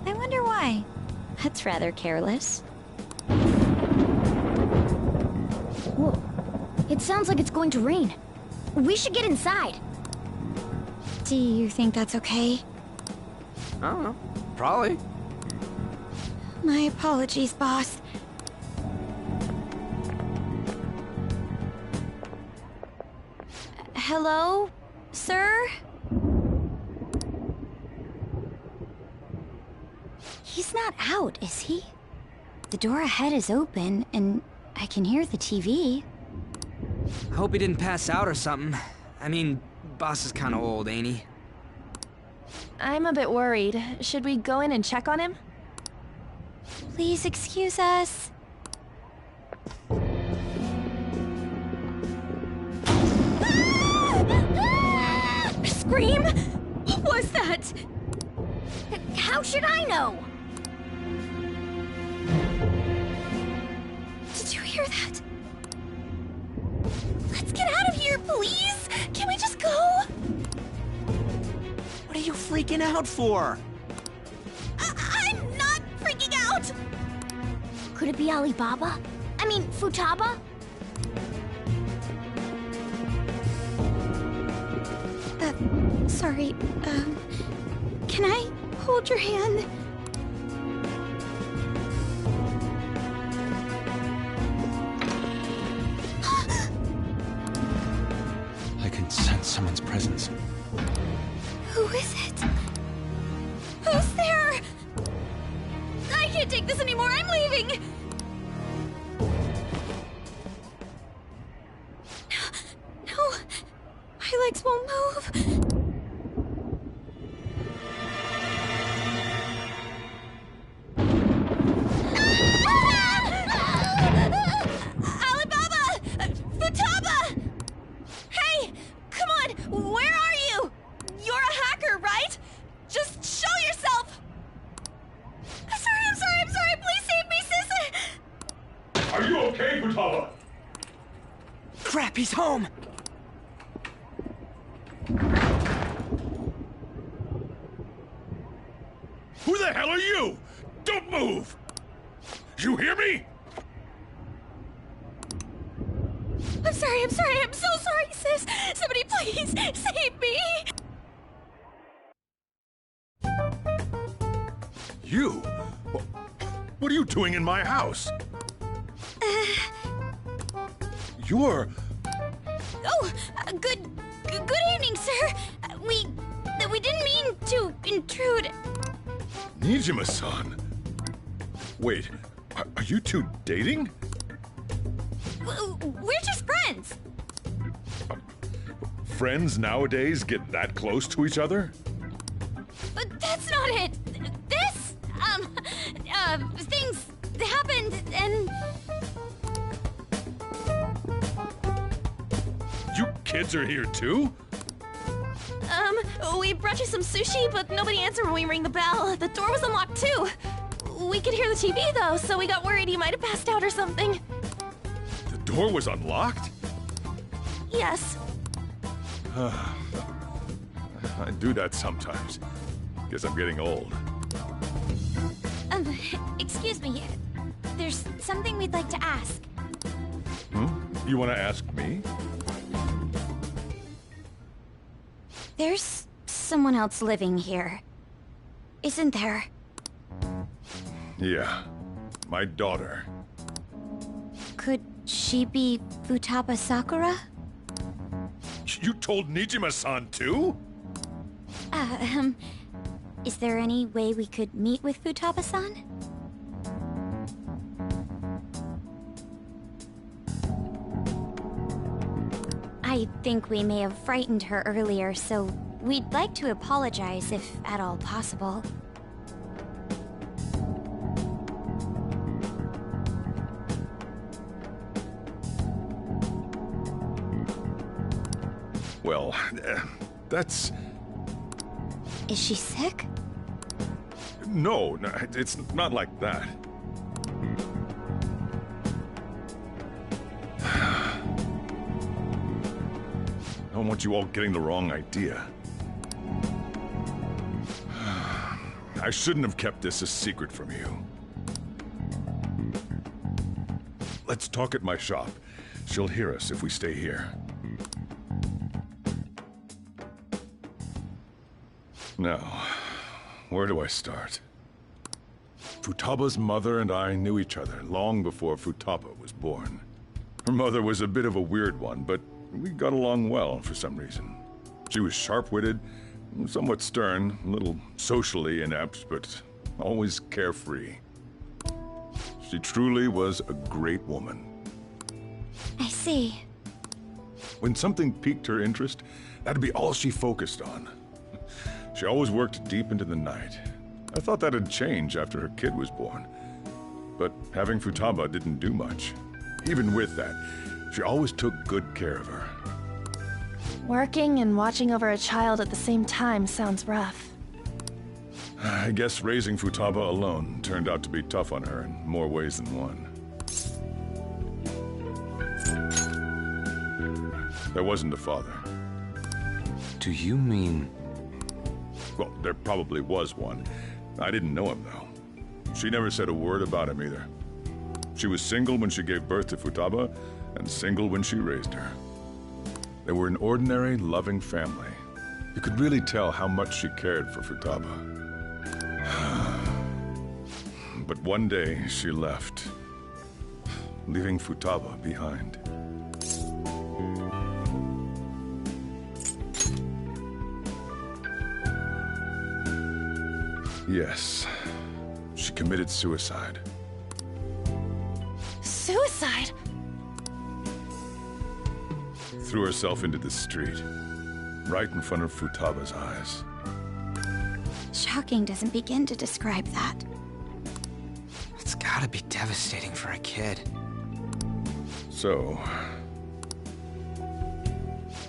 I wonder why. That's rather careless. Whoa. It sounds like it's going to rain. We should get inside. Do you think that's okay? I don't know. Probably. My apologies, boss. Hello, sir? He's not out, is he? The door ahead is open, and I can hear the TV. I hope he didn't pass out or something. I mean, Boss is kinda old, ain't he? I'm a bit worried. Should we go in and check on him? Please excuse us. Scream? What was that? How should I know? Did you hear that? Let's get out of here, please! Can we just go? What are you freaking out for? I'm not freaking out! Could it be Alibaba? I mean, Futaba? Sorry, can I hold your hand? I can sense someone's presence. Who is it? Who's there? I can't take this anymore, I'm leaving! hands won't move. Alibaba! Futaba! Hey! Come on! Where are you? You're a hacker, right? Just show yourself! I'm sorry! Please save me, sister! Are you okay, Futaba? Crap, he's home! Who the hell are you? Don't move! You hear me? I'm sorry, I'm so sorry, sis! Somebody please save me! You? What are you doing in my house? You're... Oh, good evening, sir. We didn't mean to intrude. Nijima-san. Wait, are you two dating? We're just friends. Friends nowadays get that close to each other? But that's not it. This, things happened and... You kids are here too? We brought you some sushi, but nobody answered when we rang the bell. The door was unlocked too. We could hear the TV though, so we got worried he might have passed out or something. The door was unlocked? Yes. I do that sometimes. Guess I'm getting old. Excuse me. There's something we'd like to ask. You want to ask me? There's someone else living here, isn't there? Yeah, my daughter. Could she be Futaba Sakura? You told Nijima-san too? Is there any way we could meet with Futaba-san? I think we may have frightened her earlier, so we'd like to apologize if at all possible. Well, that's... Is she sick? No, it's not like that. I don't want you all getting the wrong idea. I shouldn't have kept this a secret from you. Let's talk at my shop. She'll hear us if we stay here. Now, where do I start? Futaba's mother and I knew each other long before Futaba was born. Her mother was a bit of a weird one, but we got along well for some reason. She was sharp-witted, somewhat stern, a little socially inept, but always carefree. She truly was a great woman. I see. When something piqued her interest, that'd be all she focused on. She always worked deep into the night. I thought that'd change after her kid was born. But having Futaba didn't do much. Even with that, she always took good care of her. Working and watching over a child at the same time sounds rough. I guess raising Futaba alone turned out to be tough on her in more ways than one. There wasn't a father. Do you mean... Well, there probably was one. I didn't know him, though. She never said a word about him, either. She was single when she gave birth to Futaba, and single when she raised her. They were an ordinary, loving family. You could really tell how much she cared for Futaba. But one day, she left, leaving Futaba behind. Yes, she committed suicide. Suicide? Threw herself into the street. right in front of Futaba's eyes. Shocking doesn't begin to describe that. It's gotta be devastating for a kid. So...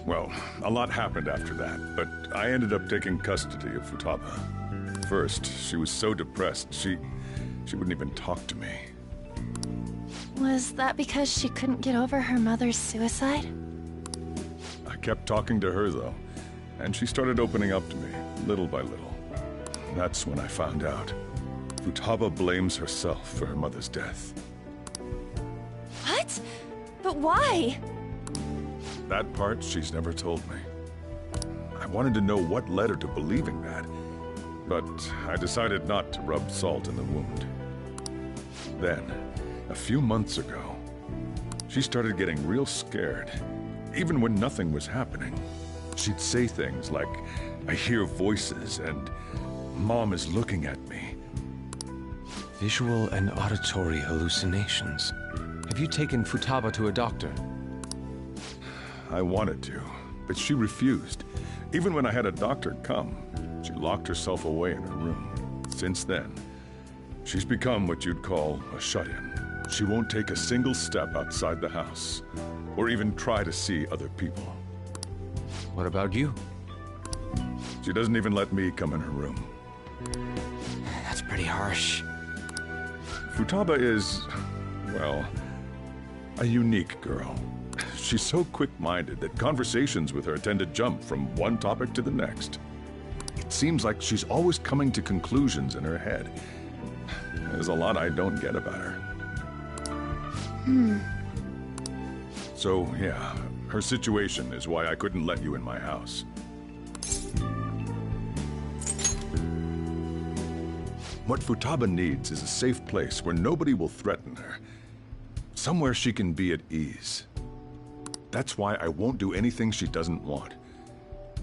well, a lot happened after that, but I ended up taking custody of Futaba. First, she was so depressed, she wouldn't even talk to me. Was that because she couldn't get over her mother's suicide? I kept talking to her, though, and she started opening up to me, little by little. That's when I found out. Futaba blames herself for her mother's death. What? But why? That part she's never told me. I wanted to know what led her to believing that, but I decided not to rub salt in the wound. Then, a few months ago, she started getting real scared. Even when nothing was happening, she'd say things like, "I hear voices," and "Mom is looking at me." Visual and auditory hallucinations. Have you taken Futaba to a doctor? I wanted to, but she refused. Even when I had a doctor come, she locked herself away in her room. Since then, she's become what you'd call a shut-in. She won't take a single step outside the house, or even try to see other people. What about you? She doesn't even let me come in her room. That's pretty harsh. Futaba is, well, a unique girl. She's so quick-minded that conversations with her tend to jump from one topic to the next. It seems like she's always coming to conclusions in her head. There's a lot I don't get about her. So, yeah, her situation is why I couldn't let you in my house. What Futaba needs is a safe place where nobody will threaten her. Somewhere she can be at ease. That's why I won't do anything she doesn't want.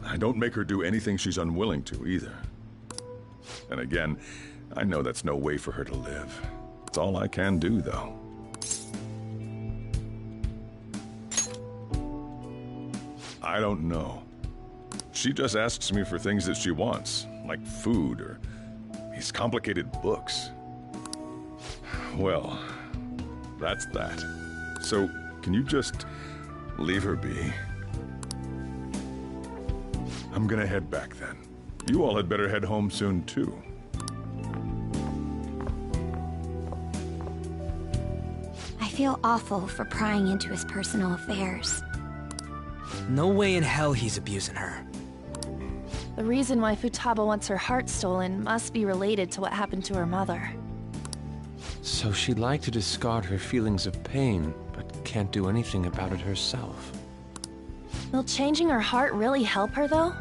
I don't make her do anything she's unwilling to, either. And again, I know that's no way for her to live. It's all I can do, though. I don't know. She just asks me for things that she wants, like food or these complicated books. Well, that's that. So, can you just leave her be? I'm gonna head back then. You all had better head home soon, too. I feel awful for prying into his personal affairs. No way in hell he's abusing her. The reason why Futaba wants her heart stolen must be related to what happened to her mother. So she'd like to discard her feelings of pain, but can't do anything about it herself. Will changing her heart really help her, though?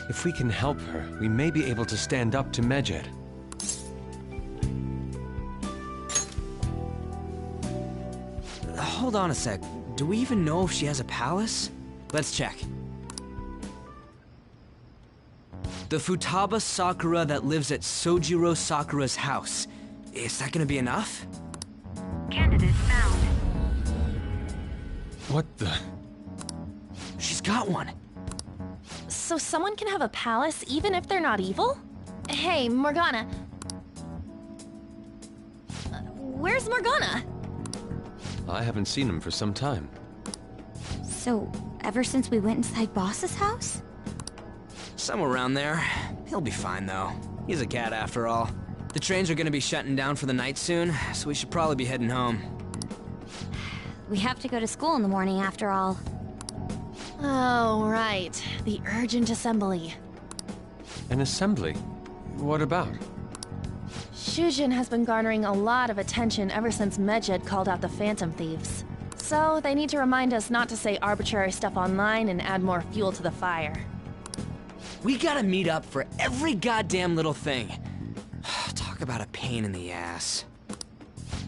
If we can help her, we may be able to stand up to Medjed. Hold on a sec. Do we even know if she has a palace? Let's check. The Futaba Sakura that lives at Sojiro Sakura's house. Is that gonna be enough? Candidate found. What the? She's got one. So someone can have a palace even if they're not evil? Hey, Morgana. Where's Morgana? I haven't seen him for some time. So, ever since we went inside Boss's house? Somewhere around there. He'll be fine, though. He's a cat, after all. The trains are gonna be shutting down for the night soon, so we should probably be heading home. We have to go to school in the morning, after all. Oh, right. The urgent assembly. An assembly? What about? Shujin has been garnering a lot of attention ever since Medjed called out the Phantom Thieves. So they need to remind us not to say arbitrary stuff online and add more fuel to the fire. We gotta meet up for every goddamn little thing. Talk about a pain in the ass.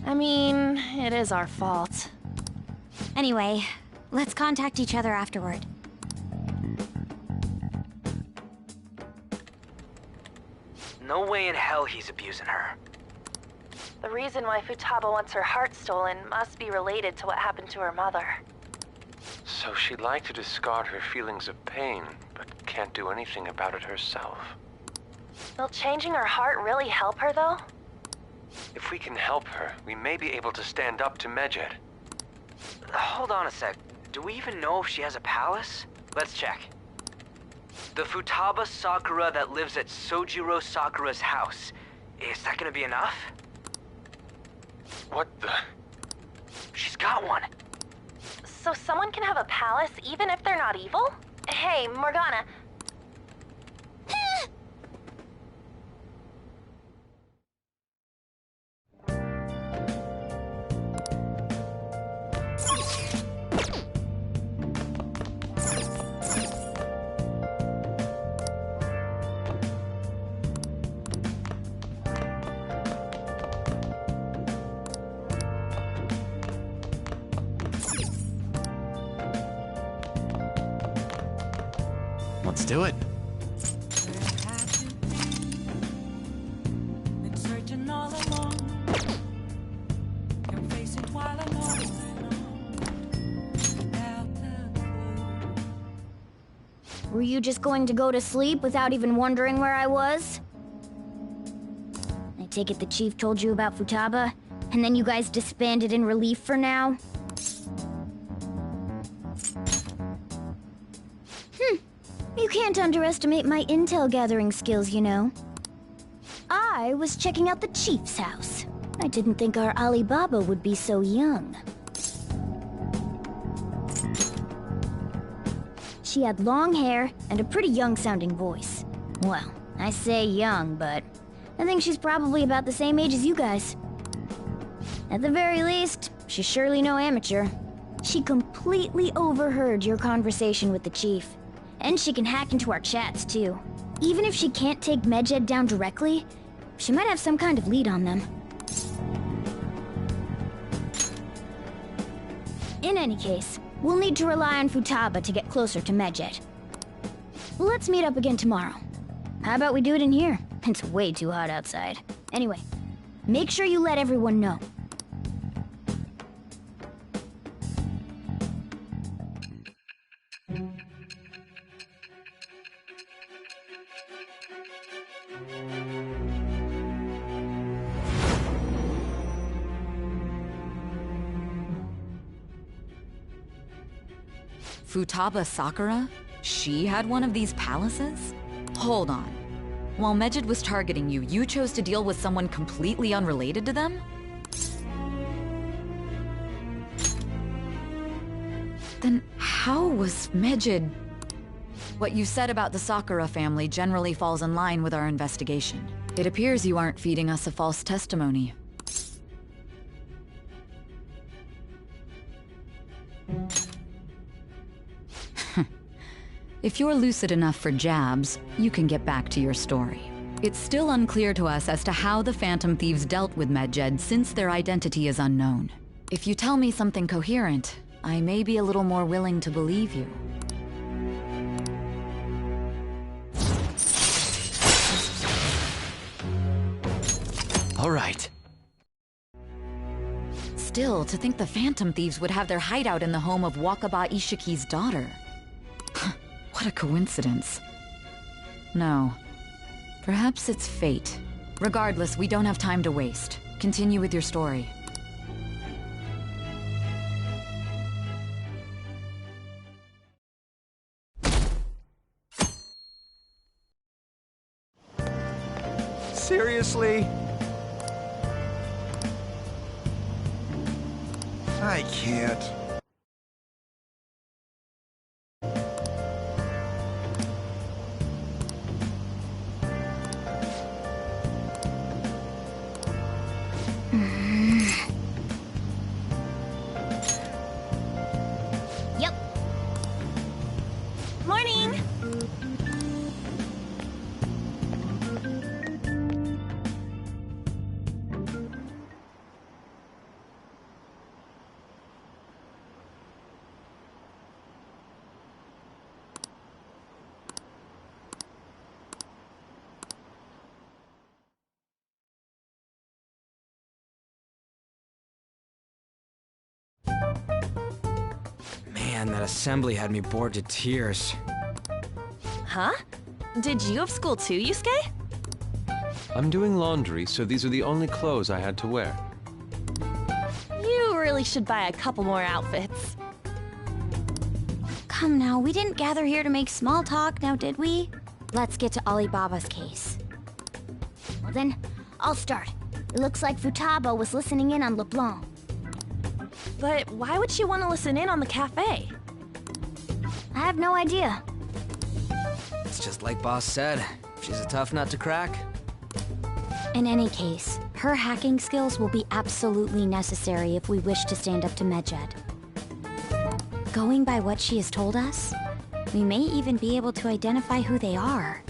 I mean, it is our fault. Anyway, let's contact each other afterward. No way in hell he's abusing her. The reason why Futaba wants her heart stolen must be related to what happened to her mother. So So she'd like to discard her feelings of pain, but can't do anything about it herself. Will changing her heart really help her, though? If we can help her, we may be able to stand up to Medjed. Hold on a sec. Do we even know if she has a palace? Let's check. The Futaba Sakura that lives at Sojiro Sakura's house. Is that gonna be enough? What the? She's got one. So someone can have a palace even if they're not evil? Hey, Morgana. Let's do it. Been searching all along. Can face it while I'm on without a clue. Were you just going to go to sleep without even wondering where I was? I take it the chief told you about Futaba, and then you guys disbanded in relief for now? You can't underestimate my intel gathering skills, you know. I was checking out the chief's house. I didn't think our Alibaba would be so young. She had long hair and a pretty young-sounding voice. Well, I say young, but I think she's probably about the same age as you guys. At the very least, she's surely no amateur. She completely overheard your conversation with the chief. And she can hack into our chats, too. Even if she can't take Medjed down directly, she might have some kind of lead on them. In any case, we'll need to rely on Futaba to get closer to Medjed. Let's meet up again tomorrow. How about we do it in here? It's way too hot outside. Anyway, make sure you let everyone know. Futaba Sakura? She had one of these palaces? Hold on. While Medjed was targeting you, you chose to deal with someone completely unrelated to them? Then how was Medjed... What you said about the Sakura family generally falls in line with our investigation. It appears you aren't feeding us a false testimony. If you're lucid enough for jabs, you can get back to your story. It's still unclear to us as to how the Phantom Thieves dealt with Medjed since their identity is unknown. If you tell me something coherent, I may be a little more willing to believe you. All right. Still, to think the Phantom Thieves would have their hideout in the home of Wakaba Ishiki's daughter. What a coincidence. No. Perhaps it's fate. Regardless, we don't have time to waste. Continue with your story. Seriously? I can't. Yep. Morning! Man, that assembly had me bored to tears. Huh? Did you have school too, Yusuke? I'm doing laundry, so these are the only clothes I had to wear. You really should buy a couple more outfits. Come now, we didn't gather here to make small talk, now did we? Let's get to Alibaba's case. Well then, I'll start. It looks like Futaba was listening in on LeBlanc. But why would she want to listen in on the cafe? I have no idea. It's just like Boss said. She's a tough nut to crack. In any case, her hacking skills will be absolutely necessary if we wish to stand up to Medjed. Going by what she has told us, we may even be able to identify who they are.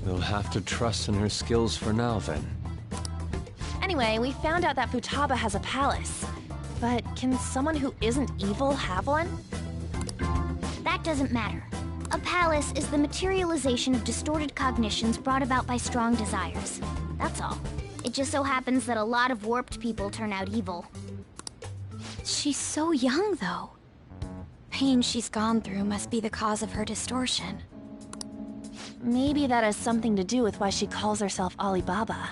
We'll have to trust in her skills for now, then. Anyway, we found out that Futaba has a palace. But can someone who isn't evil have one? That doesn't matter. A palace is the materialization of distorted cognitions brought about by strong desires. That's all. It just so happens that a lot of warped people turn out evil. She's so young, though. Pain she's gone through must be the cause of her distortion. Maybe that has something to do with why she calls herself Alibaba.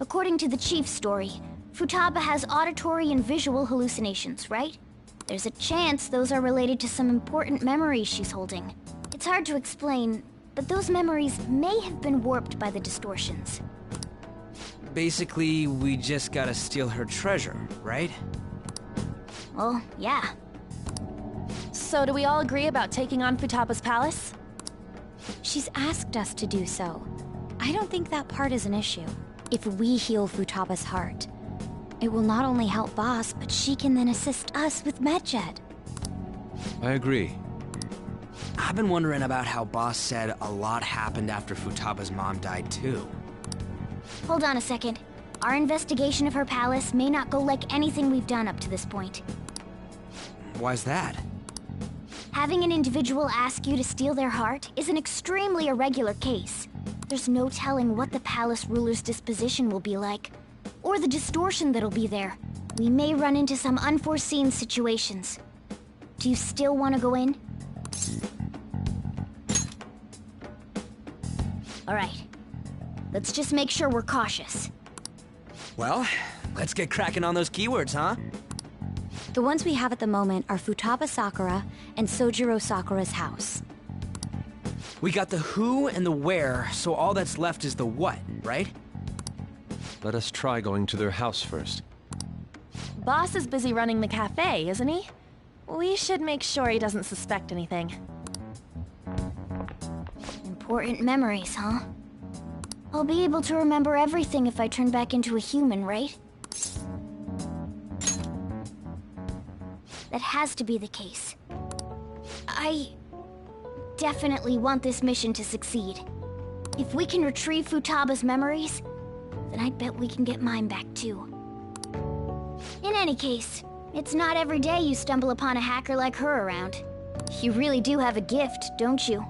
According to the chief's story, Futaba has auditory and visual hallucinations, right? There's a chance those are related to some important memories she's holding. It's hard to explain, but those memories may have been warped by the distortions. Basically, we just gotta steal her treasure, right? Well, yeah. So do we all agree about taking on Futaba's palace? She's asked us to do so. I don't think that part is an issue. If we heal Futaba's heart, it will not only help Boss, but she can then assist us with Medjed. I agree. I've been wondering about how Boss said a lot happened after Futaba's mom died too. Hold on a second. Our investigation of her palace may not go like anything we've done up to this point. Why's that? Having an individual ask you to steal their heart is an extremely irregular case. There's no telling what the palace ruler's disposition will be like, or the distortion that'll be there. We may run into some unforeseen situations. Do you still want to go in? Alright. Let's just make sure we're cautious. Well, let's get cracking on those keywords, huh? The ones we have at the moment are Futaba Sakura and Sojiro Sakura's house. We got the who and the where, so all that's left is the what, right? Let us try going to their house first. Boss is busy running the cafe, isn't he? We should make sure he doesn't suspect anything. Important memories, huh? I'll be able to remember everything if I turn back into a human, right? That has to be the case. I definitely want this mission to succeed. If we can retrieve Futaba's memories, then I bet we can get mine back too. In any case, it's not every day you stumble upon a hacker like her around. You really do have a gift, don't you?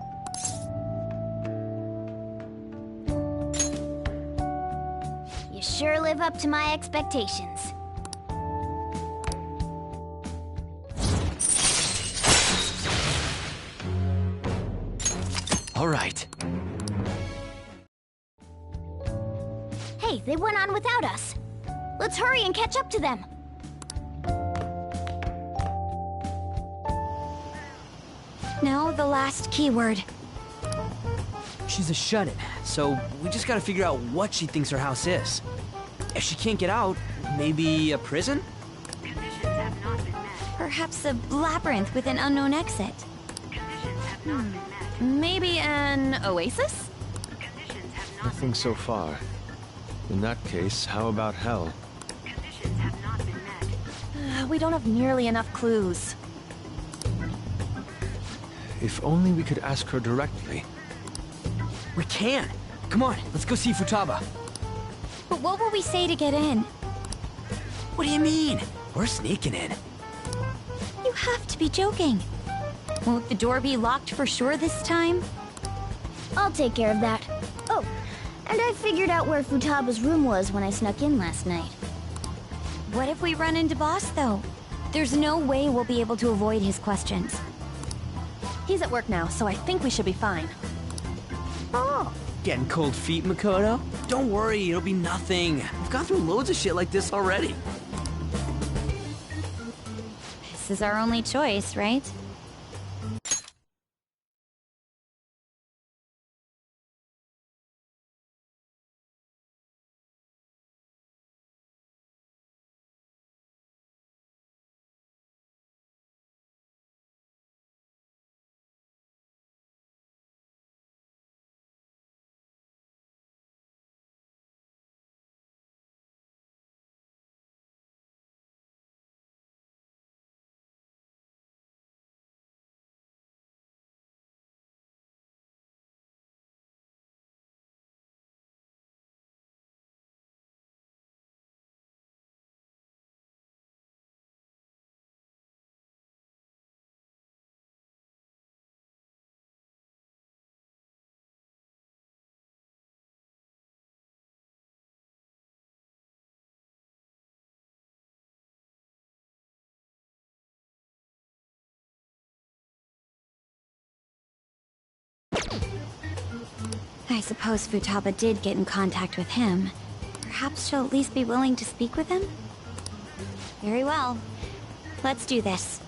You sure live up to my expectations. All right. Hey, they went on without us. Let's hurry and catch up to them. Now, the last keyword. She's a shut-in, so we just gotta figure out what she thinks her house is. If she can't get out, maybe a prison? Perhaps a labyrinth with an unknown exit. Maybe an oasis? Nothing so far. In that case, how about hell? We don't have nearly enough clues. If only we could ask her directly. We can! Come on, let's go see Futaba. But what will we say to get in? What do you mean? We're sneaking in. You have to be joking. Won't the door be locked for sure this time? I'll take care of that. Oh, and I figured out where Futaba's room was when I snuck in last night. What if we run into Boss, though? There's no way we'll be able to avoid his questions. He's at work now, so I think we should be fine. Oh, getting cold feet, Makoto? Don't worry, it'll be nothing. We've gone through loads of shit like this already. This is our only choice, right? I suppose Futaba did get in contact with him. Perhaps she'll at least be willing to speak with him? Very well. Let's do this.